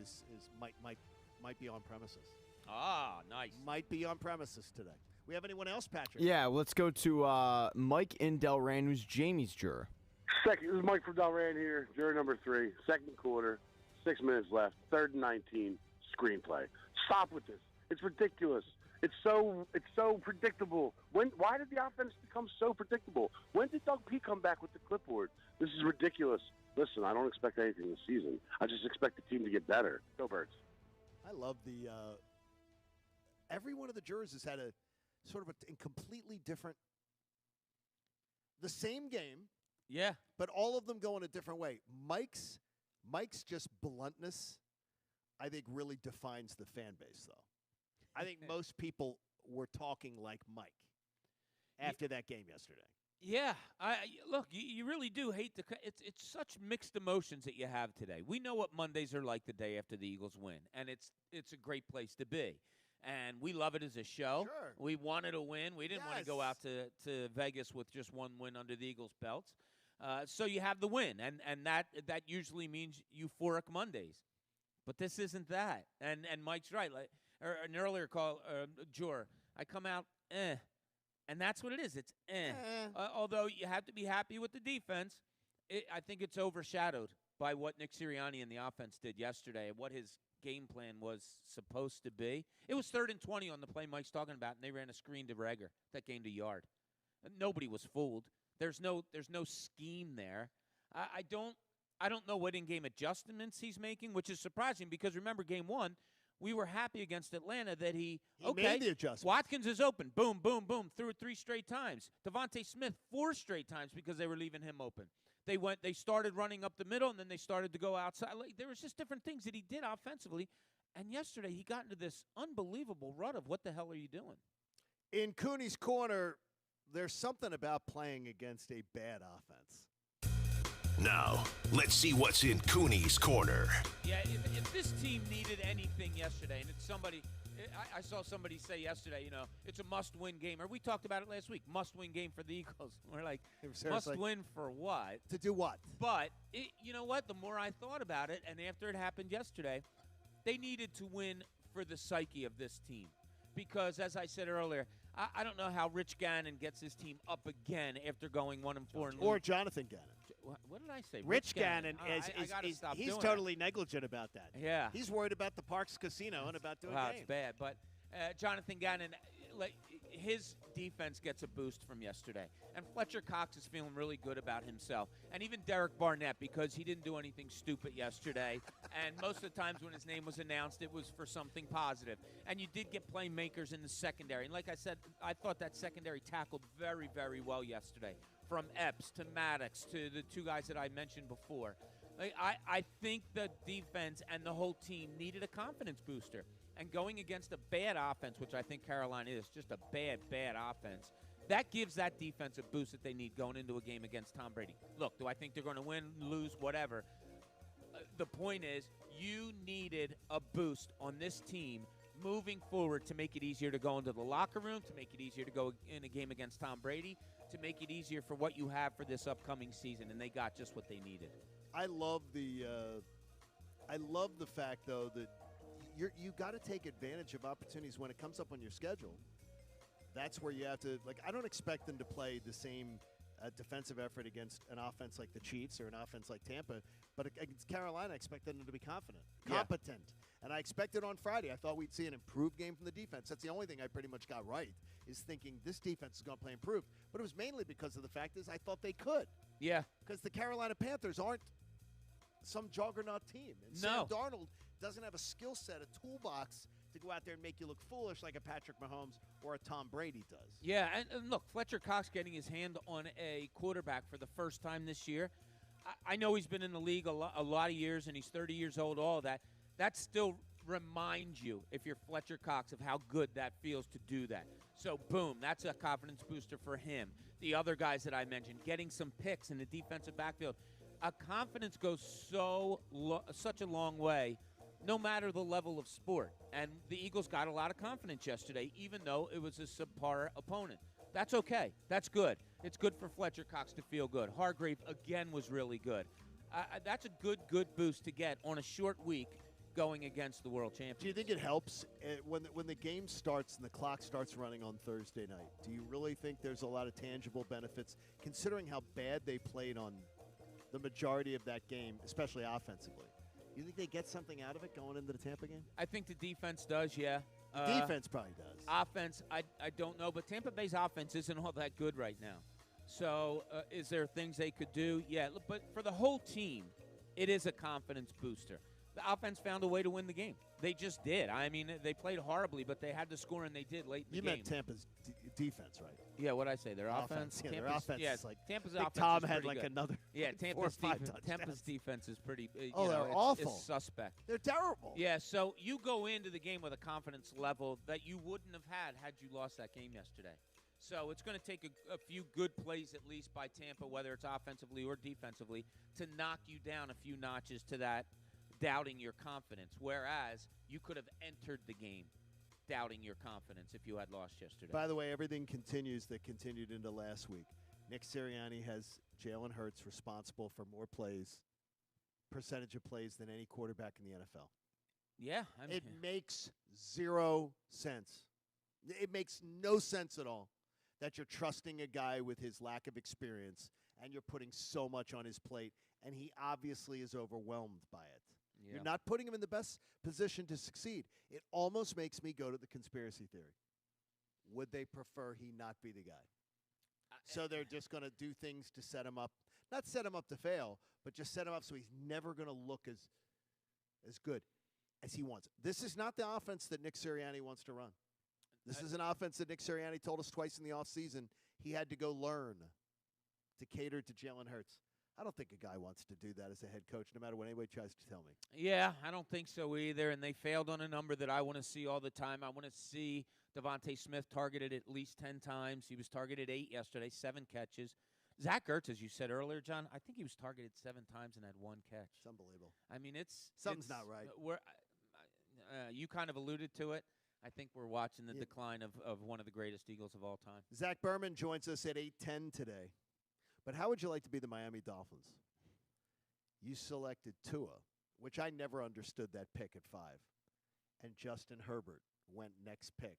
S4: might be on premises.
S10: Ah, nice.
S4: Might be on premises today. We have anyone else, Patrick?
S20: Yeah, let's go to Mike in Delran, who's Jamie's juror.
S9: Second, this is Mike from Delran here, juror number 3, second quarter, 6 minutes left, 3rd and 19, screenplay. Stop with this. It's ridiculous. It's so predictable. Why did the offense become so predictable? When did Doug P come back with the clipboard? This is ridiculous. Listen, I don't expect anything this season. I just expect the team to get better. Go Birds.
S4: I love the every one of the jurors has had a sort of a completely different, the same game.
S10: Yeah.
S4: But all of them go in a different way. Mike's just bluntness, I think, really defines the fan base, though. I think most people were talking like Mike after that game yesterday.
S10: Yeah, look, you really do hate it's such mixed emotions that you have today. We know what Mondays are like the day after the Eagles win, and it's a great place to be. And we love it as a show.
S4: Sure.
S10: We wanted to win. We didn't want to go out to Vegas with just one win under the Eagles' belts. So you have the win, and that usually means euphoric Mondays. But this isn't that. And Mike's right. Like an earlier call, Juror, I come out, and that's what it is. It's although you have to be happy with the defense, I think it's overshadowed by what Nick Sirianni and the offense did yesterday and what his game plan was supposed to be. It was 3rd and 20 on the play Mike's talking about, and they ran a screen to Reagor that gained a yard. Nobody was fooled. There's no scheme there. I don't know what in-game adjustments he's making, which is surprising because remember game 1, we were happy against Atlanta that he
S4: made the adjustments.
S10: Watkins is open. Boom, boom, boom. Threw it 3 straight times. Devontae Smith 4 straight times because they were leaving him open. They started running up the middle, and then they started to go outside. There was just different things that he did offensively. And yesterday he got into this unbelievable rut of what the hell are you doing?
S4: In Cooney's corner, there's something about playing against a bad offense.
S6: Now, let's see what's in Cooney's corner.
S10: Yeah, if this team needed anything yesterday, and it's somebody, I saw somebody say yesterday, it's a must-win game. Or we talked about it last week, must-win game for the Eagles. We're like, must-win for what?
S4: To do what?
S10: But, you know what? The more I thought about it, and after it happened yesterday, they needed to win for the psyche of this team. Because, as I said earlier, I don't know how Rich Gannon gets his team up again after going 1-4.
S4: Or Jonathan Gannon.
S10: What did I say?
S4: Rich Gannon he's totally
S10: it.
S4: negligent about that.
S10: Yeah.
S4: He's worried about the Parks Casino and about doing games.
S10: It's bad. But Jonathan Gannon, his defense gets a boost from yesterday. And Fletcher Cox is feeling really good about himself. And even Derek Barnett, because he didn't do anything stupid yesterday. And most of the times when his name was announced, it was for something positive. And you did get playmakers in the secondary. And like I said, I thought that secondary tackled very, very well yesterday. From Epps to Maddox to the 2 guys that I mentioned before. I think the defense and the whole team needed a confidence booster. And going against a bad offense, which I think Carolina is, just a bad, bad offense, that gives that defense a boost that they need going into a game against Tom Brady. Look, do I think they're going to win, lose, whatever? The point is, you needed a boost on this team moving forward to make it easier to go into the locker room, to make it easier to go in a game against Tom Brady, to make it easier for what you have for this upcoming season, and they got just what they needed.
S4: I love the fact, though, that you got to take advantage of opportunities when it comes up on your schedule. That's where you have to, I don't expect them to play the same defensive effort against an offense like the Chiefs or an offense like Tampa, but against Carolina, I expected them to be competent. And I expected on Friday, I thought we'd see an improved game from the defense. That's the only thing I pretty much got right, is thinking this defense is going to play improved. But it was mainly because of the fact is I thought they could.
S10: Yeah.
S4: Because the Carolina Panthers aren't some juggernaut team. And Sam Darnold doesn't have a skill set, a toolbox to go out there and make you look foolish like a Patrick Mahomes or a Tom Brady does.
S10: Yeah, and look, Fletcher Cox getting his hand on a quarterback for the first time this year. I know he's been in the league a lot of years, and he's 30 years old, all that. That still reminds you, if you're Fletcher Cox, of how good that feels to do that. So, boom, that's a confidence booster for him. The other guys that I mentioned, getting some picks in the defensive backfield. A confidence goes such a long way, no matter the level of sport. And the Eagles got a lot of confidence yesterday, even though it was a subpar opponent. That's okay. That's good. It's good for Fletcher Cox to feel good. Hargrave, again, was really good. That's a good boost to get on a short week going against the world champions.
S4: Do you think it helps when the game starts and the clock starts running on Thursday night? Do you really think there's a lot of tangible benefits, considering how bad they played on the majority of that game, especially offensively? You think they get something out of it going into the Tampa game?
S10: I think the defense does, yeah.
S4: Defense probably does.
S10: Offense, I don't know, but Tampa Bay's offense isn't all that good right now. So is there things they could do? Yeah, but for the whole team, it is a confidence booster. The offense found a way to win the game. They just did. I mean, they played horribly, but they had to score, and they did late in the game.
S4: You meant Tampa's defense, right?
S10: Yeah, what'd I say? Their offense?
S4: Yeah, their offense
S10: yeah,
S4: is like
S10: Tampa's
S4: I think
S10: offense
S4: Tom
S10: is
S4: had
S10: pretty
S4: like
S10: good.
S4: another
S10: Yeah,
S4: 4 or 5
S10: Tampa's defense is pretty
S4: they're
S10: it's
S4: awful.
S10: suspect.
S4: They're terrible.
S10: Yeah, so you go into the game with a confidence level that you wouldn't have had you lost that game yesterday. So it's going to take a few good plays at least by Tampa, whether it's offensively or defensively, to knock you down a few notches to that doubting your confidence, whereas you could have entered the game doubting your confidence if you had lost yesterday.
S4: By the way, everything continues that continued into last week. Nick Sirianni has Jalen Hurts responsible for more plays, percentage of plays than any quarterback in the NFL.
S10: Yeah.
S4: It makes 0 sense. It makes no sense at all that you're trusting a guy with his lack of experience and you're putting so much on his plate, and he obviously is overwhelmed by it.
S10: Yeah.
S4: You're not putting him in the best position to succeed. It almost makes me go to the conspiracy theory. Would they prefer he not be the guy? So they're just going to do things to set him up, not set him up to fail, but just set him up so he's never going to look as good as he wants. This is not the offense that Nick Sirianni wants to run. This is an offense that Nick Sirianni told us twice in the offseason he had to go learn to cater to Jalen Hurts. I don't think a guy wants to do that as a head coach, no matter what anybody tries to tell me.
S10: Yeah, I don't think so either, and they failed on a number that I want to see all the time. I want to see Devontae Smith targeted at least 10 times. He was targeted 8 yesterday, 7 catches. Zach Ertz, as you said earlier, John, I think he was targeted 7 times and had 1 catch.
S4: It's unbelievable.
S10: I mean,
S4: something's not right.
S10: You kind of alluded to it. I think we're watching the decline of one of the greatest Eagles of all time.
S4: Zach Berman joins us at 8:10 today. But how would you like to be the Miami Dolphins? You selected Tua, which I never understood that pick at 5. And Justin Herbert went next pick.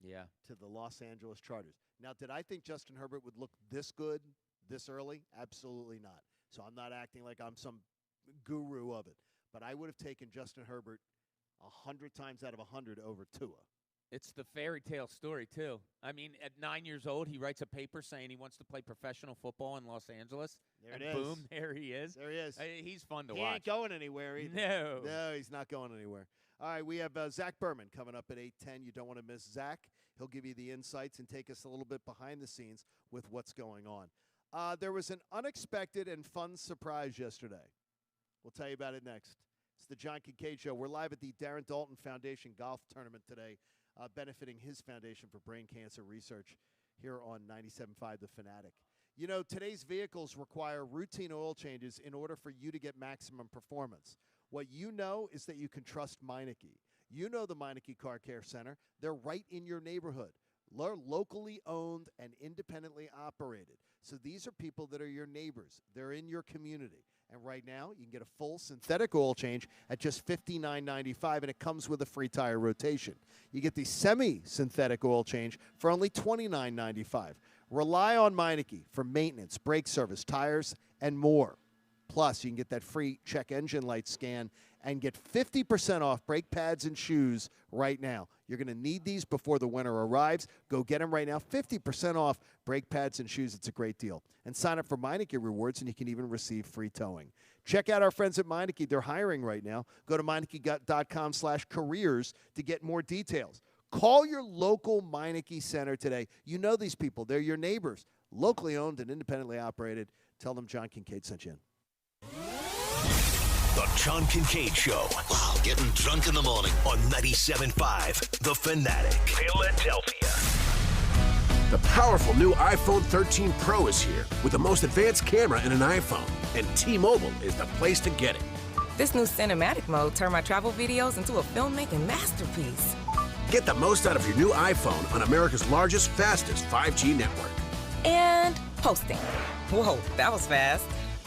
S10: Yeah.
S4: To the Los Angeles Chargers. Now, did I think Justin Herbert would look this good this early? Absolutely not. So I'm not acting like I'm some guru of it. But I would have taken Justin Herbert 100 times out of 100 over Tua.
S10: It's the fairy tale story, too. I mean, at 9 years old, he writes a paper saying he wants to play professional football in Los Angeles.
S4: There
S10: and
S4: it is.
S10: Boom, there he is.
S4: There he is.
S10: He's fun to
S4: he
S10: watch.
S4: He ain't going anywhere either.
S10: No.
S4: No, he's not going anywhere. All right, we have Zach Berman coming up at 8:10. You don't want to miss Zach. He'll give you the insights and take us a little bit behind the scenes with what's going on. There was an unexpected and fun surprise yesterday. We'll tell you about it next. It's the John Kincade Show. We're live at the Darren Dalton Foundation Golf Tournament today, benefiting his foundation for brain cancer research here on 97.5 The Fanatic. You know, today's vehicles require routine oil changes in order for you to get maximum performance. What you know is that you can trust Meineke. You know the Meineke Car Care Center. They're right in your neighborhood. They're locally owned and independently operated. So these are people that are your neighbors. They're in your community. And right now, you can get a full synthetic oil change at just $59.95, and it comes with a free tire rotation. You get the semi-synthetic oil change for only $29.95. Rely on Meineke for maintenance, brake service, tires, and more. Plus, you can get that free check engine light scan and get 50% off brake pads and shoes right now. You're going to need these before the winter arrives. Go get them right now. 50% off brake pads and shoes. It's a great deal. And sign up for Meineke Rewards, and you can even receive free towing. Check out our friends at Meineke. They're hiring right now. Go to Meineke.com/careers to get more details. Call your local Meineke Center today. You know these people. They're your neighbors. Locally owned and independently operated. Tell them John Kincade sent you in.
S6: The John Kincade Show.
S11: Wow, getting drunk in the morning.
S6: On 97.5 The Fanatic. Philadelphia.
S12: The powerful new iPhone 13 Pro is here with the most advanced camera in an iPhone. And T-Mobile is the place to get it.
S13: This new cinematic mode turned my travel videos into a filmmaking masterpiece.
S12: Get the most out of your new iPhone on America's largest, fastest 5G network.
S34: And posting. Whoa, that was fast.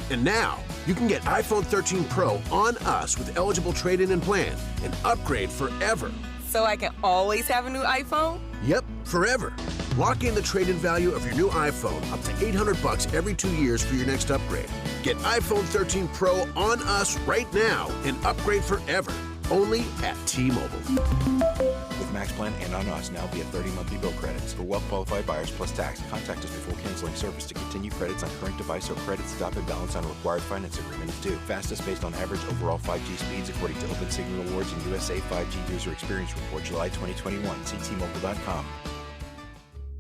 S12: And now, you can get iPhone 13 Pro on us with eligible trade-in and plan and upgrade forever.
S34: So I can always have a new iPhone?
S12: Yep, forever. Lock in the trade-in value of your new iPhone up to $800 every 2 years for your next upgrade. Get iPhone 13 Pro on us right now and upgrade forever. Only at T-Mobile.
S13: With Max Plan and on us now via 30 monthly bill credits. For well-qualified buyers plus tax, contact us before canceling service to continue credits on current device or credit stop and balance on a required finance agreement is due. Fastest based on average overall 5G speeds according to Open Signal Awards and USA 5G User Experience Report July 2021. See T-Mobile.com.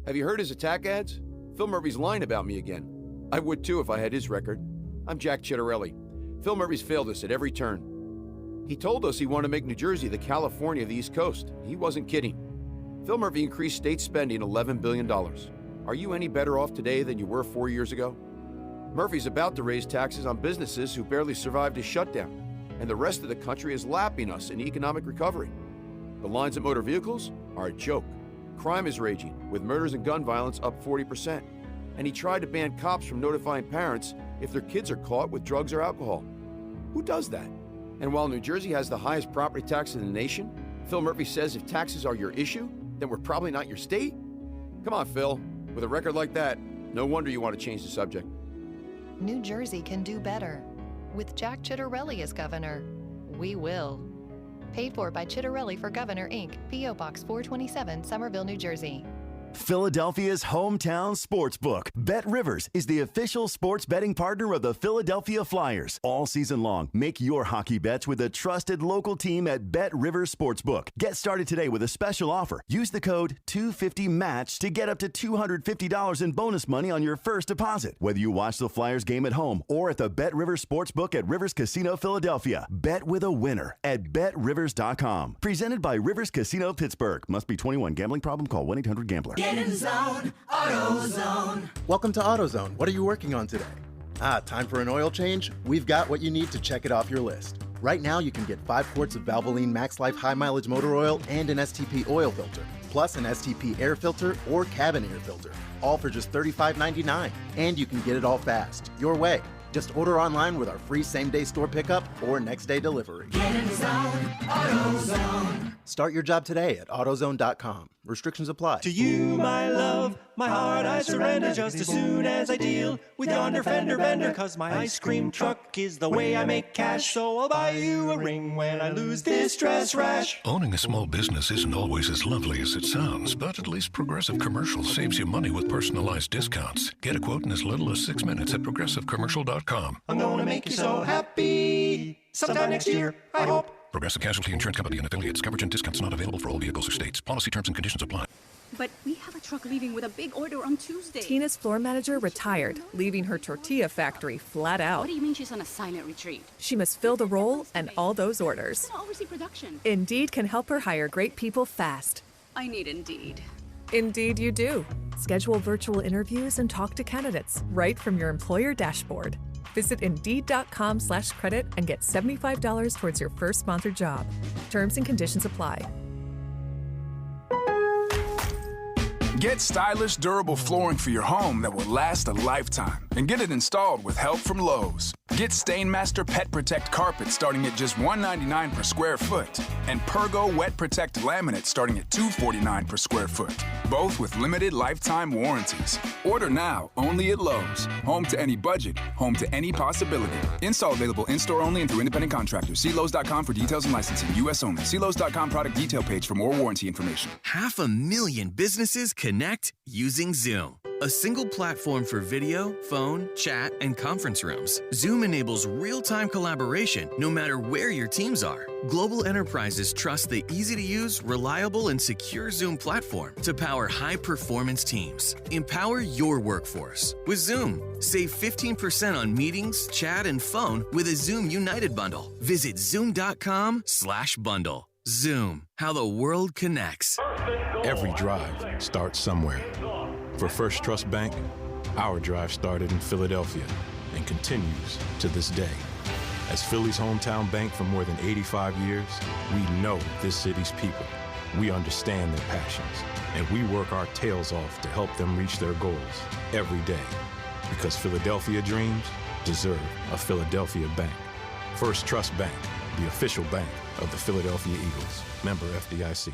S14: Have you heard his attack ads? Phil Murphy's lying about me again. I would too if I had his record. I'm Jack Chittarelli. Phil Murphy's failed us at every turn. He told us he wanted to make New Jersey the California of the East Coast. He wasn't kidding. Phil Murphy increased state spending $11 billion. Are you any better off today than you were 4 years ago? Murphy's about to raise taxes on businesses who barely survived his shutdown, and the rest of the country is lapping us in economic recovery. The lines at motor vehicles are a joke. Crime is raging, with murders and gun violence up 40%. And he tried to ban cops from notifying parents if their kids are caught with drugs or alcohol. Who does that? And while New Jersey has the highest property tax in the nation, Phil Murphy says if taxes are your issue, then we're probably not your state? Come on, Phil. With a record like that, no wonder you want to change the subject.
S16: New Jersey can do better. With Jack Chittarelli as governor, we will. Paid for by Chittarelli for Governor, Inc., P.O. Box 427, Somerville, New Jersey.
S5: Philadelphia's hometown sportsbook. Bet Rivers is the official sports betting partner of the Philadelphia Flyers. All season long, make your hockey bets with a trusted local team at Bet Rivers Sportsbook. Get started today with a special offer. Use the code 250MATCH to get up to $250 in bonus money on your first deposit. Whether you watch the Flyers game at home or at the Bet Rivers Sportsbook at Rivers Casino Philadelphia, bet with a winner at BetRivers.com. Presented by Rivers Casino Pittsburgh. Must be 21. Gambling problem? Call 1-800-GAMBLER.
S18: Get in zone, AutoZone.
S19: Welcome to AutoZone. What are you working on today? Time for an oil change? We've got what you need to check it off your list. Right now, you can get 5 quarts of Valvoline Max Life High Mileage Motor Oil and an STP oil filter, plus an STP air filter or cabin air filter, all for just $35.99. And you can get it all fast, your way. Just order online with our free same-day store pickup or next-day delivery.
S18: Get in zone, AutoZone.
S19: Start your job today at AutoZone.com. Restrictions apply.
S24: To you, my love, my heart I surrender just as soon as I deal with yonder fender bender. 'Cause my ice cream truck is the way I make cash. So I'll buy you a ring when I lose this stress rash.
S25: Owning a small business isn't always as lovely as it sounds, but at least Progressive Commercial saves you money with personalized discounts. Get a quote in as little as 6 minutes at progressivecommercial.com.
S24: I'm gonna make you so happy sometime next year, I hope.
S25: Progressive Casualty Insurance Company and affiliates. Coverage and discounts not available for all vehicles or states. Policy terms and conditions apply.
S26: But we have a truck leaving with a big order on Tuesday.
S27: Tina's floor manager retired, leaving her tortilla factory flat out.
S26: What do you mean she's on a silent retreat?
S27: She must fill the role and all those orders.
S26: I oversee production.
S27: Indeed can help her hire great people fast.
S26: I need Indeed.
S27: Indeed you do. Schedule virtual interviews and talk to candidates right from your employer dashboard. Visit Indeed.com/credit and get $75 towards your first sponsored job. Terms and conditions apply.
S28: Get stylish, durable flooring for your home that will last a lifetime. And get it installed with help from Lowe's. Get Stainmaster Pet Protect carpet starting at just $199 per square foot. And Pergo Wet Protect laminate starting at $249 per square foot. Both with limited lifetime warranties. Order now, only at Lowe's. Home to any budget, home to any possibility. Install available in-store only and through independent contractors. See Lowe's.com for details and licensing. U.S. only. See Lowe's.com product detail page for more warranty information.
S29: 500,000 businesses connect using Zoom. A single platform for video, phone, chat, and conference rooms. Zoom enables real-time collaboration no matter where your teams are. Global enterprises trust the easy-to-use, reliable, and secure Zoom platform to power high-performance teams. Empower your workforce with Zoom. Save 15% on meetings, chat, and phone with a Zoom United bundle. Visit zoom.com/bundle. Zoom, how the world connects.
S31: Every drive starts somewhere. For First Trust Bank, our drive started in Philadelphia and continues to this day. As Philly's hometown bank for more than 85 years, we know this city's people. We understand their passions, and we work our tails off to help them reach their goals every day. Because Philadelphia dreams deserve a Philadelphia bank. First Trust Bank, the official bank of the Philadelphia Eagles. Member FDIC.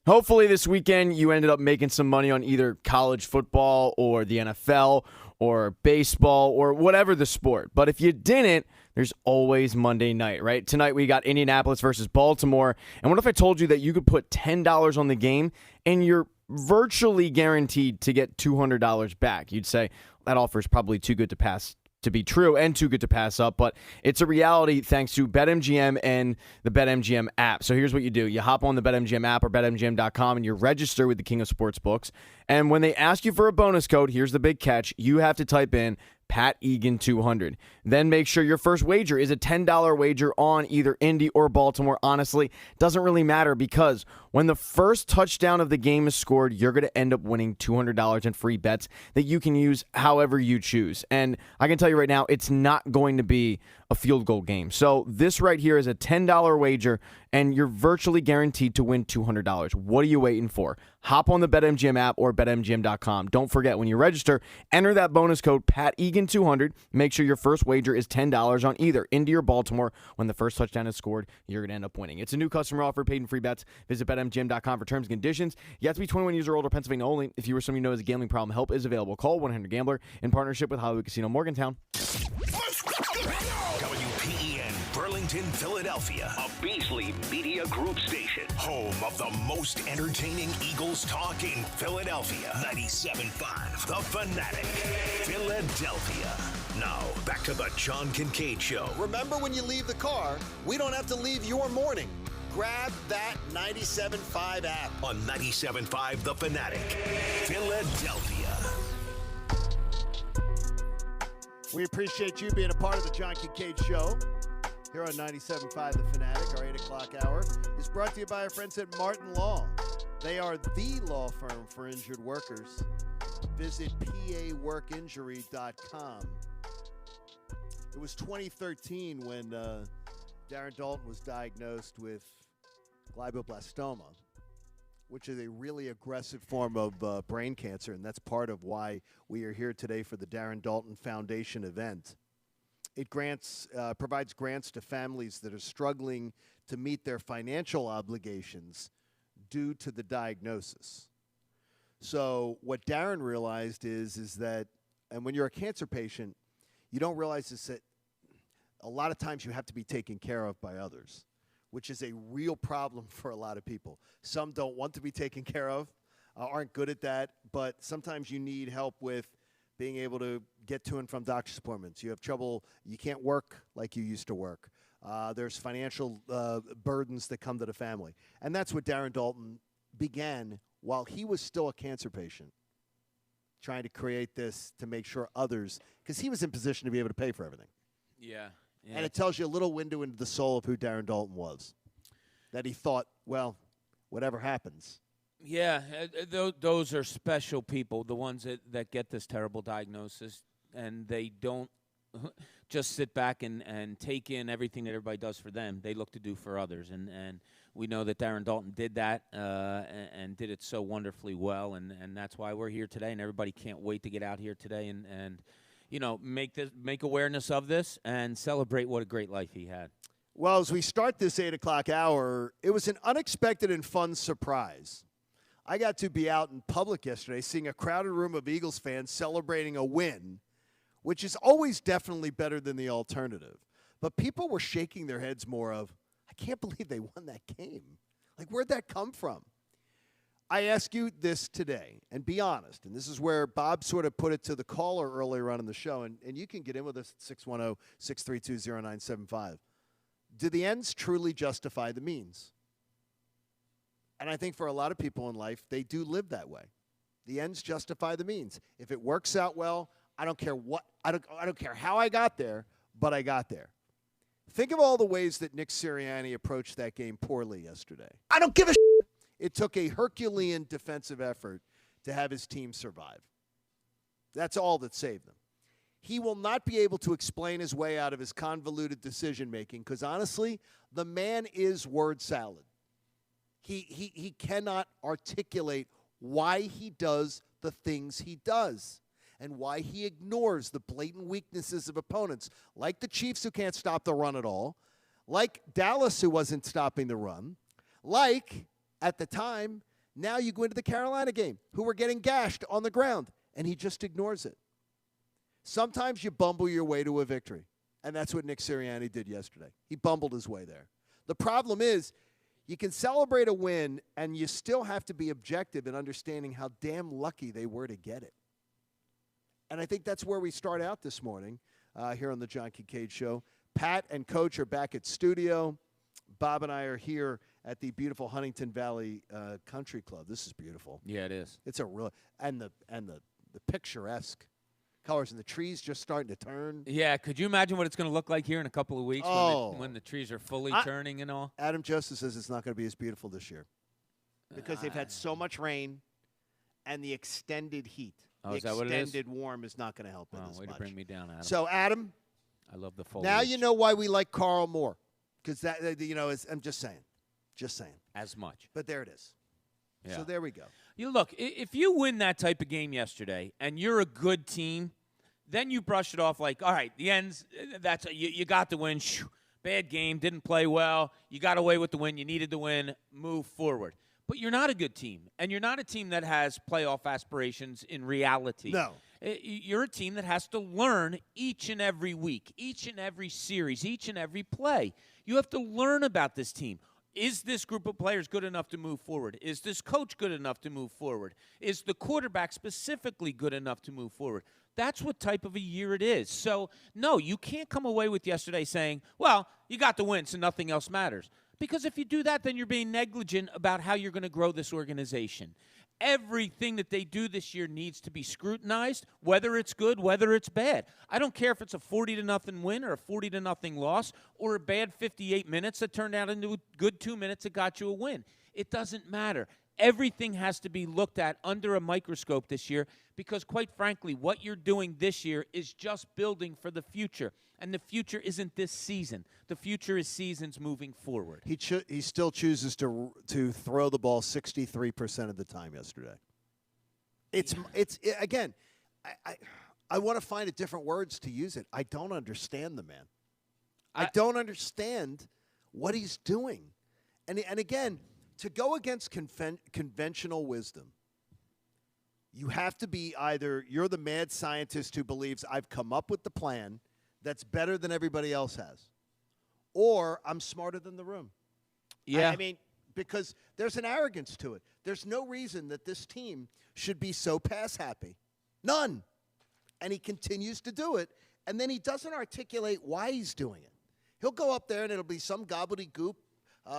S1: Hopefully this weekend you ended up making some money on either college football or the NFL or baseball or whatever the sport. But if you didn't, there's always Monday night, right? Tonight we got Indianapolis versus Baltimore. And what if I told you that you could put $10 on the game and you're virtually guaranteed to get $200 back? You'd say that offer is probably too good to be true and too good to pass up, but it's a reality thanks to BetMGM and the BetMGM app. So here's what you do. You hop on the BetMGM app or BetMGM.com and you register with the King of Sportsbooks. And when they ask you for a bonus code, here's the big catch. You have to type in Pat Egan 200. Then make sure your first wager is a $10 wager on either Indy or Baltimore. Honestly, doesn't really matter because when the first touchdown of the game is scored, you're going to end up winning $200 in free bets that you can use however you choose. And I can tell you right now, it's not going to be a field goal game. So this right here is a $10 wager, and you're virtually guaranteed to win $200. What are you waiting for? Hop on the BetMGM app or BetMGM.com. Don't forget, when you register, enter that bonus code PatEgan200. Make sure your first wager is $10 on either Indy or Baltimore. When the first touchdown is scored, you're going to end up winning. It's a new customer offer, paid in free bets. Visit BetMGM.com for terms and conditions. You have to be 21 years or older, Pennsylvania only. If you or someone you know has a gambling problem, help is available. Call 1-800-GAMBLER in partnership with Hollywood Casino Morgantown.
S6: WPEN Burlington, Philadelphia, a Beasley Media Group station, home of the most entertaining Eagles talk in Philadelphia. 97.5, The Fanatic, Philadelphia. Now, back to the John Kincade Show.
S4: Remember, when you leave the car, we don't have to leave your morning. Grab that 97.5 app.
S6: On 97.5, The Fanatic, Philadelphia.
S4: We appreciate you being a part of the John Kincade Show here on 97.5 The Fanatic. Our 8 o'clock hour is brought to you by our friends at Martin Law. They are the law firm for injured workers. Visit paworkinjury.com. It was 2013 when Darren Dalton was diagnosed with glioblastoma, which is a really aggressive form of brain cancer, and that's part of why we are here today for the Darren Dalton Foundation event. It provides grants to families that are struggling to meet their financial obligations due to the diagnosis. So what Darren realized is that, and when you're a cancer patient, you don't realize this, that a lot of times you have to be taken care of by others, which is a real problem for a lot of people. Some don't want to be taken care of, aren't good at that, but sometimes you need help with being able to get to and from doctor's appointments. You have trouble, you can't work like you used to work. There's financial burdens that come to the family. And that's what Darren Dalton began while he was still a cancer patient, trying to create this to make sure others, because he was in position to be able to pay for everything.
S10: Yeah.
S4: And it tells you a little window into the soul of who Darren Dalton was, that he thought, well, whatever happens.
S10: Yeah, those are special people, the ones that get this terrible diagnosis, and they don't just sit back and take in everything that everybody does for them. They look to do for others, and we know that Darren Dalton did that and did it so wonderfully well, and that's why we're here today, and everybody can't wait to get out here today and you know, make awareness of this and celebrate what a great life he had.
S4: Well, as we start this 8 o'clock hour, it was an unexpected and fun surprise. I got to be out in public yesterday seeing a crowded room of Eagles fans celebrating a win, which is always definitely better than the alternative. But people were shaking their heads more of, I can't believe they won that game. Like, where'd that come from? I ask you this today, and be honest, and this is where Bob sort of put it to the caller earlier on in the show, and you can get in with us at 610-632-0975. Do the ends truly justify the means? And I think for a lot of people in life, they do live that way. The ends justify the means. If it works out well, I don't care what, I don't care how I got there, but I got there. Think of all the ways that Nick Sirianni approached that game poorly yesterday. I don't give a shit. It took a Herculean defensive effort to have his team survive. That's all that saved them. He will not be able to explain his way out of his convoluted decision-making because, honestly, the man is word salad. He cannot articulate why he does the things he does and why he ignores the blatant weaknesses of opponents, like the Chiefs who can't stop the run at all, like Dallas who wasn't stopping the run, like, at the time, now you go into the Carolina game, who were getting gashed on the ground, and he just ignores it. Sometimes you bumble your way to a victory, and that's what Nick Sirianni did yesterday. He bumbled his way there. The problem is you can celebrate a win, and you still have to be objective in understanding how damn lucky they were to get it. And I think that's where we start out this morning here on the John Kincade Show. Pat and Coach are back at studio. Bob and I are here at the beautiful Huntingdon Valley Country Club. This is beautiful.
S10: Yeah, it is.
S4: It's a real and the picturesque colors, and the trees just starting to turn.
S10: Yeah, could you imagine what it's going to look like here in a couple of weeks when the trees are fully turning and all?
S4: Adam Joseph says it's not going to be as beautiful this year because they've had so much rain and the extended heat.
S10: Oh,
S4: the extended warm is not going to help it as
S10: way
S4: much.
S10: To bring me down, Adam.
S4: So, Adam,
S10: I love the foliage.
S4: Now you know why we like Carl more, because that I'm just saying,
S10: as much.
S4: But there it is.
S10: Yeah.
S4: So there we go.
S10: You look, if you win that type of game yesterday and you're a good team, then you brush it off like, all right, the ends. You got the win. Shoo, bad game, didn't play well. You got away with the win. You needed the win. Move forward. But you're not a good team, and you're not a team that has playoff aspirations in reality.
S4: No.
S10: You're a team that has to learn each and every week, each and every series, each and every play. You have to learn about this team. Is this group of players good enough to move forward? Is this coach good enough to move forward? Is the quarterback specifically good enough to move forward? That's what type of a year it is. So, no, you can't come away with yesterday saying, well, you got the win, so nothing else matters. Because if you do that, then you're being negligent about how you're going to grow this organization. Everything that they do this year needs to be scrutinized, whether it's good, whether it's bad. I don't care if it's a 40-0 win or a 40-0 loss or a bad 58 minutes that turned out into a good 2 minutes that got you a win. It doesn't matter. Everything has to be looked at under a microscope this year because, quite frankly, what you're doing this year is just building for the future. And the future isn't this season. The future is seasons moving forward.
S4: He still chooses to throw the ball 63% of the time yesterday. Again, I want to find different words to use it. I don't understand the man. I don't understand what he's doing. And again, to go against conventional wisdom, you have to be either you're the mad scientist who believes I've come up with the plan that's better than everybody else has, or I'm smarter than the room.
S10: Yeah.
S4: I mean, because there's an arrogance to it. There's no reason that this team should be so pass happy. None. And he continues to do it, and then he doesn't articulate why he's doing it. He'll go up there, and it'll be some gobbledygook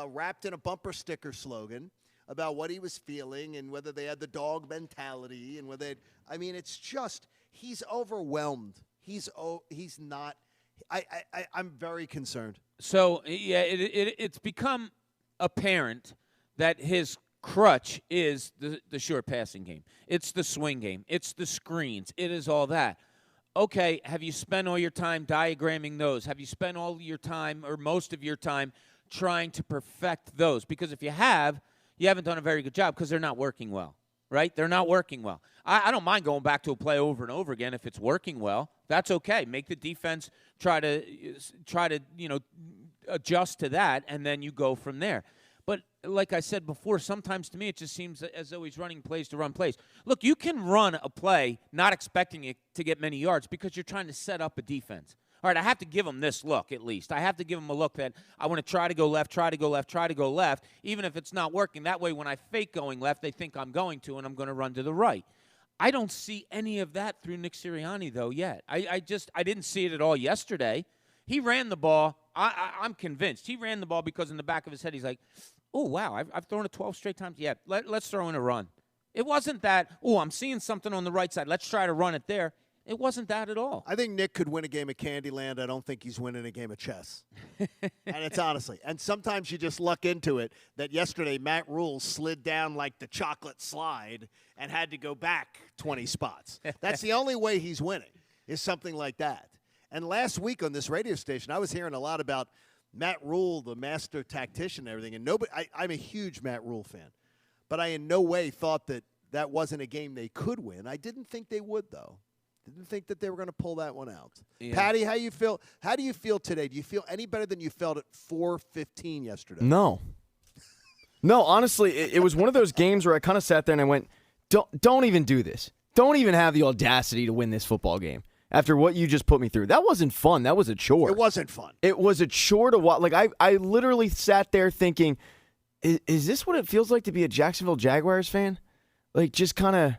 S4: wrapped in a bumper sticker slogan about what he was feeling and whether they had the dog mentality and whether it's just he's overwhelmed. He's not. I'm very concerned.
S10: So yeah, it's become apparent that his crutch is the short passing game. It's the swing game. It's the screens. It is all that. Okay, have you spent all your time diagramming those? Have you spent all your time or most of your time trying to perfect those? Because if you have, you haven't done a very good job because they're not working well. Right? They're not working well. I don't mind going back to a play over and over again if it's working well. That's okay. Make the defense try to adjust to that, and then you go from there. But like I said before, sometimes to me it just seems as though he's running plays to run plays. Look, you can run a play not expecting it to get many yards because you're trying to set up a defense. All right, I have to give him this look at least. I have to give him a look that I want to try to go left, try to go left, try to go left, even if it's not working. That way when I fake going left, they think I'm going to, and I'm going to run to the right. I don't see any of that through Nick Sirianni, though, yet. I didn't see it at all yesterday. He ran the ball. I'm convinced. He ran the ball because in the back of his head he's like, oh, wow, I've thrown it 12 straight times. Yeah, let's throw in a run. It wasn't that, oh, I'm seeing something on the right side. Let's try to run it there. It wasn't that at all.
S4: I think Nick could win a game of Candyland. I don't think he's winning a game of chess. And it's honestly. And sometimes you just luck into it that yesterday Matt Rule slid down like the chocolate slide and had to go back 20 spots. That's the only way he's winning is something like that. And last week on this radio station, I was hearing a lot about Matt Rule, the master tactician and everything, and I'm a huge Matt Rule fan, but I in no way thought that wasn't a game they could win. I didn't think they would, though. Didn't think that they were going to pull that one out. Yeah. Patty, how you feel? How do you feel today? Do you feel any better than you felt at 4:15 yesterday?
S1: No. No, honestly, it was one of those games where I kind of sat there and I went, don't even do this. Don't even have the audacity to win this football game after what you just put me through. That wasn't fun. That was a chore.
S4: It wasn't fun.
S1: It was a chore to watch. Like, I literally sat there thinking, is this what it feels like to be a Jacksonville Jaguars fan? Like, just kind of,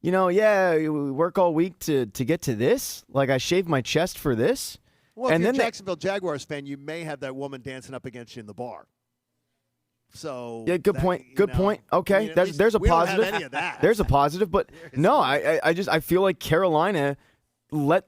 S1: we work all week to get to this. Like, I shaved my chest for this.
S4: Well, if you're a Jacksonville Jaguars fan, you may have that woman dancing up against you in the bar. So
S1: yeah, good point. Good point. Okay, there's a positive.
S4: We don't have any of that.
S1: There's a positive, but no, I feel like Carolina let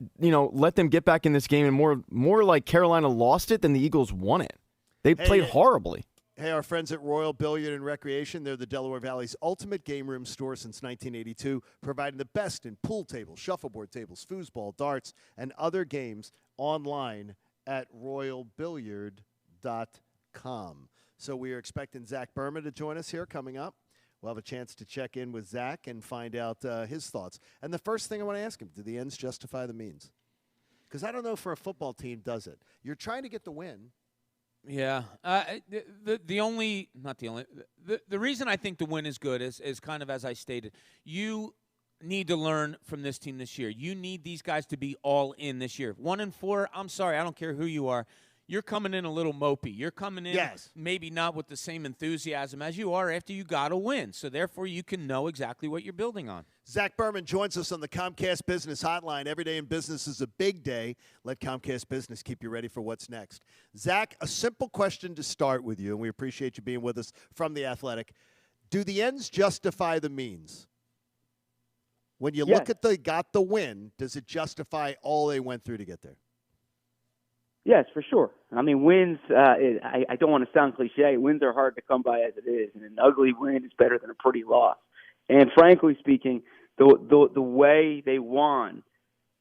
S1: them get back in this game, and more like Carolina lost it than the Eagles won it. They played horribly.
S4: Hey, our friends at Royal Billiard and Recreation, they're the Delaware Valley's ultimate game room store since 1982, providing the best in pool tables, shuffleboard tables, foosball, darts, and other games online at royalbilliard.com. So we are expecting Zach Berman to join us here coming up. We'll have a chance to check in with Zach and find out his thoughts. And the first thing I want to ask him, do the ends justify the means? Because I don't know if a football team does it. You're trying to get the win.
S10: Yeah. The reason I think the win is good is kind of as I stated. You need to learn from this team this year. You need these guys to be all in this year. 1-4, I'm sorry, I don't care who you are. You're coming in a little mopey. You're coming in maybe not with the same enthusiasm as you are after you got a win. So, therefore, you can know exactly what you're building on.
S4: Zach Berman joins us on the Comcast Business Hotline. Every day in business is a big day. Let Comcast Business keep you ready for what's next. Zach, a simple question to start with you, and we appreciate you being with us from The Athletic. Do the ends justify the means? When you look at got the win, does it justify all they went through to get there?
S2: Yes, for sure. I mean, wins, I don't want to sound cliche. Wins are hard to come by as it is, and an ugly win is better than a pretty loss. And frankly speaking, the way they won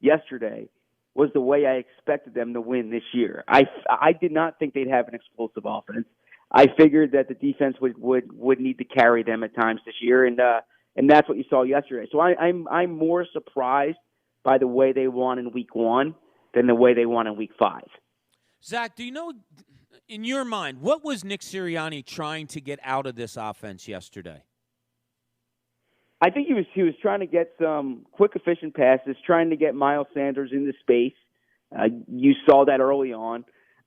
S2: yesterday was the way I expected them to win this year. I did not think they'd have an explosive offense. I figured that the defense would need to carry them at times this year, and that's what you saw yesterday. So I'm more surprised by the way they won in Week 1 than the way they won in Week 5.
S10: Zach, do you know, in your mind, what was Nick Sirianni trying to get out of this offense yesterday?
S2: I think he was trying to get some quick, efficient passes, trying to get Miles Sanders into space. You saw that early on.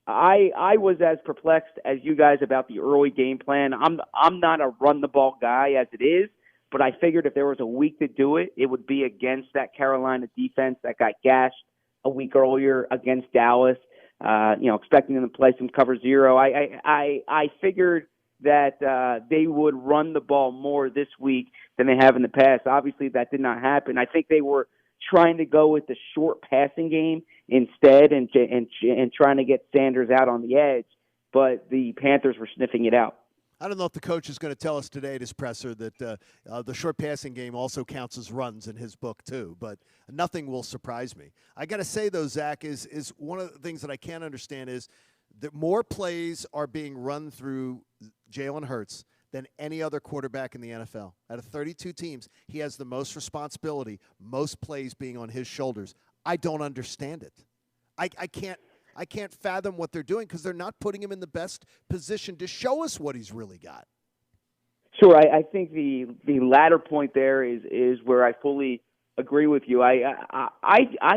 S2: I was as perplexed as you guys about the early game plan. I'm not a run-the-ball guy as it is, but I figured if there was a week to do it, it would be against that Carolina defense that got gashed a week earlier against Dallas. Expecting them to play some cover zero. I figured that they would run the ball more this week than they have in the past. Obviously, that did not happen. I think they were trying to go with the short passing game instead and trying to get Sanders out on the edge, but the Panthers were sniffing it out.
S4: I don't know if the coach is going to tell us today at his presser that the short passing game also counts as runs in his book too, but nothing will surprise me. I got to say, though, Zach, is one of the things that I can't understand is that more plays are being run through Jalen Hurts than any other quarterback in the NFL. Out of 32 teams, he has the most responsibility, most plays being on his shoulders. I don't understand it. I can't fathom what they're doing because they're not putting him in the best position to show us what he's really got.
S2: Sure, I think the latter point there is where I fully agree with you. I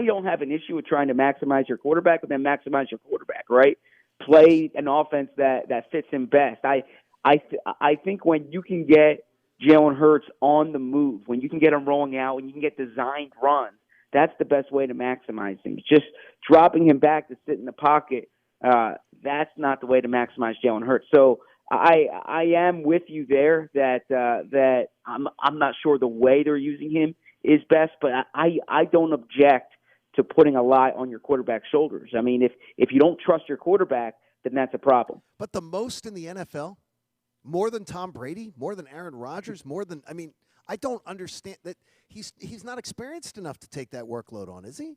S2: don't have an issue with trying to maximize your quarterback, but then maximize your quarterback, right? Play an offense that fits him best. I think when you can get Jalen Hurts on the move, when you can get him rolling out, when you can get designed runs, that's the best way to maximize him. Just dropping him back to sit in the pocket, that's not the way to maximize Jalen Hurts. So I am with you there that I'm not sure the way they're using him is best, but I don't object to putting a lot on your quarterback's shoulders. I mean, if you don't trust your quarterback, then that's a problem.
S4: But the most in the NFL, more than Tom Brady, more than Aaron Rodgers, I don't understand that he's not experienced enough to take that workload on, is he?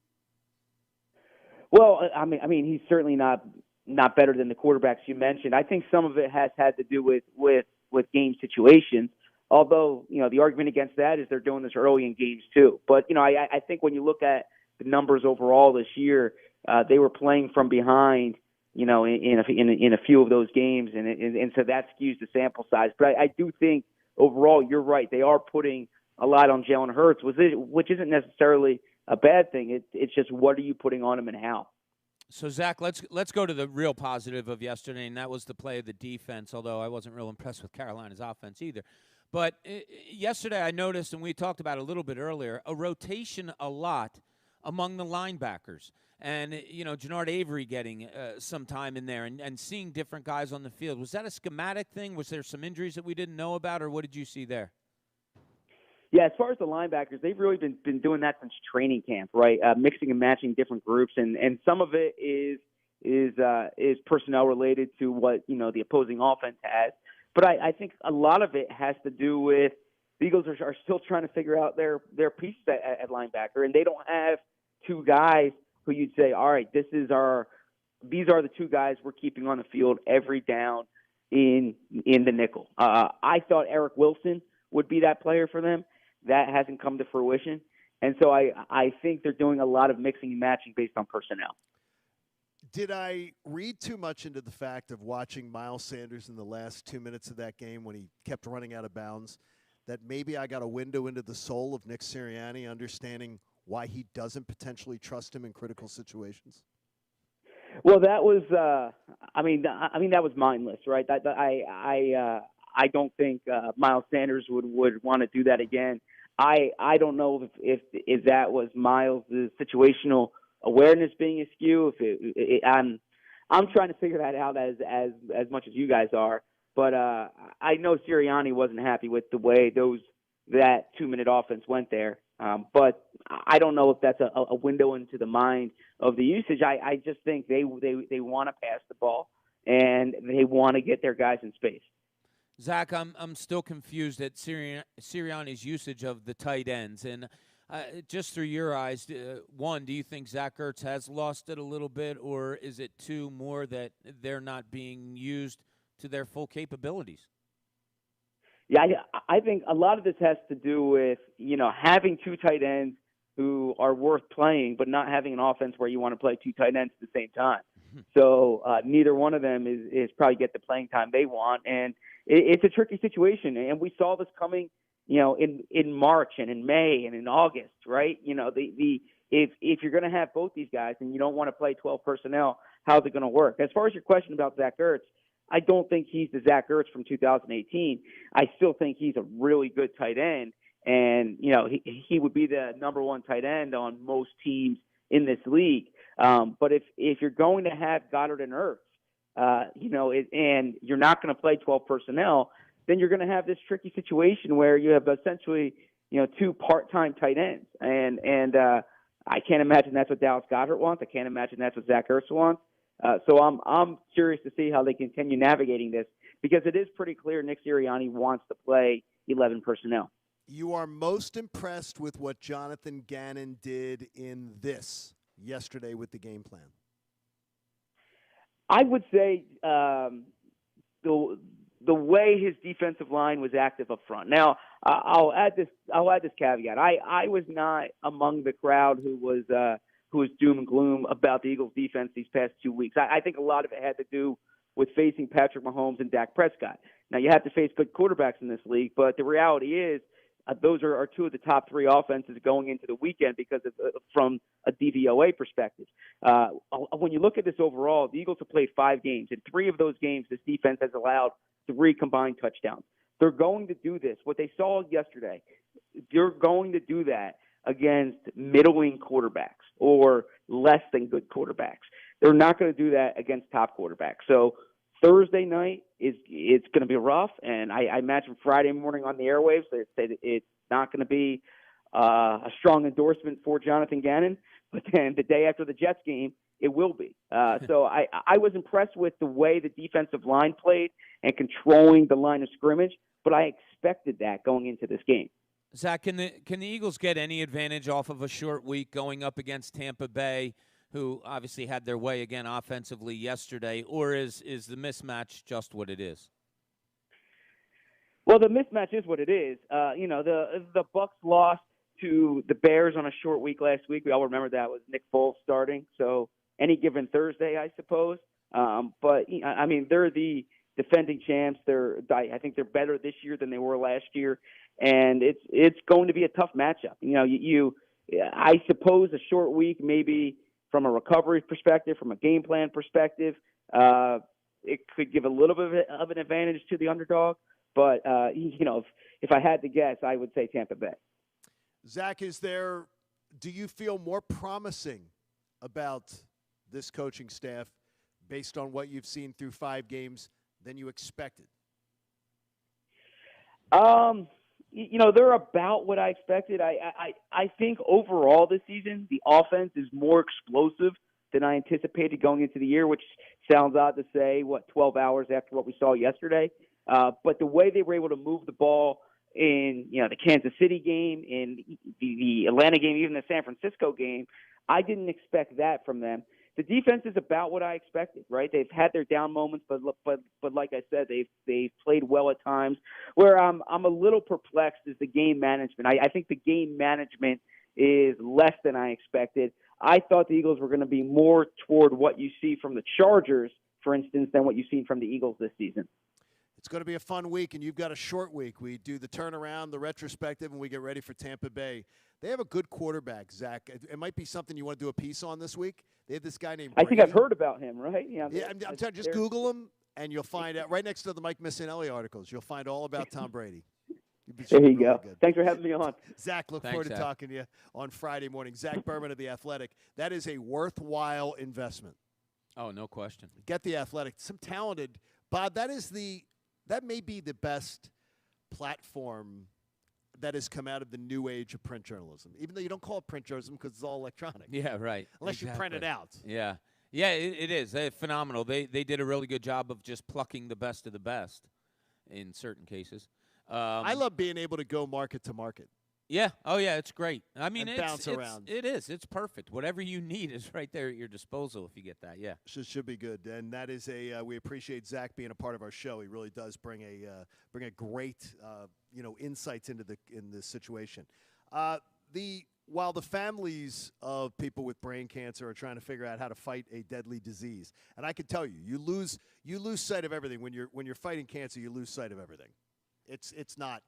S2: Well, I mean, he's certainly not not better than the quarterbacks you mentioned. I think some of it has had to do with game situations. Although, the argument against that is they're doing this early in games too. But, I think when you look at the numbers overall this year, they were playing from behind, in a few of those games, and so that skews the sample size. But I do think overall, you're right. They are putting a lot on Jalen Hurts, which isn't necessarily a bad thing. It's just what are you putting on him and how.
S10: So, Zach, let's go to the real positive of yesterday, and that was the play of the defense, although I wasn't real impressed with Carolina's offense either. But yesterday I noticed, and we talked about it a little bit earlier, a rotation a lot among the linebackers. And, Jannard Avery getting some time in there and seeing different guys on the field. Was that a schematic thing? Was there some injuries that we didn't know about, or what did you see there?
S2: Yeah, as far as the linebackers, they've really been doing that since training camp, right? Mixing and matching different groups, and some of it is personnel related to what the opposing offense has. But I think a lot of it has to do with the Eagles are still trying to figure out their pieces at linebacker, and they don't have two guys who you'd say, all right, these are the two guys we're keeping on the field every down in the nickel. I thought Eric Wilson would be that player for them. That hasn't come to fruition. And so I think they're doing a lot of mixing and matching based on personnel.
S4: Did I read too much into the fact of watching Miles Sanders in the last 2 minutes of that game when he kept running out of bounds, that maybe I got a window into the soul of Nick Sirianni, understanding why he doesn't potentially trust him in critical situations?
S2: Well, that was, that was mindless, right? I don't think Miles Sanders would want to do that again. I don't know if that was Miles' situational awareness being askew. I'm trying to figure that out as much as you guys are. But I know Sirianni wasn't happy with the way that 2-minute offense went there. But I don't know if that's a window into the mind of the usage. I just think they want to pass the ball and they want to get their guys in space.
S10: Zach, I'm still confused at Sirianni's usage of the tight ends. And just through your eyes, one, do you think Zach Ertz has lost it a little bit, or is it two, more that they're not being used to their full capabilities?
S2: Yeah, I think a lot of this has to do with, having two tight ends who are worth playing, but not having an offense where you want to play two tight ends at the same time. So neither one of them is probably get the playing time they want. And it's a tricky situation. And we saw this coming, in March and in May and in August, right? If you're going to have both these guys and you don't want to play 12 personnel, how's it going to work? As far as your question about Zach Ertz, I don't think he's the Zach Ertz from 2018. I still think he's a really good tight end. And, he would be the number one tight end on most teams in this league. But if you're going to have Goddard and Ertz, and you're not going to play 12 personnel, then you're going to have this tricky situation where you have essentially, two part-time tight ends. And I can't imagine that's what Dallas Goedert wants. I can't imagine that's what Zach Ertz wants. So I'm curious to see how they continue navigating this, because it is pretty clear Nick Sirianni wants to play 11 personnel.
S4: You are most impressed with what Jonathan Gannon did in this yesterday with the game plan?
S2: I would say the way his defensive line was active up front. Now, I'll add this caveat. I was not among the crowd who was doom and gloom about the Eagles' defense these past 2 weeks. I think a lot of it had to do with facing Patrick Mahomes and Dak Prescott. Now, you have to face good quarterbacks in this league, but the reality is those are two of the top three offenses going into the weekend because from a DVOA perspective. When you look at this overall, the Eagles have played 5 games. In 3 of those games, this defense has allowed 3 combined touchdowns. They're going to do this. What they saw yesterday, they're going to do that against middling quarterbacks or less than good quarterbacks. They're not going to do that against top quarterbacks. So Thursday night it's going to be rough, and I imagine Friday morning on the airwaves it's not going to be a strong endorsement for Jonathan Gannon. But then the day after the Jets game, it will be. So I was impressed with the way the defensive line played and controlling the line of scrimmage, but I expected that going into this game.
S10: Zach, can the Eagles get any advantage off of a short week going up against Tampa Bay, who obviously had their way again offensively yesterday, or is the mismatch just what it is?
S2: Well, the mismatch is what it is. The Bucks lost to the Bears on a short week last week. We all remember that was Nick Foles starting. So any given Thursday, I suppose. But I mean, they're the defending champs. I think they're better this year than they were last year, and it's going to be a tough matchup. I suppose a short week, maybe from a recovery perspective, from a game plan perspective, it could give a little bit of an advantage to the underdog. But if I had to guess, I would say Tampa Bay.
S4: Zach, do you feel more promising about this coaching staff based on what you've seen through 5 games than you expected?
S2: They're about what I expected. I think overall this season, the offense is more explosive than I anticipated going into the year, which sounds odd to say, 12 hours after what we saw yesterday. But the way they were able to move the ball in, the Kansas City game, in the Atlanta game, even the San Francisco game, I didn't expect that from them. The defense is about what I expected, right? They've had their down moments, but like I said, they've played well at times. Where I'm a little perplexed is the game management. I think the game management is less than I expected. I thought the Eagles were going to be more toward what you see from the Chargers, for instance, than what you've seen from the Eagles this season.
S4: It's going to be a fun week, and you've got a short week. We do the turnaround, the retrospective, and we get ready for Tampa Bay. They have a good quarterback, Zach. It might be something you want to do a piece on this week. They have this guy named Brady.
S2: I think I've heard about him, right?
S4: Yeah, I'm telling you, just Google him, and you'll find out. Right next to the Mike Missinelli articles, you'll find all about Tom Brady.
S2: There you go. Good. Thanks for having me on.
S4: Zach, look forward to talking to you on Friday morning. Zach Berman of The Athletic. That is a worthwhile investment.
S10: Oh, no question.
S4: Get The Athletic. Some talented – Bob, that may be the best platform that has come out of the new age of print journalism, even though you don't call it print journalism because it's all electronic.
S10: Yeah, right.
S4: Unless you print it out.
S10: Yeah. Yeah, it is. They're phenomenal. They did a really good job of just plucking the best of the best in certain cases.
S4: I love being able to go market to market.
S10: Yeah. Oh, yeah, it's great. I mean,
S4: bounce around.
S10: It is. It's perfect. Whatever you need is right there at your disposal if you get that. Yeah.
S4: Should be good. And that is we appreciate Zach being a part of our show. He really does bring a great insights in this situation. While the families of people with brain cancer are trying to figure out how to fight a deadly disease, and I can tell you lose sight of everything when you're fighting cancer. You lose sight of everything. It's not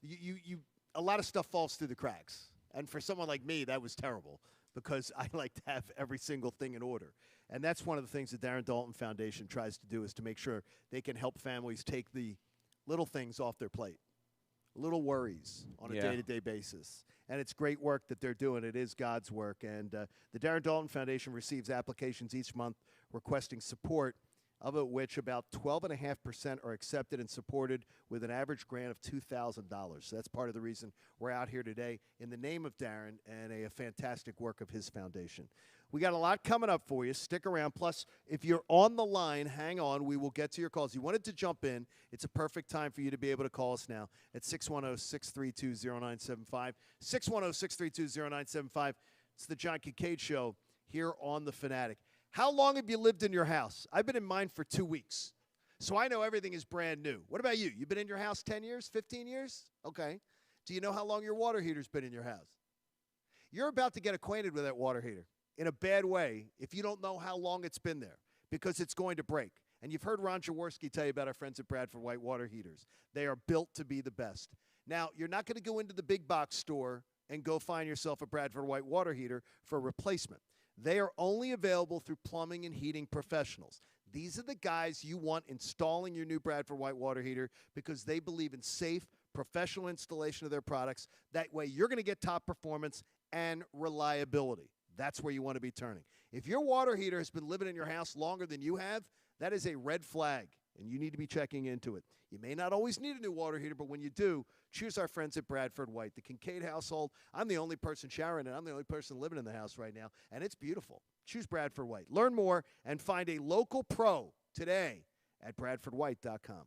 S4: you. A lot of stuff falls through the cracks. And for someone like me, that was terrible because I like to have every single thing in order. And that's one of the things the Darren Dalton Foundation tries to do is to make sure they can help families take the little things off their plate, little worries on a day-to-day basis. And it's great work that they're doing. It is God's work. And the Darren Dalton Foundation receives applications each month requesting support, of which about 12.5% are accepted and supported with an average grant of $2,000. So that's part of the reason we're out here today in the name of Darren and a fantastic work of his foundation. We got a lot coming up for you. Stick around. Plus, if you're on the line, hang on. We will get to your calls. You wanted to jump in. It's a perfect time for you to be able to call us now at 610-632-0975. 610-632-0975. It's the John Kincade Show here on The Fanatic. How long have you lived in your house? I've been in mine for 2 weeks, so I know everything is brand new. What about you? You've been in your house 10 years, 15 years? Okay. Do you know how long your water heater's been in your house? You're about to get acquainted with that water heater in a bad way if you don't know how long it's been there because it's going to break. And you've heard Ron Jaworski tell you about our friends at Bradford White Water Heaters. They are built to be the best. Now, you're not going to go into the big box store and go find yourself a Bradford White water heater for a replacement. They are only available through plumbing and heating professionals. These are the guys you want installing your new Bradford White water heater because they believe in safe, professional installation of their products. That way you're going to get top performance and reliability. That's where you want to be turning. If your water heater has been living in your house longer than you have, that is a red flag, and you need to be checking into it. You may not always need a new water heater, but when you do, choose our friends at Bradford White. The Kincade household, I'm the only person showering, and I'm the only person living in the house right now, and it's beautiful. Choose Bradford White. Learn more and find a local pro today at bradfordwhite.com.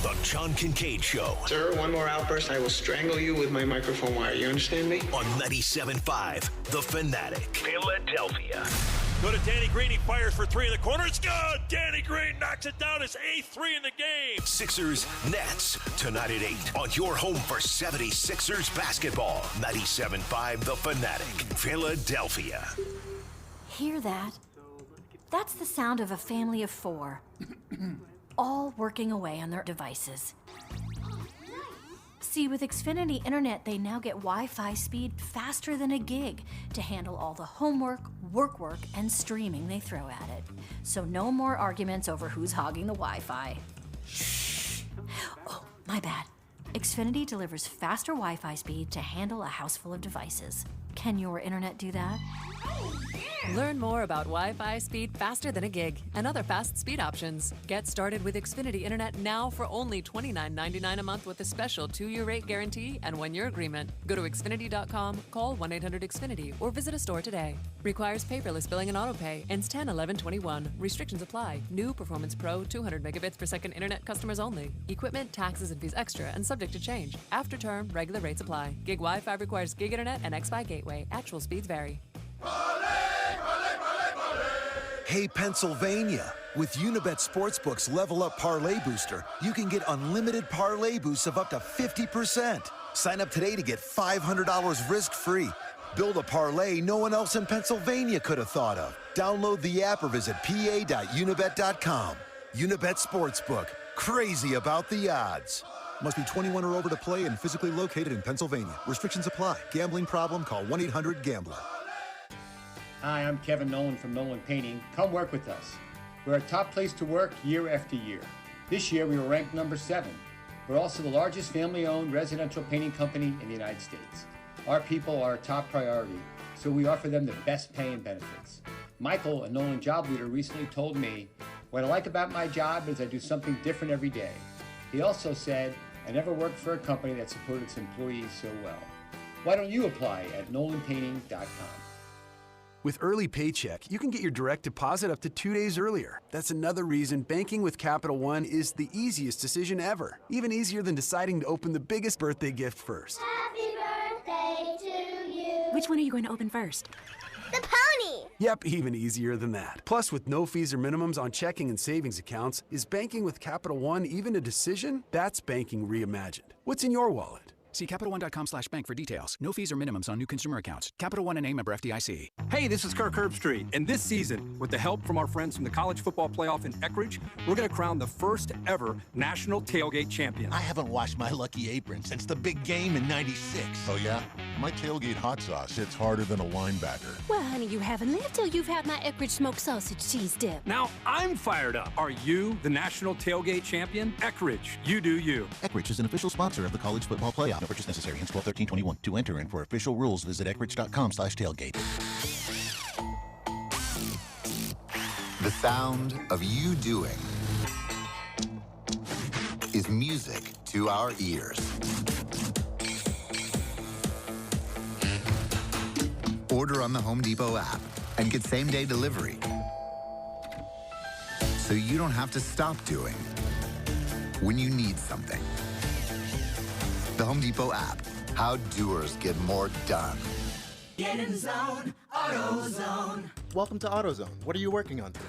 S6: The John Kincade Show.
S3: Sir, one more outburst, I will strangle you with my microphone wire. You understand me?
S6: On 97.5, The Fanatic. Philadelphia.
S7: Go to Danny Green. He fires for three in the corner. It's good. Danny Green knocks it down. His 8th three in the game.
S6: Sixers Nets tonight at 8 on your home for 76ers basketball. 97.5 The Fanatic. Philadelphia.
S8: Hear that? That's the sound of a family of 4, all working away on their devices. See, with Xfinity Internet, they now get Wi-Fi speed faster than a gig to handle all the homework, work, and streaming they throw at it. So no more arguments over who's hogging the Wi-Fi. Shh. Oh, my bad. Xfinity delivers faster Wi-Fi speed to handle a house full of devices. Can your internet do that?
S9: Learn more about Wi-Fi speed faster than a gig and other fast speed options. Get started with Xfinity Internet now for only $29.99 a month with a special 2-year rate guarantee and 1-year agreement. Go to Xfinity.com, call 1-800-XFINITY, or visit a store today. Requires paperless billing and autopay. Ends 10/11/21. Restrictions apply. New Performance Pro 200 megabits per second internet customers only. Equipment, taxes, and fees extra and subject to change. After term, regular rates apply. Gig Wi-Fi requires gig internet and X-Fi gateway. Actual speeds vary.
S11: Hey, Pennsylvania! With Unibet Sportsbook's Level Up Parlay Booster, you can get unlimited parlay boosts of up to 50%. Sign up today to get $500 risk-free. Build a parlay no one else in Pennsylvania could have thought of. Download the app or visit pa.unibet.com. Unibet Sportsbook. Crazy about the odds.
S15: Must be 21 or over to play and physically located in Pennsylvania. Restrictions apply. Gambling problem? Call 1-800-GAMBLER.
S17: Hi, I'm Kevin Nolan from Nolan Painting. Come work with us. We're a top place to work year after year. This year we were ranked number 7. We're also the largest family-owned residential painting company in the United States. Our people are our top priority, so we offer them the best pay and benefits. Michael, a Nolan job leader, recently told me, "What I like about my job is I do something different every day." He also said, "I never worked for a company that supported its employees so well." Why don't you apply at nolanpainting.com?
S20: With Early Paycheck, you can get your direct deposit up to 2 days earlier. That's another reason banking with Capital One is the easiest decision ever. Even easier than deciding to open the biggest birthday gift first.
S21: Happy birthday to you.
S22: Which one are you going to open first?
S21: The pony.
S20: Yep, even easier than that. Plus, with no fees or minimums on checking and savings accounts, is banking with Capital One even a decision? That's banking reimagined. What's in your wallet?
S23: See CapitalOne.com/bank for details. No fees or minimums on new consumer accounts. Capital One and member FDIC.
S30: Hey, this is Kirk Herbstreit, and this season, with the help from our friends from the College Football Playoff in Eckridge, we're going to crown the first ever national tailgate champion.
S32: I haven't washed my lucky apron since the big game in '96.
S33: Oh, yeah? My tailgate hot sauce hits harder than a linebacker.
S35: Well, honey, you haven't lived till you've had my Eckridge smoked sausage cheese dip.
S30: Now I'm fired up. Are you the national tailgate champion? Eckridge, you do you.
S33: Eckridge is an official sponsor of the College Football Playoff. No purchase necessary. Hence 12/13/21. To enter and for official rules, visit eckridge.com/tailgate.
S36: The sound of you doing is music to our ears. Order on the Home Depot app and get same-day delivery, so you don't have to stop doing when you need something. The Home Depot app. How doers get more done.
S18: Get in the zone, AutoZone.
S19: Welcome to AutoZone. What are you working on today?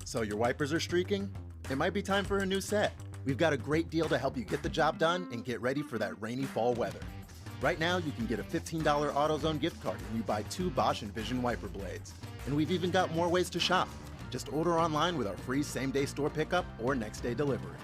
S19: So your wipers are streaking? It might be time for a new set. We've got a great deal to help you get the job done and get ready for that rainy fall weather. Right now, you can get a $15 AutoZone gift card when you buy 2 Bosch Envision wiper blades. And we've even got more ways to shop. Just order online with our free same-day store pickup or next-day delivery.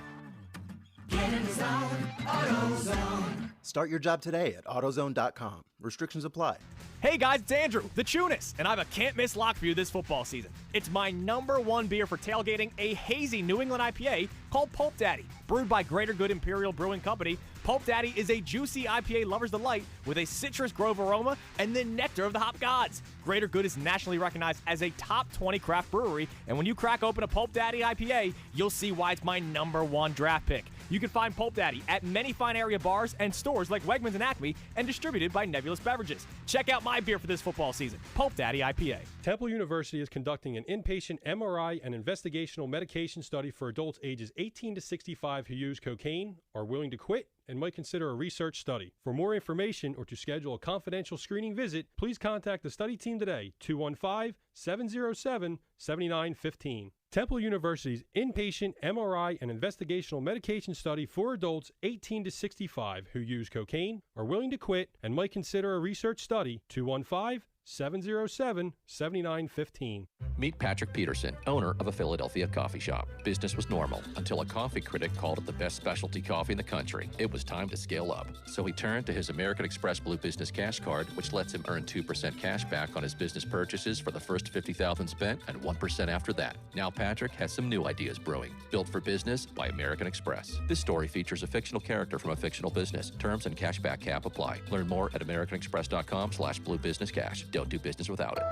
S18: Get in the zone, AutoZone.
S19: Start your job today at AutoZone.com. Restrictions apply.
S37: Hey guys, it's Andrew, the Tunis, and I have a can't-miss lock for you this football season. It's my #1 beer for tailgating, a hazy New England IPA called Pulp Daddy. Brewed by Greater Good Imperial Brewing Company, Pulp Daddy is a juicy IPA lover's delight with a citrus grove aroma and the nectar of the hop gods. Greater Good is nationally recognized as a top 20 craft brewery, and when you crack open a Pulp Daddy IPA, you'll see why it's my #1 draft pick. You can find Pulp Daddy at many fine area bars and stores like Wegmans and Acme, and distributed by Nebulous Beverages. Check out my beer for this football season, Pulp Daddy IPA.
S1: Temple University is conducting an inpatient MRI and investigational medication study for adults ages 18 to 65 who use cocaine, are willing to quit, and might consider a research study. For more information or to schedule a confidential screening visit, please contact the study team today, 215-707-7915. Temple University's inpatient MRI and investigational medication study for adults 18 to 65 who use cocaine, are willing to quit, and might consider a research study, 215-707-7915.
S2: Meet Patrick Peterson, owner of a Philadelphia coffee shop. Business was normal until a coffee critic called it the best specialty coffee in the country. It was time to scale up. So he turned to his American Express Blue Business Cash Card, which lets him earn 2% cash back on his business purchases for the first $50,000 spent and 1% after that. Now Patrick has some new ideas brewing. Built for business by American Express. This story features a fictional character from a fictional business. Terms and cashback cap apply. Learn more at americanexpress.com/bluebusinesscash. Don't do business without it.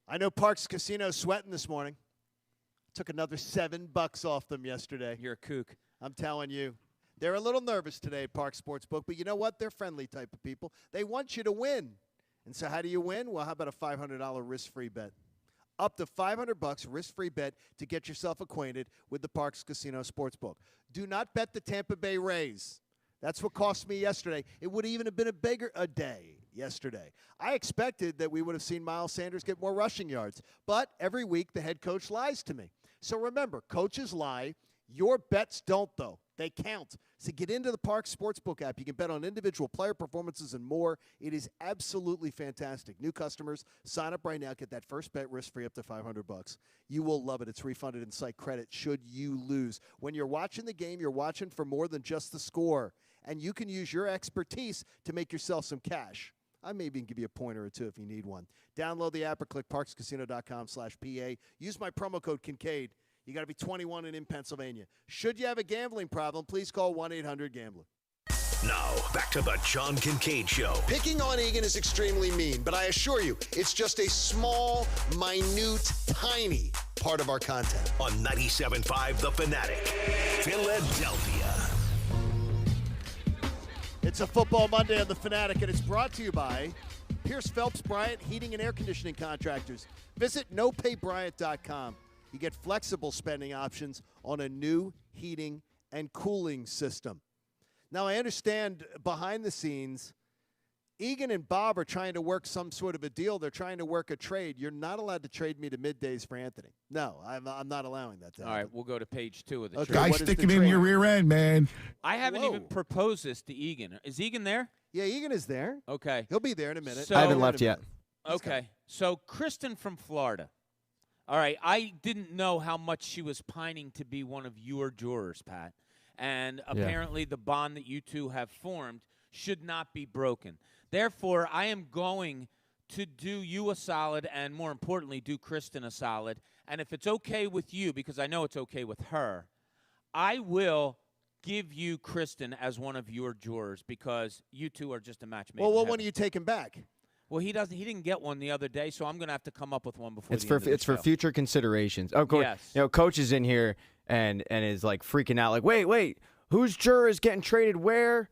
S4: I know Parks Casino sweating this morning. Took another $7 off them yesterday.
S5: You're a kook.
S4: I'm telling you. They're a little nervous today at Parks Sportsbook, but you know what? They're friendly type of people. They want you to win. And so how do you win? Well, how about a $500 risk-free bet? Up to $500 risk-free bet to get yourself acquainted with the Parks Casino Sportsbook. Do not bet the Tampa Bay Rays. That's what cost me yesterday. It would even have been a bigger day yesterday. I expected that we would have seen Miles Sanders get more rushing yards, but every week the head coach lies to me. So remember, coaches lie. Your bets don't, though. They count. So get into the Parks Sportsbook app. You can bet on individual player performances and more. It is absolutely fantastic. New customers, sign up right now. Get that first bet risk-free up to $500. You will love it. It's refunded in site credit should you lose. When you're watching the game, you're watching for more than just the score. And you can use your expertise to make yourself some cash. I may even give you a pointer or two if you need one. Download the app or click parkscasino.com/PA. Use my promo code Kincade. You got to be 21 and in Pennsylvania. Should you have a gambling problem, please call 1-800-GAMBLER.
S6: Now, back to the John Kincade Show.
S4: Picking on Egan is extremely mean, but I assure you, it's just a small, minute, tiny part of our content.
S6: On 97.5 The Fanatic, Philadelphia.
S4: It's a football Monday on The Fanatic, and it's brought to you by Pierce Phelps Bryant Heating and Air Conditioning Contractors. Visit nopaybryant.com. You get flexible spending options on a new heating and cooling system. Now, I understand behind the scenes, Egan and Bob are trying to work some sort of a deal. They're trying to work a trade. You're not allowed to trade me to middays for Anthony. No, I'm not allowing that to happen.
S5: All right, we'll go to page 2 of the trade.
S10: Guy sticking in your rear end, man.
S5: I haven't even proposed this to Egan. Is Egan there?
S4: Yeah, Egan is there.
S5: Okay.
S4: He'll be there in a minute.
S5: So,
S12: I haven't left yet.
S5: Okay. So, Kristen from Florida. All right, I didn't know how much she was pining to be one of your jurors, Pat. And apparently the bond that you two have formed should not be broken. Therefore, I am going to do you a solid and, more importantly, do Kristen a solid. And if it's okay with you, because I know it's okay with her, I will give you Kristen as one of your jurors because you two are just a match made.
S4: Well, when are you taking back?
S5: Well, he didn't get one the other day, so I'm going to have to come up with one before
S12: it's for future considerations. Oh, course,
S5: yes.
S12: Coach is in here and is like freaking out, like, wait, whose juror is getting traded where?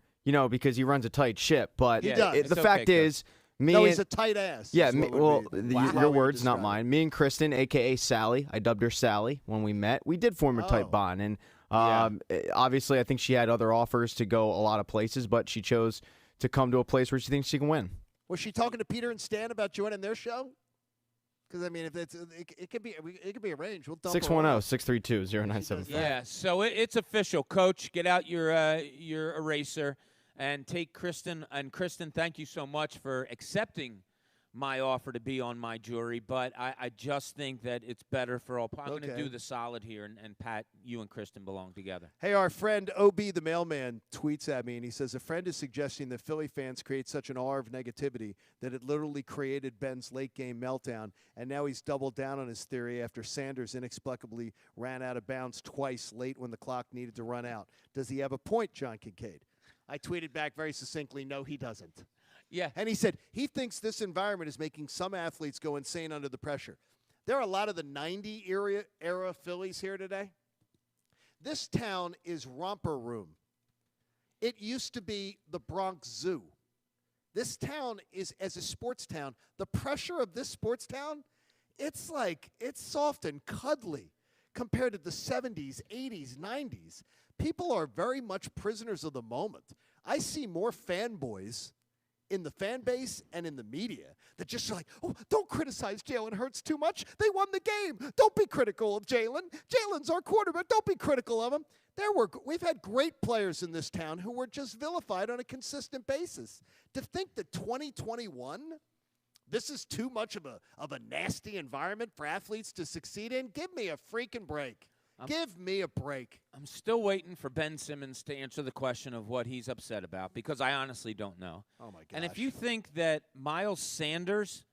S12: Because he runs a tight ship. But the fact is,
S4: he's a tight ass.
S12: Yeah, your words, not mine. Me and Kristen, a.k.a. Sally, I dubbed her Sally when we met. We did form a tight bond. And obviously I think she had other offers to go a lot of places, but she chose to come to a place where she thinks she can win.
S4: Was she talking to Peter and Stan about joining their show? Because, I mean, if it could be arranged. We'll dump
S12: 610-632-0975.
S5: Yeah, so it's official. Coach, get out your eraser and take Kristen. And, Kristen, thank you so much for accepting my offer to be on my jury, but I just think that it's better for all. I'm going to do the solid here, and Pat, you and Kristen belong together.
S4: Hey, our friend OB the mailman tweets at me, and he says, a friend is suggesting that Philly fans create such an aura of negativity that it literally created Ben's late-game meltdown, and now he's doubled down on his theory after Sanders inexplicably ran out of bounds twice late when the clock needed to run out. Does he have a point, John Kincade? I tweeted back very succinctly, no, he doesn't.
S5: Yeah.
S4: And he said he thinks this environment is making some athletes go insane under the pressure. There are a lot of the 90 era Phillies here today. This town is romper room. It used to be the Bronx Zoo. This town is, as a sports town, the pressure of this sports town, it's soft and cuddly compared to the 70s, 80s, 90s. People are very much prisoners of the moment. I see more fanboys in the fan base and in the media that just are like, oh, don't criticize Jalen Hurts too much. They won the game. Don't be critical of Jalen. Jalen's our quarterback. Don't be critical of him. We've had great players in this town who were just vilified on a consistent basis. To think that 2021, this is too much of a nasty environment for athletes to succeed in, give me a freaking break. Give me a break.
S5: I'm still waiting for Ben Simmons to answer the question of what he's upset about, because I honestly don't know.
S4: Oh, my gosh.
S5: And if you think that Miles Sanders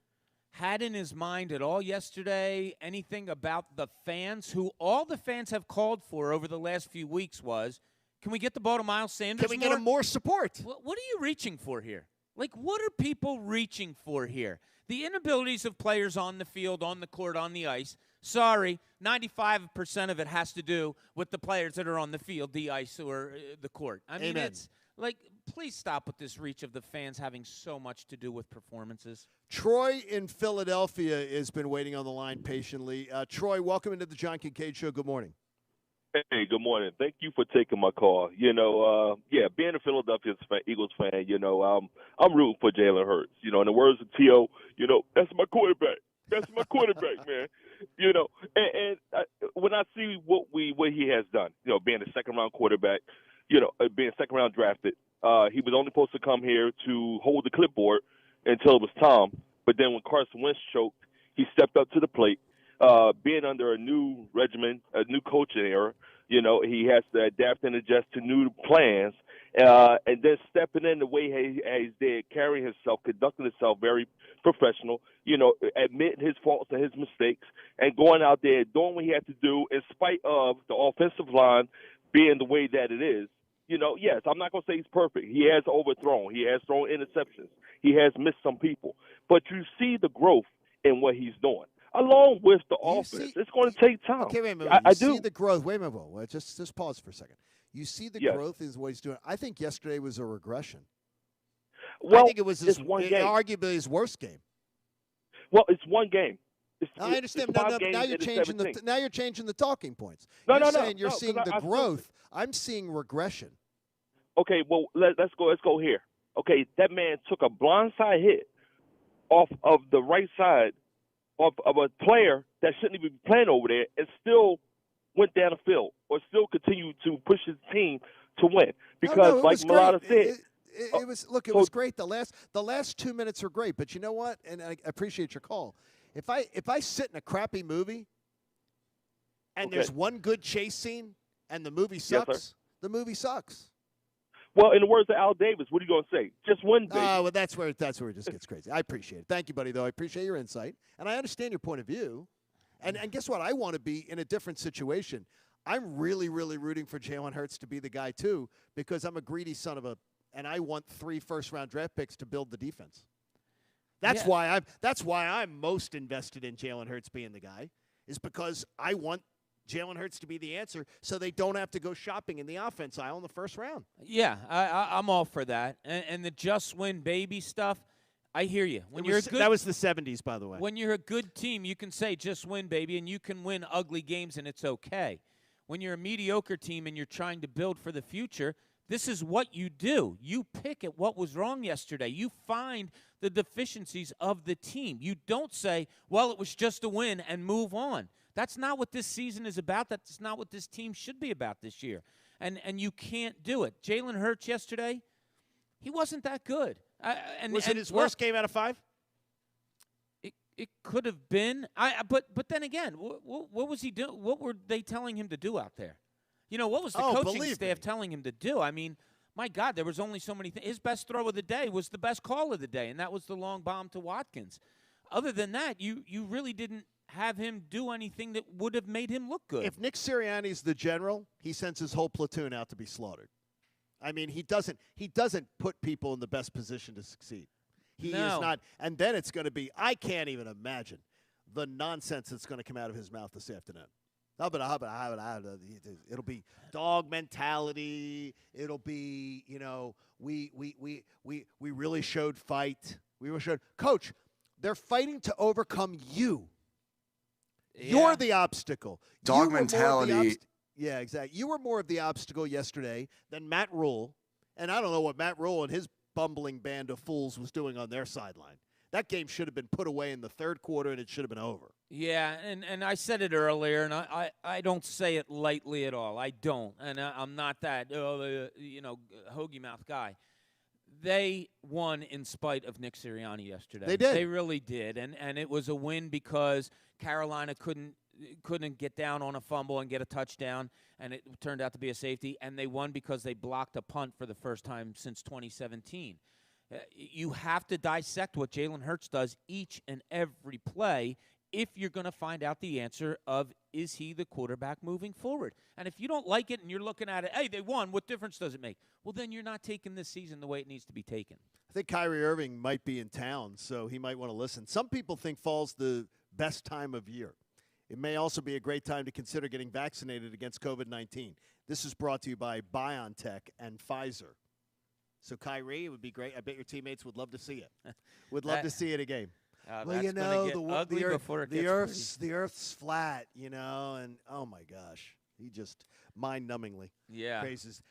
S5: had in his mind at all yesterday anything about the fans, who all the fans have called for over the last few weeks was, can we get the ball to Miles Sanders
S4: Can we get him more support?
S5: What are you reaching for here? Like, what are people reaching for here? The inabilities of players on the field, on the court, on the ice. Sorry, 95% of it has to do with the players that are on the field, the ice, or the court. I mean, it's like, please stop with this reach of the fans having so much to do with performances.
S4: Troy in Philadelphia has been waiting on the line patiently. Troy, welcome into the John Kincade Show. Good morning.
S3: Hey, good morning. Thank you for taking my call. Being a Philadelphia Eagles fan, I'm rooting for Jalen Hurts. In the words of T.O., that's my quarterback. That's my quarterback, man. When I see what he has done, being a second-round quarterback, being second-round drafted, he was only supposed to come here to hold the clipboard until it was time. But then when Carson Wentz choked, he stepped up to the plate. Being under a new regimen, a new coaching era, he has to adapt and adjust to new plans. And then stepping in the way he's did, carrying himself, conducting himself very professional, admitting his faults and his mistakes, and going out there doing what he had to do in spite of the offensive line being the way that it is. Yes, I'm not going to say he's perfect. He has overthrown. He has thrown interceptions. He has missed some people. But you see the growth in what he's doing. Along with the offense, it's going to take time.
S4: Okay, wait a minute.
S3: I
S4: see
S3: do.
S4: The growth. Wait a minute. Whoa. Just pause for a second. You see the growth is what he's doing. I think yesterday was a regression.
S3: Well,
S4: I think it was
S3: arguably
S4: his worst game.
S3: Well, it's one game.
S4: I understand. Now you're changing the talking points. You're seeing the growth. I'm seeing regression.
S3: Okay, well let's go here. Okay, that man took a blindside hit off of the right side of a player that shouldn't even be playing over there, and still went down the field, or still continued to push his team to win. Because, like Mulata said,
S4: it was great. The last 2 minutes were great. But you know what? And I appreciate your call. If I sit in a crappy movie, and there's one good chase scene, and the movie sucks, the movie sucks.
S3: Well, in the words of Al Davis, what are you going to say? Just win, baby.
S4: Oh, well, that's where it just gets crazy. I appreciate it. Thank you, buddy, though. I appreciate your insight. And I understand your point of view. And guess what? I want to be in a different situation. I'm really, really rooting for Jalen Hurts to be the guy, too, because I'm a greedy son of a – and I want 3 first-round draft picks to build the defense. That's why I'm most invested in Jalen Hurts being the guy, is because I want – Jalen Hurts to be the answer so they don't have to go shopping in the offense aisle in the first round.
S5: Yeah, I'm all for that. And the just win baby stuff, I hear you.
S4: That was the 70s, by the way.
S5: When you're a good team, you can say just win, baby, and you can win ugly games, and it's okay. When you're a mediocre team and you're trying to build for the future, this is what you do. You pick at what was wrong yesterday. You find the deficiencies of the team. You don't say, well, it was just a win, and move on. That's not what this season is about. That's not what this team should be about this year. And you can't do it. Jalen Hurts yesterday, he wasn't that good.
S4: Was it his worst game out of 5?
S5: It could have been. But then again, what was he doing? What were they telling him to do out there? What was the coaching staff telling him to do? I mean, my God, there was only so many things. His best throw of the day was the best call of the day, and that was the long bomb to Watkins. Other than that, you really didn't have him do anything that would have made him look good.
S4: If Nick Sirianni's the general, he sends his whole platoon out to be slaughtered. I mean, he doesn't put people in the best position to succeed. He is not. And then it's going to be, I can't even imagine the nonsense that's going to come out of his mouth this afternoon. It'll be dog mentality. It'll be, we really showed fight. We really showed. Coach, they're fighting to overcome you. Yeah. You're the obstacle.
S7: Dog mentality.
S4: Yeah, exactly. You were more of the obstacle yesterday than Matt Rule. And I don't know what Matt Rule and his bumbling band of fools was doing on their sideline. That game should have been put away in the third quarter, and it should have been over.
S5: Yeah, and I said it earlier, and I don't say it lightly at all. I don't, and I'm not that hoagie mouth guy. They won in spite of Nick Sirianni yesterday.
S4: They did.
S5: They really did, and it was a win because Carolina couldn't get down on a fumble and get a touchdown, and it turned out to be a safety, and they won because they blocked a punt for the first time since 2017. You have to dissect what Jalen Hurts does each and every play if you're going to find out the answer of, is he the quarterback moving forward? And if you don't like it and you're looking at it, hey, they won, what difference does it make? Well, then you're not taking this season the way it needs to be taken.
S4: I think Kyrie Irving might be in town, so he might want to listen. Some people think fall's the best time of year. It may also be a great time to consider getting vaccinated against COVID-19. This is brought to you by BioNTech and Pfizer. So, Kyrie, it would be great. I bet your teammates would love to see it. Would love to see it a game.
S5: Well,
S4: the Earth's flat, and oh my gosh, he just mind-numbingly praises.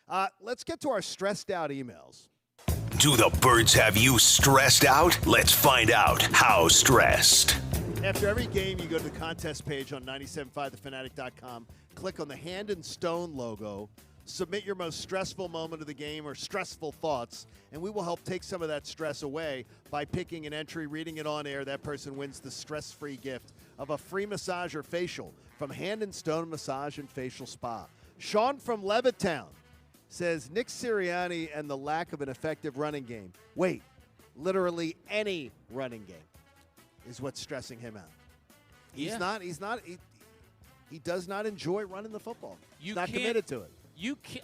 S4: Let's get to our stressed out emails.
S6: Do the birds have you stressed out? Let's find out how stressed.
S4: After every game, you go to the contest page on 975thefanatic.com, click on the Hand and Stone logo, submit your most stressful moment of the game or stressful thoughts, and we will help take some of that stress away by picking an entry, reading it on air. That person wins the stress-free gift of a free massage or facial from Hand and Stone Massage and Facial Spa. Sean from Levittown says, Nick Sirianni and the lack of an effective running game. Wait, literally any running game is what's stressing him out. He does not enjoy running the football. He's not committed to it.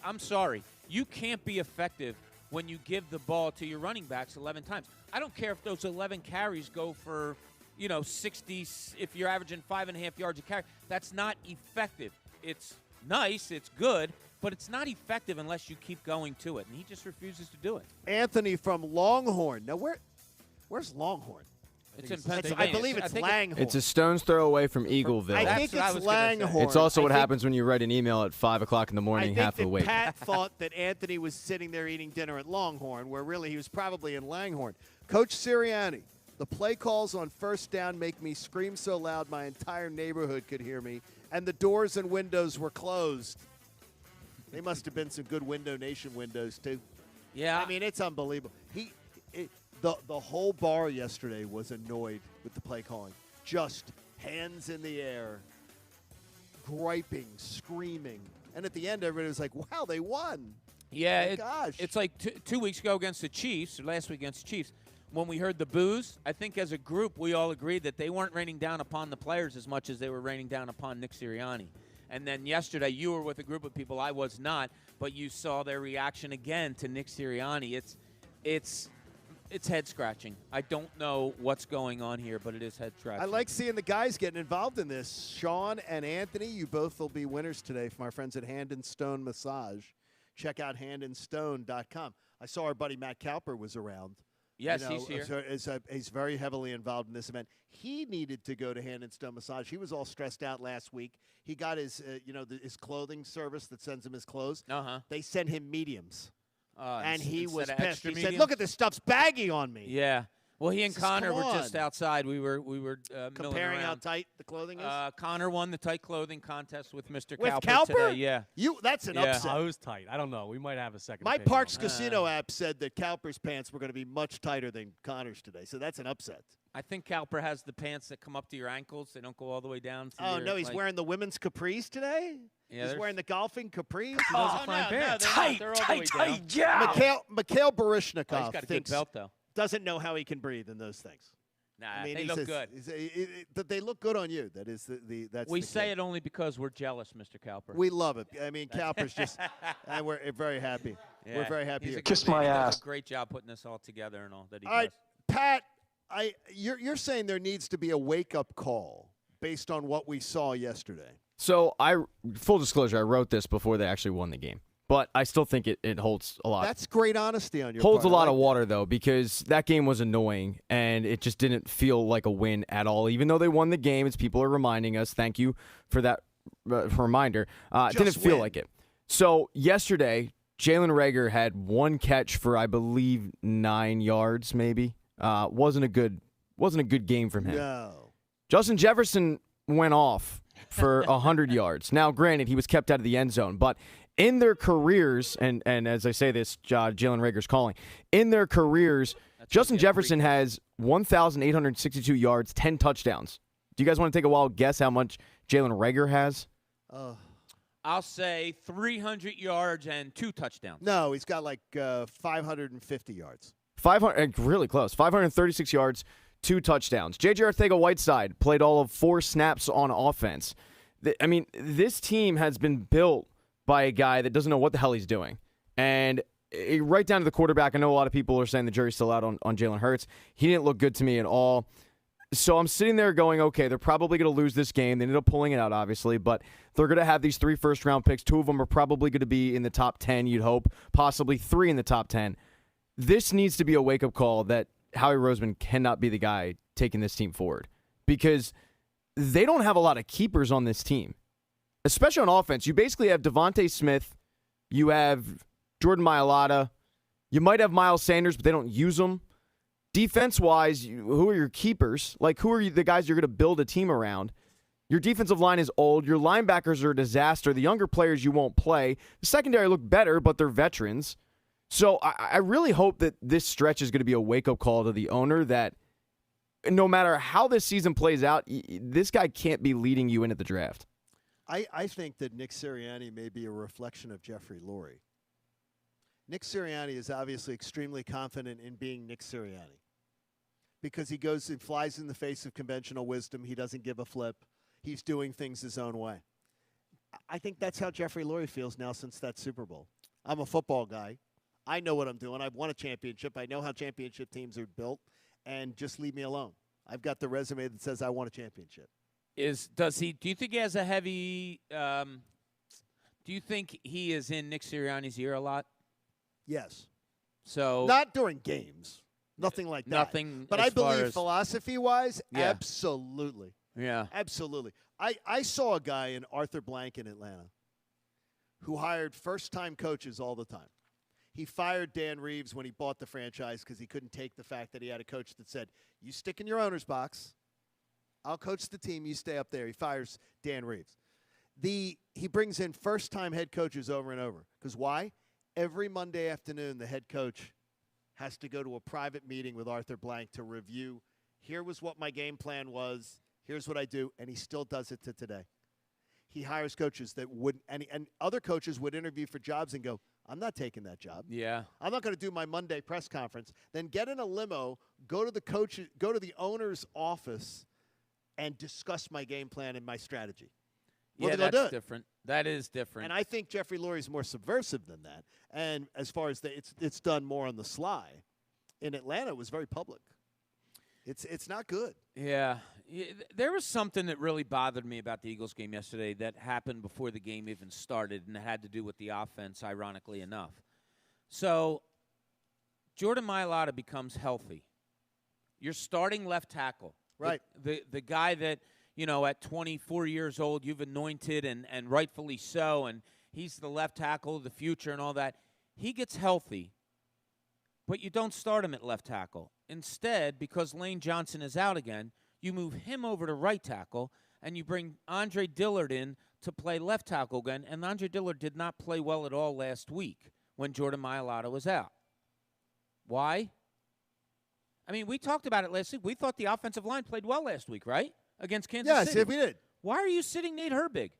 S5: I'm sorry. You can't be effective when you give the ball to your running backs 11 times. I don't care if those 11 carries go for, 60, if you're averaging 5.5 yards a carry. That's not effective. It's nice, it's good, but it's not effective unless you keep going to it, and he just refuses to do it.
S4: Anthony from Longhorn. Now, where's Longhorn?
S5: It's in Pennsylvania.
S4: I believe it's Langhorn.
S12: It's a stone's throw away from Eagleville.
S4: I think it's Langhorn.
S12: It's also what happens when you write an email at 5 o'clock in the morning, half awake.
S4: Pat thought that Anthony was sitting there eating dinner at Longhorn, where really he was probably in Langhorn. Coach Sirianni, the play calls on first down make me scream so loud my entire neighborhood could hear me, and the doors and windows were closed. They must have been some good Window Nation windows, too.
S5: Yeah.
S4: I mean, it's unbelievable. The whole bar yesterday was annoyed with the play calling. Just hands in the air, griping, screaming. And at the end, everybody was like, wow, they won.
S5: Yeah,
S4: gosh.
S5: It's like 2 weeks ago against the Chiefs, or last week against the Chiefs, when we heard the boos. I think as a group we all agreed that they weren't raining down upon the players as much as they were raining down upon Nick Sirianni. And then yesterday you were with a group of people, I was not, but you saw their reaction again to Nick Sirianni. It's head-scratching. I don't know what's going on here, but it is head-scratching.
S4: I like seeing the guys getting involved in this. Sean and Anthony, you both will be winners today from our friends at Hand and Stone Massage. Check out handandstone.com. I saw our buddy Matt Cowper was around.
S5: Yes, he's here.
S4: He's very heavily involved in this event. He needed to go to Hand and Stone Massage. He was all stressed out last week. He got his, his clothing service that sends him his clothes.
S5: Uh-huh.
S4: They sent him mediums. And he was pissed. He
S5: medium?
S4: said, look at this stuff's baggy on me.
S5: Yeah. Well, he and Connor were just outside. We were
S4: comparing how tight the clothing is.
S5: Connor won the tight clothing contest with Mr.
S4: With
S5: Cowper today. Yeah.
S4: That's an upset.
S1: It was tight. I don't know. We might have a second.
S4: My Parks Casino app said that Cowper's pants were going to be much tighter than Connor's today, so that's an upset.
S5: I think Cowper has the pants that come up to your ankles. They don't go all the way down. To
S4: Oh,
S5: your,
S4: no, he's wearing the women's capris today?
S5: Yeah,
S4: he's wearing the golfing capris?
S5: Oh, no, tight,
S4: Mikhail
S5: Oh,
S4: Baryshnikov
S5: he's got a good
S4: thinks
S5: belt, though.
S4: doesn't know how he can breathe in those things.
S5: Nah,
S4: I mean,
S5: they
S4: he
S5: look
S4: says-
S5: good.
S4: They look good on you. That is that's
S5: We
S4: the
S5: say
S4: key.
S5: it only because we're jealous, Mr. Cowper.
S4: We love it. I mean, Cowper's just, and we're very happy.
S5: Yeah,
S4: We're very happy.
S5: he's
S4: here.
S5: a good man. He does a great job putting this all together and all that he
S4: All right, Pat, you're saying there needs to be a wake-up call based on what we saw yesterday.
S12: So full disclosure, I wrote this before they actually won the game, but I still think it holds a lot.
S4: That's great honesty on your
S12: Holds
S4: part.
S12: a lot of water, though, because that game was annoying, and it just didn't feel like a win at all. Even though they won the game, as people are reminding us, thank you for that reminder, it didn't feel like it. So yesterday, Jalen Reagor had one catch for, I believe, 9 yards, maybe. Wasn't a good game from him.
S4: No.
S12: Justin Jefferson went off for 100 yards. Now, granted, he was kept out of the end zone, but in their careers, and as I say this, Jalen Reagor's calling, in their careers, Justin Jefferson has 1,862 yards, 10 touchdowns. Do you guys want to take a wild guess how much Jalen Reagor has?
S5: I'll say 300 yards and 2 touchdowns.
S4: No, he's got like 550 yards.
S12: 500, really close. 536 yards, 2 touchdowns. J.J. Arcega-Whiteside played all of 4 snaps on offense. I mean, this team has been built by a guy that doesn't know what the hell he's doing. And right down to the quarterback, I know a lot of people are saying the jury's still out on Jalen Hurts. He didn't look good to me at all. So I'm sitting there going, okay, they're probably going to lose this game. They ended up pulling it out, obviously, but they're going to have these 3 first-round picks. 2 of them are probably going to be in the top 10, you'd hope, possibly 3 in the top 10. This needs to be a wake-up call that Howie Roseman cannot be the guy taking this team forward because they don't have a lot of keepers on this team, especially on offense. You basically have Devontae Smith. You have Jordan Mailata. You might have Miles Sanders, but they don't use them. Defense-wise, who are your keepers? Like, who are the guys you're going to build a team around? Your defensive line is old. Your linebackers are a disaster. The younger players you won't play. The secondary look better, but they're veterans. So I really hope that this stretch is going to be a wake-up call to the owner that no matter how this season plays out, this guy can't be leading you into the draft.
S4: I think that Nick Sirianni may be a reflection of Jeffrey Lurie. Nick Sirianni is obviously extremely confident in being Nick Sirianni because he goes and flies in the face of conventional wisdom. He doesn't give a flip. He's doing things his own way. I think that's how Jeffrey Lurie feels now since that Super Bowl. I'm a football guy. I know what I'm doing. I've won a championship. I know how championship teams are built, and just leave me alone. I've got the resume that says I won a championship.
S5: Do you think he has a heavy do you think he is in Nick Sirianni's ear a lot?
S4: Yes.
S5: So
S4: not during games. Nothing like that.
S5: Nothing.
S4: But
S5: as
S4: I believe
S5: far as,
S4: philosophy-wise,
S5: Yeah.
S4: absolutely.
S5: Yeah.
S4: Absolutely. I saw a guy in Arthur Blank in Atlanta who hired first-time coaches all the time. He fired Dan Reeves when he bought the franchise because he couldn't take the fact that he had a coach that said, you stick in your owner's box. I'll coach the team. You stay up there. He fires Dan Reeves. He brings in first-time head coaches over and over. Because why? Every Monday afternoon, the head coach has to go to a private meeting with Arthur Blank to review, here was what my game plan was, here's what I do, and he still does it to today. He hires coaches that wouldn't, and other coaches would interview for jobs and go, I'm not taking that job.
S5: Yeah.
S4: I'm not going to do my Monday press conference. Then get in a limo, go to the owner's office, and discuss my game plan and my strategy.
S5: Yeah, that's different. That is different.
S4: And I think Jeffrey Lurie is more subversive than that. And as far as it's done more on the sly. In Atlanta, it was very public. It's not good.
S5: Yeah. There was something that really bothered me about the Eagles game yesterday that happened before the game even started, and it had to do with the offense, ironically enough. So Jordan Mailata becomes healthy. You're starting left tackle.
S4: Right.
S5: The guy that, at 24 years old, you've anointed, and rightfully so, and he's the left tackle of the future and all that. He gets healthy, but you don't start him at left tackle. Instead, because Lane Johnson is out again, you move him over to right tackle, and you bring Andre Dillard in to play left tackle again, and Andre Dillard did not play well at all last week when Jordan Mailata was out. Why? I mean, we talked about it last week. We thought the offensive line played well last week, right? Against Kansas City.
S4: Yes, we did.
S5: Why are you sitting Nate Herbig?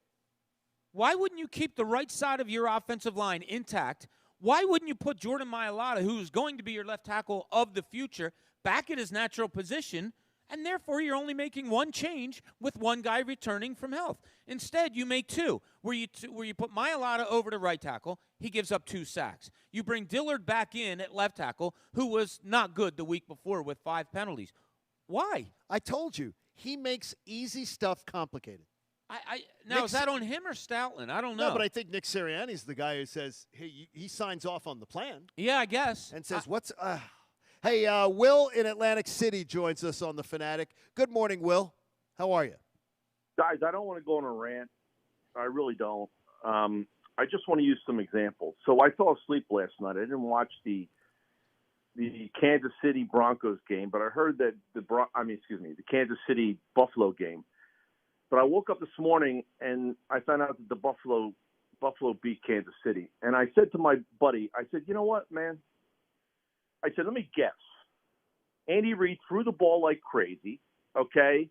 S5: Why wouldn't you keep the right side of your offensive line intact? Why wouldn't you put Jordan Mailata, who's going to be your left tackle of the future, back at his natural position, and therefore you're only making one change with one guy returning from health? Instead, you make two, where you put Mailata over to right tackle. He gives up 2 sacks. You bring Dillard back in at left tackle, who was not good the week before with 5 penalties. Why?
S4: I told you. He makes easy stuff complicated.
S5: Now, is that on him or Stoutland? I don't know.
S4: No, but I think Nick Sirianni's the guy who says, hey, he signs off on the plan.
S5: Yeah, I guess.
S4: And says, Hey, Will in Atlantic City joins us on The Fanatic. Good morning, Will. How are you?
S7: Guys, I don't want to go on a rant. I really don't. I just want to use some examples. So I fell asleep last night. I didn't watch the Kansas City Broncos game, but I heard that the Kansas City Buffalo game. But I woke up this morning and I found out that the Buffalo beat Kansas City. And I said to my buddy, I said, you know what, man? I said, let me guess. Andy Reid threw the ball like crazy, okay,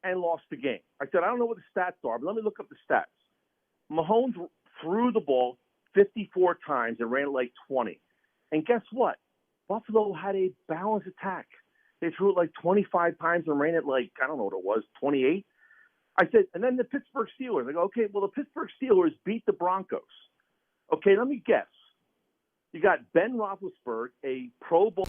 S7: and lost the game. I said, I don't know what the stats are, but let me look up the stats. Mahomes threw the ball 54 times and ran it like 20. And guess what? Buffalo had a balanced attack. They threw it like 25 times and ran it like, I don't know what it was, 28. I said, and then the Pittsburgh Steelers. I go, okay, well, the Pittsburgh Steelers beat the Broncos. Okay, let me guess. You got Ben Roethlisberger, a Pro Bowl.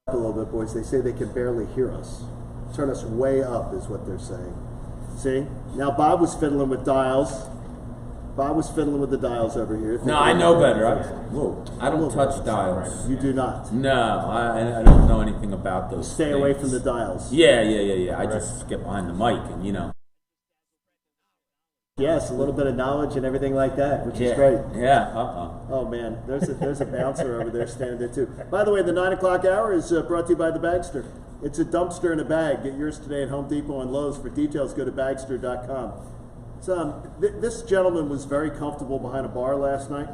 S4: A little bit, boys. They say they can barely hear us. Turn us way up is what they're saying. See? Now Bob was fiddling with dials. Bob was fiddling with the dials over here.
S5: No, I know better. I don't touch dials.
S4: You do not?
S5: No, I don't know anything about those.
S4: Stay away from the dials.
S5: Yeah. I just get behind the mic and,
S4: Yes, a little bit of knowledge and everything like that, which is great.
S5: Yeah.
S4: Oh man, there's a bouncer over there standing there too. By the way, the 9 o'clock hour is brought to you by the Bagster. It's a dumpster in a bag. Get yours today at Home Depot and Lowe's. For details, go to Bagster.com. So this gentleman was very comfortable behind a bar last night.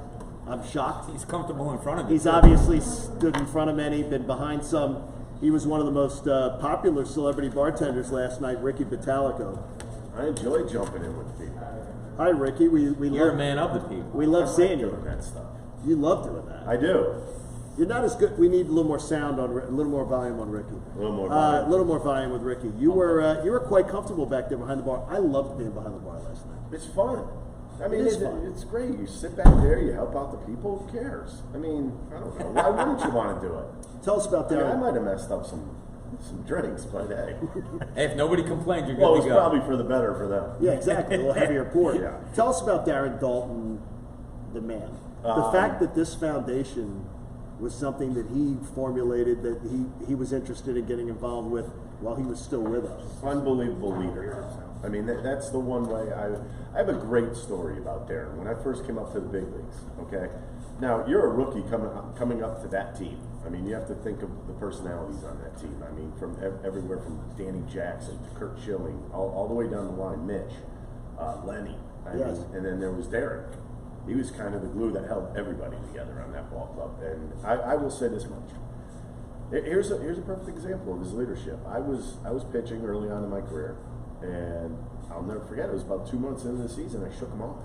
S4: I'm shocked.
S5: He's comfortable in front of you.
S4: He's obviously stood in front of many, been behind some. He was one of the most popular celebrity bartenders last night, Ricky Batalico.
S8: I enjoy jumping in with people.
S4: Hi, Ricky.
S5: You're a man of the people.
S4: We love seeing you.
S8: Doing that stuff.
S4: You love doing that.
S8: I do.
S4: You're not as good. We need a little more sound on, a little more volume on Ricky.
S8: A little more volume.
S4: A little more volume with Ricky. You were quite comfortable back there behind the bar. I loved being behind the bar last night.
S8: It's fun. I mean, it's great. You sit back there, you help out the people. Who cares? I mean, I don't know. Why wouldn't you want to do it?
S4: Tell us about that.
S8: I might have messed up some drinks, but hey.
S5: Hey, if nobody complained, you're good
S8: well,
S5: to
S8: it was
S5: go.
S8: probably for the better for them.
S4: Yeah, exactly. A little heavier pour.
S8: Yeah.
S4: Tell us about Darren Dalton, the man. The fact that this foundation was something that he formulated, that he was interested in getting involved with while he was still with us.
S8: Unbelievable leader. I mean, that's the one way I have a great story about Darren. When I first came up to the big leagues, okay? Now, you're a rookie coming up to that team. I mean, you have to think of the personalities on that team. I mean, from everywhere from Danny Jackson to Kurt Schilling, all the way down the line, Mitch, Lenny. I mean, and then there was Darren. He was kind of the glue that held everybody together on that ball club. And I will say this much. Here's a perfect example of his leadership. I was pitching early on in my career, and I'll never forget, it was about 2 months into the season, I shook him off.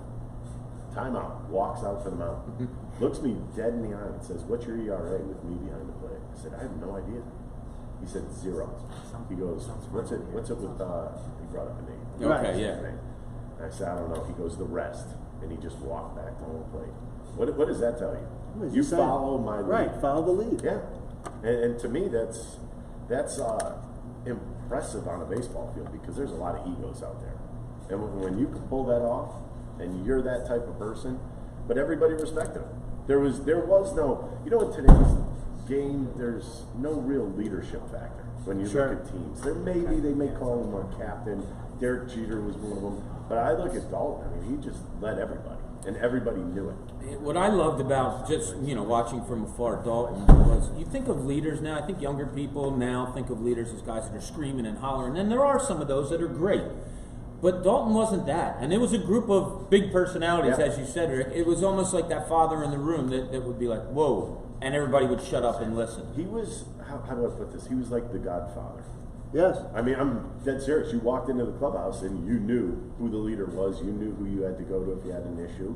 S8: Timeout, walks out to the mound, looks me dead in the eye and says, "What's your ERA with me behind the plate?" I said, "I have no idea." He said, "0." He goes, What's it with, he brought up a name.
S5: Okay, yeah.
S8: And I said, "I don't know." He goes, "The rest." And he just walked back to home plate. What does that tell you? You follow my lead.
S4: Right, follow the lead.
S8: Yeah. And to me, that's impressive on a baseball field because there's a lot of egos out there. And when you can pull that off, and you're that type of person, but everybody respected him. There was no, in today's game, there's no real leadership factor when you look at teams. They may call him a captain. Derek Jeter was one of them, but I look at Dalton. I mean, he just led everybody, and everybody knew it.
S5: What I loved about just watching from afar Dalton was you think of leaders now. I think younger people now think of leaders as guys that are screaming and hollering, and there are some of those that are great. But Dalton wasn't that. And it was a group of big personalities, as you said, Rick. It was almost like that father in the room that would be like, whoa, and everybody would shut up and listen.
S8: He was, how do I put this? He was like the Godfather.
S4: Yes.
S8: I mean, I'm dead serious. You walked into the clubhouse and you knew who the leader was. You knew who you had to go to if you had an issue.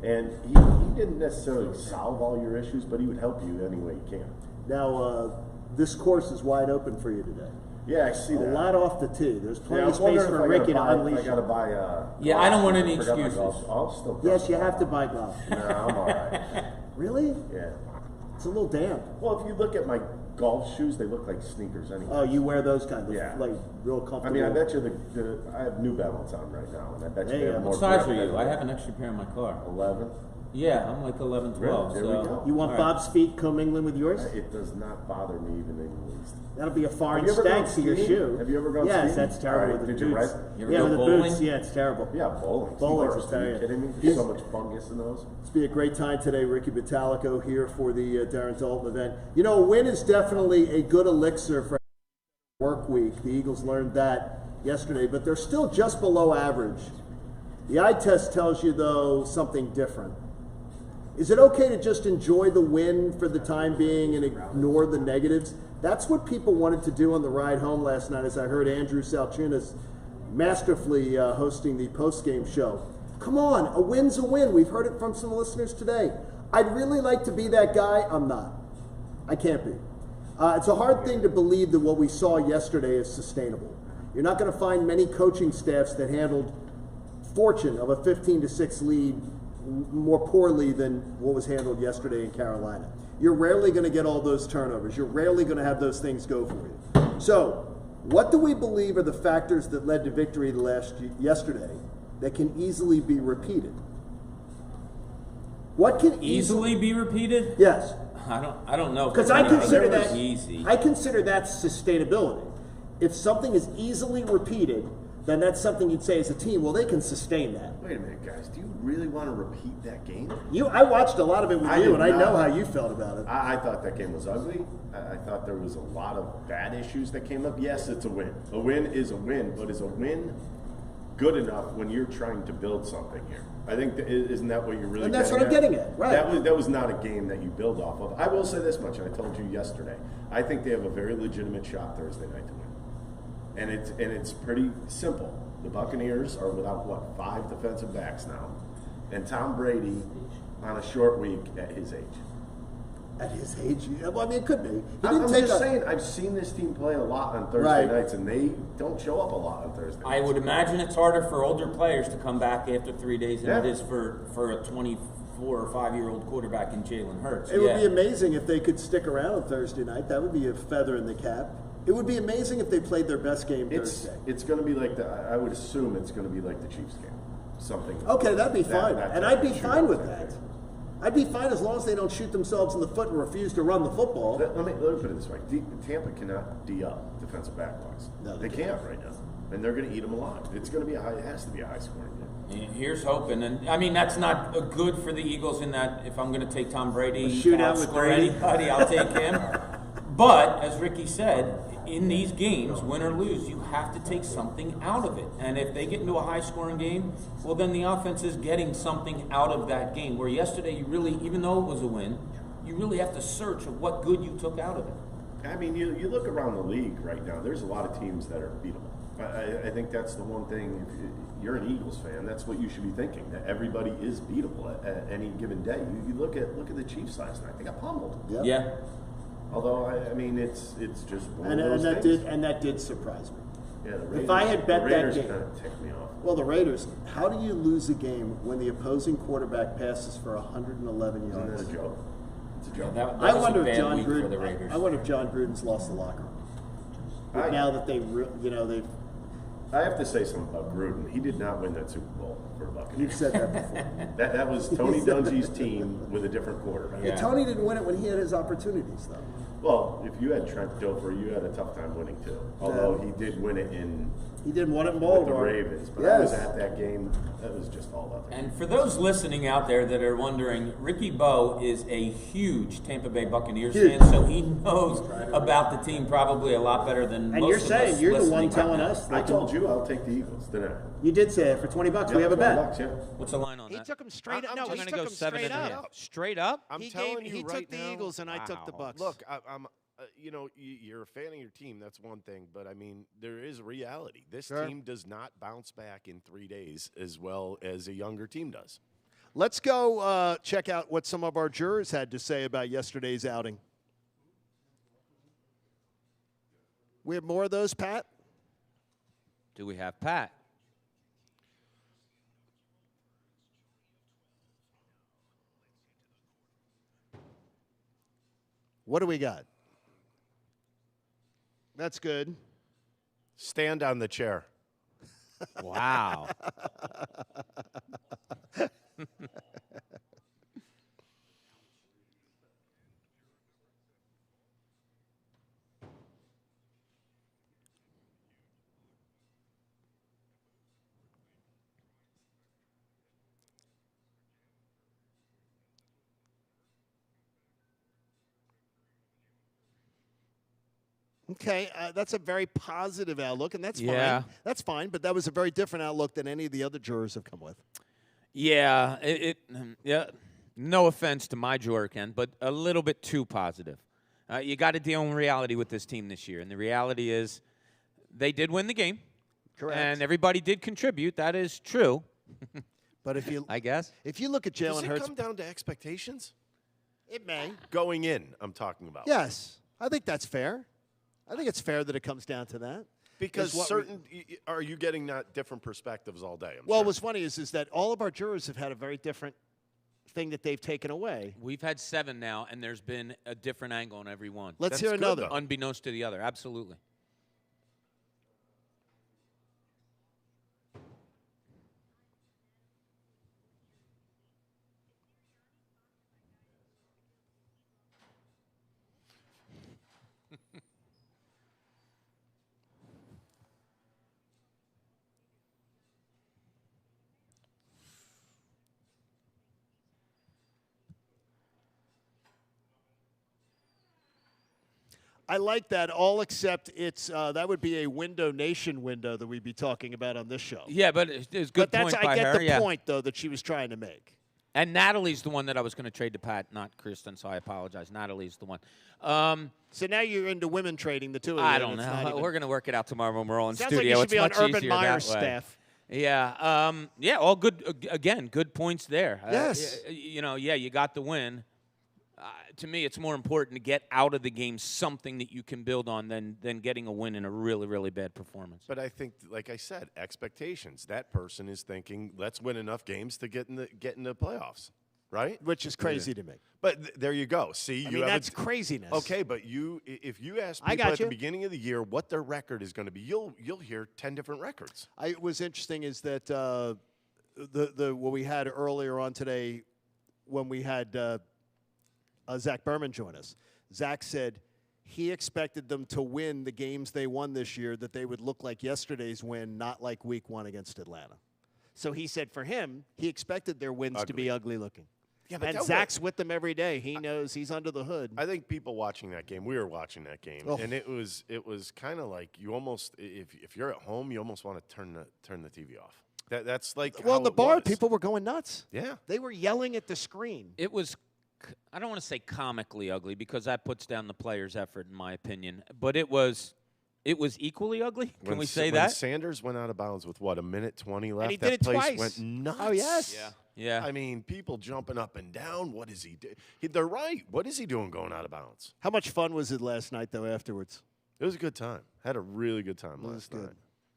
S8: And he didn't necessarily solve all your issues, but he would help you any way he can.
S4: Now, this course is wide open for you today.
S8: Yeah, I see that.
S4: A lot off the tee. There's plenty of space for Ricky to unleash.
S8: I got to buy
S5: I don't want any excuses.
S8: I'll still
S4: yes, you have to buy golf.
S8: No, I'm all right.
S4: Really?
S8: Yeah.
S4: It's a little damp.
S8: Well, if you look at my golf shoes, they look like sneakers anyway.
S4: Oh, you wear those kind of, like, real comfortable.
S8: I mean, I bet you I have New Balance on right now, and I bet you they have more.
S5: What size are you? I have an extra pair in my car.
S8: 11.
S5: Yeah, I'm like 11, 12.
S8: There we go.
S4: You want Bob's feet commingling with yours?
S8: It does not bother me even in the least.
S4: That'll be a foreign stank to your shoe.
S8: Have you ever gone
S4: skiing?
S8: skiing?
S4: Yes, that's terrible with the boots.
S5: Yeah,
S4: with the boots. Yeah, it's terrible.
S8: Yeah, bowling.
S4: Bowling's is terrible.
S8: Are you kidding me? There's so much fungus in those.
S4: It's be a great time today. Ricky Batalico here for the Darren Dalton event. A win is definitely a good elixir for work week. The Eagles learned that yesterday, but they're still just below average. The eye test tells you, though, something different. Is it okay to just enjoy the win for the time being and ignore the negatives? That's what people wanted to do on the ride home last night, as I heard Andrew Salchunas masterfully hosting the post-game show. Come on, a win's a win. We've heard it from some listeners today. I'd really like to be that guy. I'm not. I can't be. It's a hard thing to believe that what we saw yesterday is sustainable. You're not going to find many coaching staffs that handled fortune of a 15-6 lead
S9: more poorly than what was handled yesterday in Carolina. You're rarely going to get all those turnovers. You're rarely going to have those things go for you. So, what do we believe are the factors that led to victory yesterday that can easily be repeated? What can
S5: easily be repeated?
S9: Yes.
S5: I don't know.
S9: Because I consider that
S5: easy.
S9: I consider that sustainability. If something is easily repeated, then that's something you'd say as a team, well, they can sustain that.
S8: Wait a minute, guys. Do you really want to repeat that game?
S9: I watched a lot of it with you, and I know how you felt about it.
S8: I thought that game was ugly. I thought there was a lot of bad issues that came up. Yes, it's a win. A win is a win, but is a win good enough when you're trying to build something here? I think isn't that what you're really?
S9: And that's what I'm getting at, right?
S8: That was not a game that you build off of. I will say this much, and I told you yesterday. I think they have a very legitimate shot Thursday night to win, and it's pretty simple. The Buccaneers are without 5 defensive backs now, and Tom Brady on a short week at his age.
S9: At his age? Well, I mean, it could be.
S8: I'm just saying, I've seen this team play a lot on Thursday nights, and they don't show up a lot on Thursday nights.
S5: I would imagine it's harder for older players to come back after 3 days than it is for a 24 or 5-year-old quarterback in Jalen Hurts.
S9: It would be amazing if they could stick around on Thursday night. That would be a feather in the cap. It would be amazing if they played their best game Thursday.
S8: It's going to be like I would assume it's going to be like the Chiefs game. Something.
S9: Okay, that'd be fine. And I'd be fine with that. I'd be fine as long as they don't shoot themselves in the foot and refuse to run the football.
S8: Let me put it this way. Tampa cannot D up defensive back-wise. No, they can't right now. And they're going to eat them alive. It's going to be it has to be a high-scoring game.
S5: Here's hoping. And, I mean, that's not good for the Eagles in that if I'm going to take Tom Brady,
S9: shootout with Brady.
S5: Anybody, I'll take him. But, as Ricky said, in these games, win or lose, you have to take something out of it. And if they get into a high-scoring game, well, then the offense is getting something out of that game. Where yesterday, you really, even though it was a win, you really have to search of what good you took out of it.
S8: I mean, you look around the league right now, there's a lot of teams that are beatable. I think that's the one thing, if you're an Eagles fan, that's what you should be thinking, that everybody is beatable at any given day. You look at the Chiefs last night, they got pummeled.
S5: Yeah.
S8: Although I mean, it's just one
S9: and
S8: of those
S9: things. That did surprise me.
S8: Yeah, the Raiders,
S9: if I had bet that game,
S8: kind of ticked me off.
S9: Well, the Raiders. How do you lose a game when the opposing quarterback passes for 111 yards?
S8: Isn't that a joke? It's a joke.
S5: I wonder if John Gruden.
S9: I wonder if John Gruden's lost the locker room. Now that they've.
S8: I have to say something about Gruden. He did not win that Super Bowl for the Buccaneers.
S9: You've said that before.
S8: that was Tony Dungy's team with a different quarterback.
S9: Yeah. Tony didn't win it when he had his opportunities, though.
S8: Well, if you had Trent Dilfer, you had a tough time winning too. Although he did win it in.
S9: He did win it in Baltimore.
S8: With the Ravens, but I was at that game. That was just all other.
S5: And for those listening out there that are wondering, Ricky Bo is a huge Tampa Bay Buccaneers fan, so he knows about the team probably a lot better than
S9: and
S5: most
S9: you're
S5: of
S9: saying
S5: us
S9: you're the one
S5: right
S9: telling
S5: now.
S9: us.
S8: I told you I'll take the Eagles, didn't I?
S9: You did say it for $20. We have a bet.
S8: $20, yeah.
S5: What's the line on that?
S4: He took him straight up. No,
S5: I'm
S4: he
S5: going to
S4: took
S5: go
S4: him
S5: 7
S4: straight
S5: and a
S4: up.
S5: half. Straight up?
S11: I'm telling you
S4: he
S11: right
S4: took the
S11: now,
S4: Eagles and I took the Bucks.
S11: Look, I'm you're a fan of your team. That's one thing, but I mean, there is reality. This team does not bounce back in 3 days as well as a younger team does.
S4: Let's go check out what some of our jurors had to say about yesterday's outing. We have more of those, Pat?
S5: Do we have Pat?
S4: What do we got? That's good.
S11: Stand on the chair.
S5: Wow.
S4: Okay, that's a very positive outlook, and that's fine. That's fine, but that was a very different outlook than any of the other jurors have come with.
S5: Yeah, yeah. No offense to my juror, Ken, but a little bit too positive. You got to deal in reality with this team this year, and the reality is they did win the game.
S4: Correct.
S5: And everybody did contribute. That is true.
S4: But if you,
S5: I guess,
S4: if you look at Jalen Hurts,
S11: does it come down to expectations?
S4: It may.
S11: Going in, I'm talking about.
S4: Yes, I think that's fair. I think it's fair that it comes down to that.
S11: Because are you getting not different perspectives all day?
S4: Well, what's funny is that all of our jurors have had a very different thing that they've taken away.
S5: We've had 7 now, and there's been a different angle on every one.
S4: Let's hear another.
S5: Unbeknownst to the other, absolutely.
S4: I like that, all except it's that would be a Window Nation window that we'd be talking about on this show.
S5: Yeah, but it's good
S4: But
S5: point by
S4: I get
S5: her,
S4: the
S5: yeah.
S4: point, though, that she was trying to make.
S5: And Natalie's the one that I was going to trade to Pat, not Kristen, so I apologize. Natalie's the one.
S4: So now you're into women trading, the two of you.
S5: I don't know. We're going to work it out tomorrow when we're all in
S4: Sounds
S5: studio.
S4: like you should
S5: It's
S4: be on
S5: much
S4: Urban
S5: easier
S4: Meyer's
S5: that way.
S4: staff.
S5: Yeah. All good. Again, good points there.
S4: Yes.
S5: You got the win. To me, it's more important to get out of the game something that you can build on than getting a win in a really, really bad performance.
S11: But I think, like I said, expectations. That person is thinking, let's win enough games to get in the playoffs, right?
S4: Which is crazy to me.
S11: But there you go. See,
S4: that's craziness.
S11: Okay, but if you ask people at the beginning of the year what their record is going to be, you'll hear 10 different records.
S4: What was interesting is that what we had earlier on today when we had Zach Berman join us. Zach said he expected them to win the games they won this year, that they would look like yesterday's win, not like week 1 against Atlanta. So he said for him, he expected their wins to be ugly looking. Yeah, but Zach's with them every day. He knows he's under the hood.
S11: I think people watching that game, we were watching that game, and it was kind of like you almost, if you're at home, you almost want to turn the TV off. That's like
S4: in the bar, people were going nuts.
S11: Yeah,
S4: they were yelling at the screen.
S5: It was, I don't want to say comically ugly because that puts down the players' effort, in my opinion. But it was equally ugly. Can we say that?
S11: When Sanders went out of bounds with a minute 20 left,
S4: and he did it
S11: place
S4: twice.
S11: Went nuts.
S4: Oh yes.
S5: Yeah.
S11: I mean, people jumping up and down. What is he doing? They're right. What is he doing going out of bounds?
S4: How much fun was it last night, though, afterwards?
S11: It was a good time. Had a really good time last night.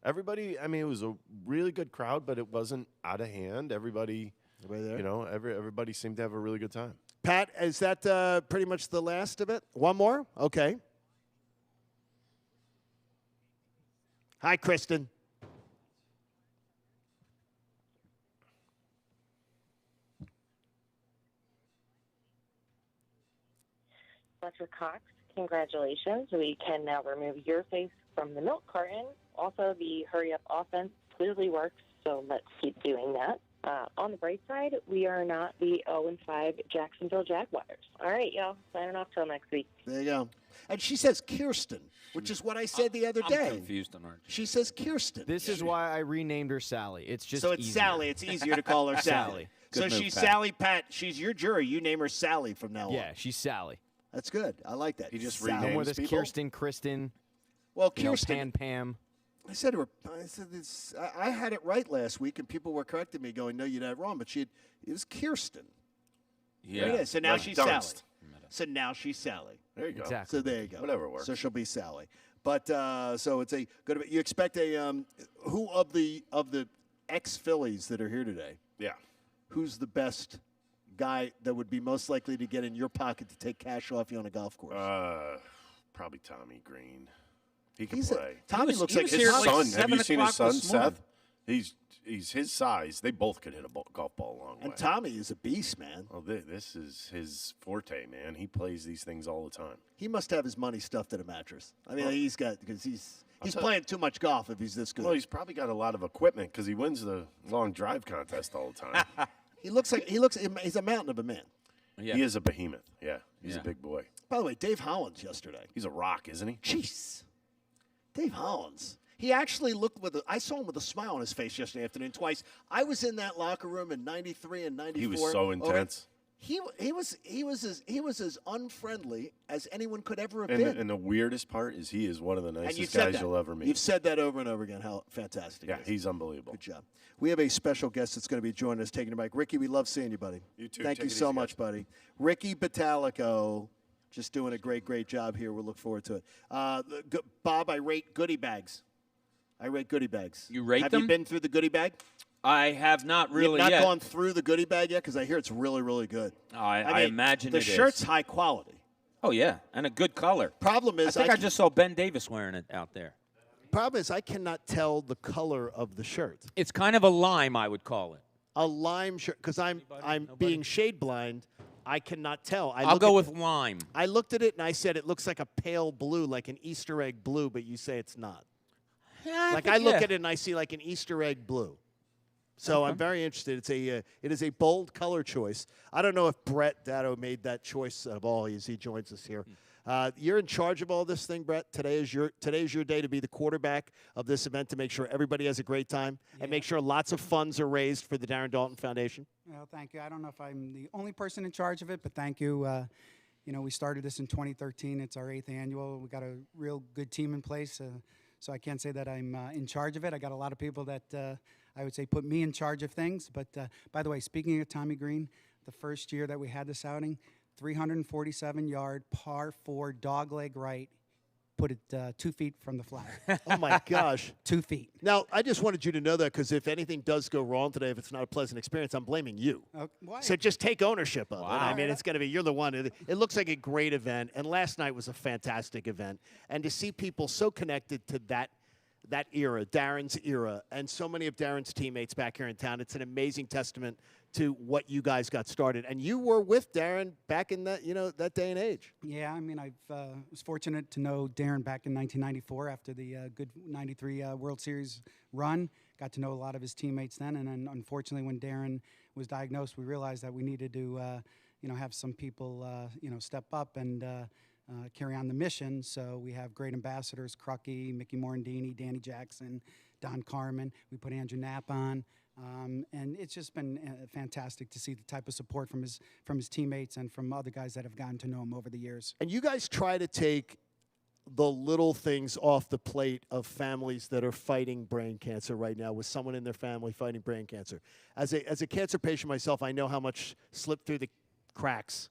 S11: Everybody, I mean, it was a really good crowd, but it wasn't out of hand. Everybody there? Everybody seemed to have a really good time.
S4: Pat, is that pretty much the last of it? One more? Okay. Hi, Kristen.
S13: Dr. Cox, congratulations. We can now remove your face from the milk carton. Also, the hurry-up offense clearly works, so let's keep doing that. On the bright side, we are not the 0-5 Jacksonville Jaguars. All right, y'all. Signing off till next week.
S4: There you go. And she says Kirsten, which is what I said the other day.
S5: I'm confused on her.
S4: She says Kirsten.
S12: This is why I renamed her Sally. It's just
S4: so it's
S12: easier.
S4: Sally. It's easier to call her Sally. So she's
S12: Pat.
S4: Sally Pat. She's your jury. You name her Sally from now on.
S12: Yeah, she's Sally.
S4: That's good. I like that.
S11: He just
S4: Sally.
S11: renames
S12: More this
S11: people?
S12: Kirsten, Kristen.
S4: Well, Kirsten.
S12: Pam.
S4: I said to her, I had it right last week, and people were correcting me, going, "No, you had it wrong." But it was Kirsten.
S5: Yeah.
S4: There it is. So now
S11: Like
S4: she's
S11: Dunst.
S4: Sally. So now she's Sally.
S11: There you go.
S12: Exactly.
S4: So there you go.
S11: Whatever works.
S4: So she'll be Sally. But so it's a good. You expect a who of the ex-Phillies that are here today?
S11: Yeah.
S4: Who's the best guy that would be most likely to get in your pocket to take cash off you on a golf course?
S11: Probably Tommy Green. He can
S4: He's
S11: play.
S4: Tommy looks like his
S11: his
S4: son.
S11: son. Have you seen his son,
S5: this morning.
S11: Seth? He's his size. They both could hit a golf ball a long way.
S4: And Tommy is a beast, man.
S11: Well, this is his forte, man. He plays these things all the time.
S4: He must have his money stuffed in a mattress. I mean, he's got because he's playing too much golf if he's this good.
S11: Well, he's probably got a lot of equipment because he wins the long drive contest all the time.
S4: He's a mountain of a man.
S5: Yeah.
S11: He is a behemoth. Yeah, he's a big boy.
S4: By the way, Dave Hollins yesterday.
S11: He's a rock, isn't he?
S4: Jeez. Dave Hollins. He actually looked I saw him with a smile on his face yesterday afternoon twice. I was in that locker room in 93 and 94.
S11: He was so intense.
S4: He was as unfriendly as anyone could ever have been.
S11: And the weirdest part is he is one of the
S4: And
S11: nicest guys you'll ever meet.
S4: You've said that over and over again. How fantastic.
S11: Yeah, he's unbelievable.
S4: Good job. We have a special guest that's going to be joining us, taking a break. Ricky, we love seeing you, buddy.
S11: You too.
S4: Thank
S11: Take
S4: you
S11: it
S4: so
S11: easy,
S4: much,
S11: guys.
S4: buddy. Ricky Batalico, just doing a great job here. We'll look forward to it. Bob, I rate goodie bags.
S5: You rate
S4: Have
S5: them?
S4: you been through the goodie bag?
S5: I have not really
S4: You've not
S5: yet.
S4: gone through the goodie bag yet? Because I hear it's really, really good.
S5: I imagine
S4: the
S5: it
S4: shirt's
S5: is.
S4: high quality.
S5: Oh, yeah, and a good color.
S4: Problem is,
S5: I just saw Ben Davis wearing it out there.
S4: Problem is, I cannot tell the color of the shirt.
S5: It's kind of a lime, I would call it.
S4: A lime shirt, because I'm being shade blind. I cannot tell.
S5: I'll go with lime.
S4: I looked at it and I said it looks like a pale blue, like an Easter egg blue, but you say it's not.
S5: Yeah,
S4: I look at it and I see like an Easter egg blue. So I'm very interested. It is a bold color choice. I don't know if Brett Datto made that choice of all as he joins us here. You're in charge of all this thing, Brett. Today is your day to be the quarterback of this event, to make sure everybody has a great time and make sure lots of funds are raised for the Darren Dalton Foundation.
S14: Well, thank you. I don't know if I'm the only person in charge of it, but thank you. We started this in 2013. It's our 8th annual. We got a real good team in place, so I can't say that I'm in charge of it. I got a lot of people that I would say put me in charge of things. But by the way, speaking of Tommy Green, the first year that we had this outing, 347-yard par 4 dogleg right, put it 2 feet from the flag.
S4: Oh my gosh,
S14: 2 feet.
S4: Now I just wanted you to know that, because if anything does go wrong today, if it's not a pleasant experience, I'm blaming you.
S14: Why?
S4: So just take ownership of it.
S14: Wow.
S4: I mean, it's going to be, you're the one. It looks like a great event, and last night was a fantastic event. And to see people so connected to that era, Darren's era, and so many of Darren's teammates back here in town, it's an amazing testament to what you guys got started. And you were with Darren back in that, that day and age.
S14: Yeah, I mean, I was fortunate to know Darren back in 1994 after the good 93 World Series run. Got to know a lot of his teammates then, and then unfortunately when Darren was diagnosed, we realized that we needed to, have some people, step up and carry on the mission. So we have great ambassadors: Crucky, Mickey Morandini, Danny Jackson, Don Carmen. We put Andrew Knapp on. And it's just been fantastic to see the type of support from his teammates and from other guys that have gotten to know him over the years.
S4: And you guys try to take the little things off the plate of families that are fighting brain cancer right now, with someone in their family fighting brain cancer. As a cancer patient myself, I know how much slipped through the cracks.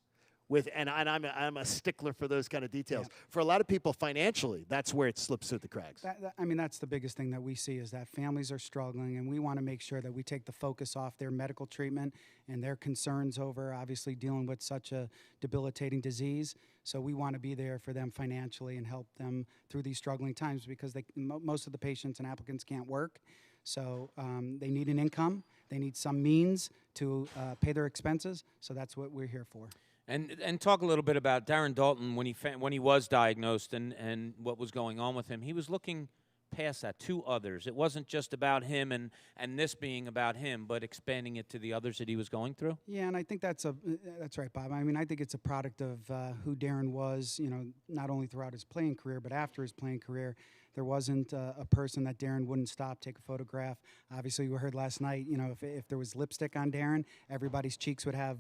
S4: And I'm a stickler for those kind of details. Yeah. For a lot of people, financially, that's where it slips through the cracks.
S14: That's the biggest thing that we see, is that families are struggling, and we want to make sure that we take the focus off their medical treatment and their concerns over obviously dealing with such a debilitating disease. So we want to be there for them financially and help them through these struggling times, because most of the patients and applicants can't work. So they need an income. They need some means to pay their expenses. So that's what we're here for.
S5: And talk a little bit about Darren Dalton when he was diagnosed and what was going on with him. He was looking past that to others. It wasn't just about him and this being about him, but expanding it to the others that he was going through.
S14: Yeah, and I think that's right, Bob. I mean, I think it's a product of who Darren was, not only throughout his playing career, but after his playing career. There wasn't a person that Darren wouldn't stop, take a photograph. Obviously, we heard last night, if there was lipstick on Darren, everybody's cheeks would have,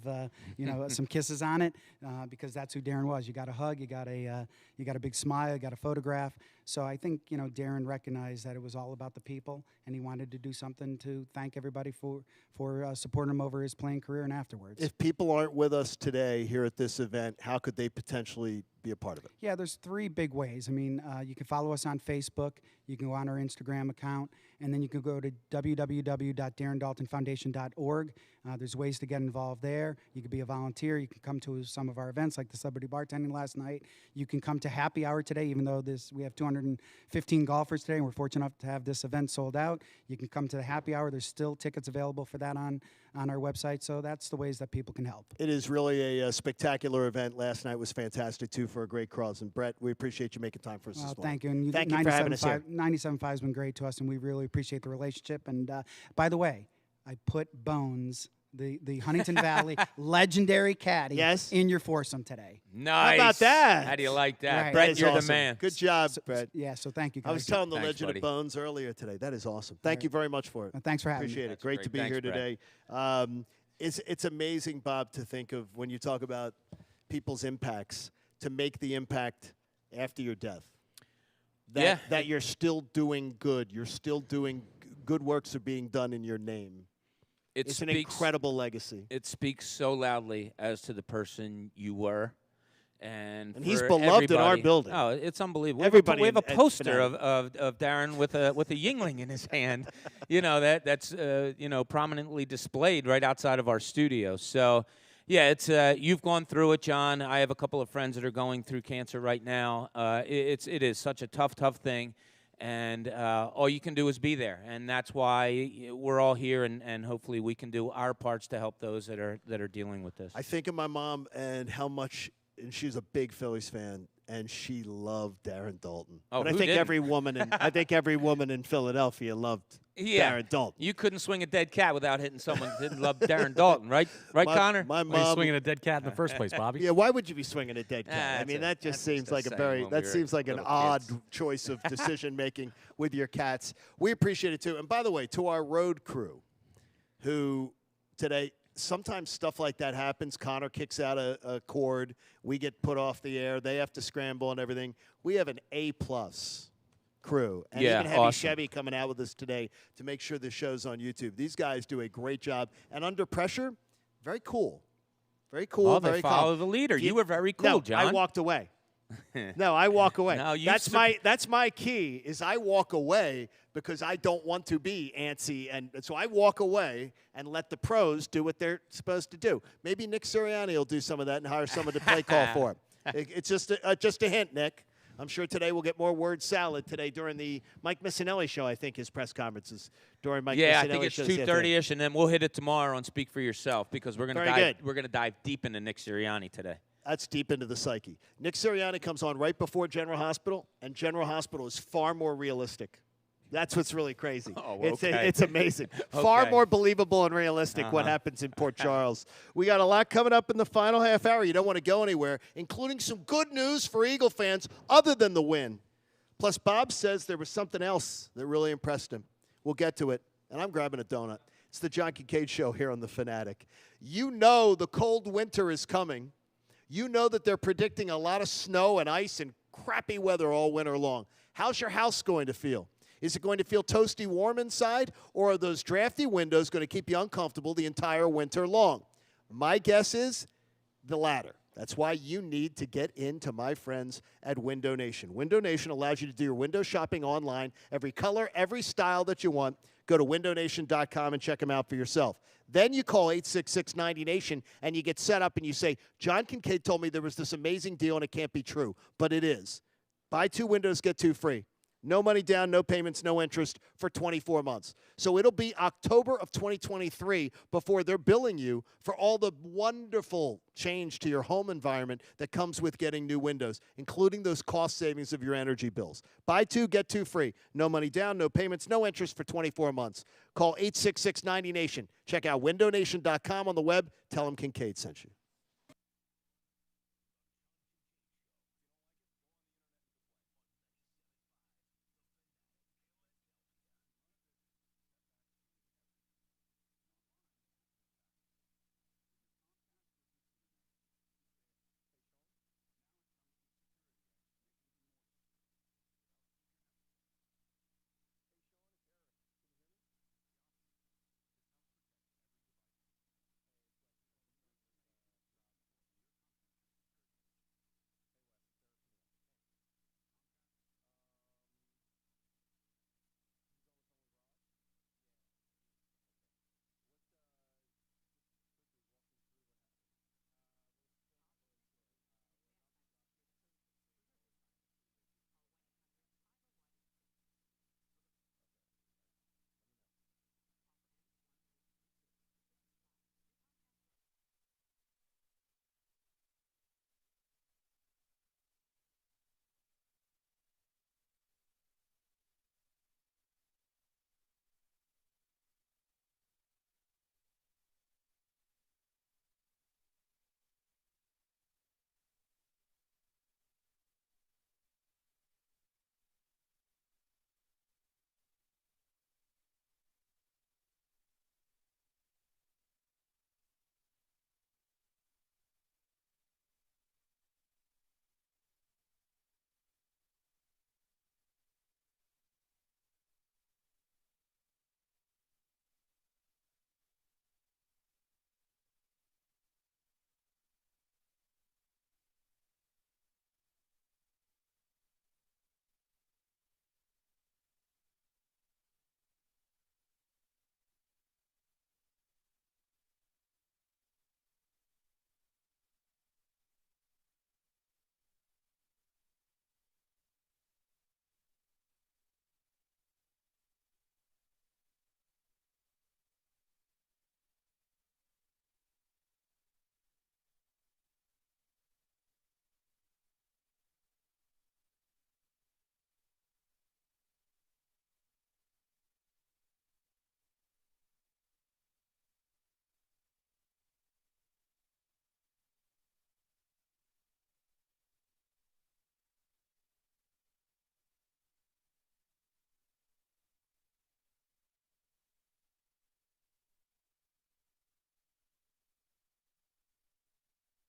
S14: some kisses on it, because that's who Darren was. You got a hug, you got a big smile, you got a photograph. So I think, Darren recognized that it was all about the people, and he wanted to do something to thank everybody for supporting him over his playing career and afterwards.
S4: If people aren't with us today here at this event, how could they potentially be a part of it?
S14: Yeah, there's 3 big ways. I mean, you can follow us on Facebook, you can go on our Instagram account, and then you can go to www.darrendaltonfoundation.org. There's ways to get involved there. You can be a volunteer. You can come to some of our events, like the celebrity bartending last night. You can come to happy hour today, even though we have 215 golfers today, and we're fortunate enough to have this event sold out. You can come to the happy hour. There's still tickets available for that on our website. So that's the ways that people can help.
S4: It is really a spectacular event. Last night was fantastic, too, for a great cause. And, Brett, we appreciate you making time for us this morning.
S14: Thank you. And
S4: thank you for having us here.
S14: 97.5 has been great to us, and we really appreciate the relationship. And, by the way, I put Bones, the Huntingdon Valley legendary caddy, in your foursome today.
S5: Nice.
S4: How about that?
S5: How do you like that?
S14: Right.
S5: Brett, you're
S4: awesome.
S5: the man.
S4: Good job, Brett.
S14: So thank you, guys.
S4: I was telling the
S5: Thanks,
S4: legend
S5: buddy.
S4: of Bones earlier today. That is awesome. Thank you very much for it.
S14: Thanks for having me.
S4: Appreciate it.
S5: That's
S4: Great to be
S5: Thanks,
S4: here
S5: Brett.
S4: today. It's amazing, Bob, to think of when you talk about people's impacts, to make the impact after your death. That you're still doing good. You're still doing good works are being done in your name. It's an incredible legacy.
S5: It speaks so loudly as to the person you were And
S4: he's beloved in our
S5: everybody-
S4: building.
S5: Oh, it's unbelievable.
S4: Everybody
S5: we have a
S4: at
S5: poster
S4: Fanatic.
S5: of Darren with a Yingling in his hand. That's prominently displayed right outside of our studio. So, yeah, it's you've gone through it, John. I have a couple of friends that are going through cancer right now. It is such a tough thing. And all you can do is be there, and that's why we're all here, and hopefully we can do our parts to help those that are dealing with this.
S4: I think of my mom and how much, and she's a big Phillies fan, and she loved Darren Dalton.
S5: Oh,
S4: but I
S5: who
S4: think
S5: didn't?
S4: every woman in Philadelphia loved Darren Dalton.
S5: You couldn't swing a dead cat without hitting someone that didn't love Darren Dalton, right? Right, Connor?
S4: My
S1: Why are you
S4: mom
S1: swinging a dead cat in the first place, Bobby?
S4: Yeah, why would you be swinging a dead cat? I mean, that just seems like an odd choice of decision making with your cats. We appreciate it too. And by the way, to our road crew, who today sometimes stuff like that happens. Connor kicks out a cord, we get put off the air. They have to scramble and everything. We have an A+ crew. And even Heavy Chevy coming out with us today to make sure the show's on YouTube. These guys do a great job. And under pressure, very cool. Very cool.
S5: Oh,
S4: very
S5: they follow
S4: calm.
S5: the leader. You were very cool,
S4: no,
S5: John.
S4: I walked away. No, I walk away.
S5: No,
S4: that's my key is I walk away because I don't want to be antsy. And so I walk away and let the pros do what they're supposed to do. Maybe Nick Sirianni will do some of that and hire someone to play call for him. It's just a hint, Nick. I'm sure today we'll get more word salad today during the Mike Missinelli show, I think, his press conferences during Mike Missinelli
S5: I think it's 2:30ish, and then we'll hit it tomorrow on Speak for Yourself because we're gonna dive deep into Nick Sirianni today.
S4: That's deep into the psyche. Nick Sirianni comes on right before General Hospital, and General Hospital is far more realistic. That's what's really crazy. It's amazing. Far more believable and realistic what happens in Port Charles. We got a lot coming up in the final half hour. You don't want to go anywhere, including some good news for Eagle fans other than the win. Plus, Bob says there was something else that really impressed him. We'll get to it, and I'm grabbing a donut. It's the John Kincade Show here on The Fanatic. You know the cold winter is coming. You know that they're predicting a lot of snow and ice and crappy weather all winter long. How's your house going to feel? Is it going to feel toasty warm inside, or are those drafty windows going to keep you uncomfortable the entire winter long? My guess is the latter. That's why you need to get into my friends at Window Nation. Window Nation allows you to do your window shopping online, every color, every style that you want. Go to windownation.com and check them out for yourself. Then you call 866-90-NATION, and you get set up, and you say, John Kincade told me there was this amazing deal, and it can't be true. But it is. Buy 2 windows, get 2 free. No money down, no payments, no interest for 24 months. So it'll be October of 2023 before they're billing you for all the wonderful change to your home environment that comes with getting new windows, including those cost savings of your energy bills. Buy 2, get 2 free. No money down, no payments, no interest for 24 months. Call 866-90-NATION. Check out windownation.com on the web. Tell them Kincade sent you.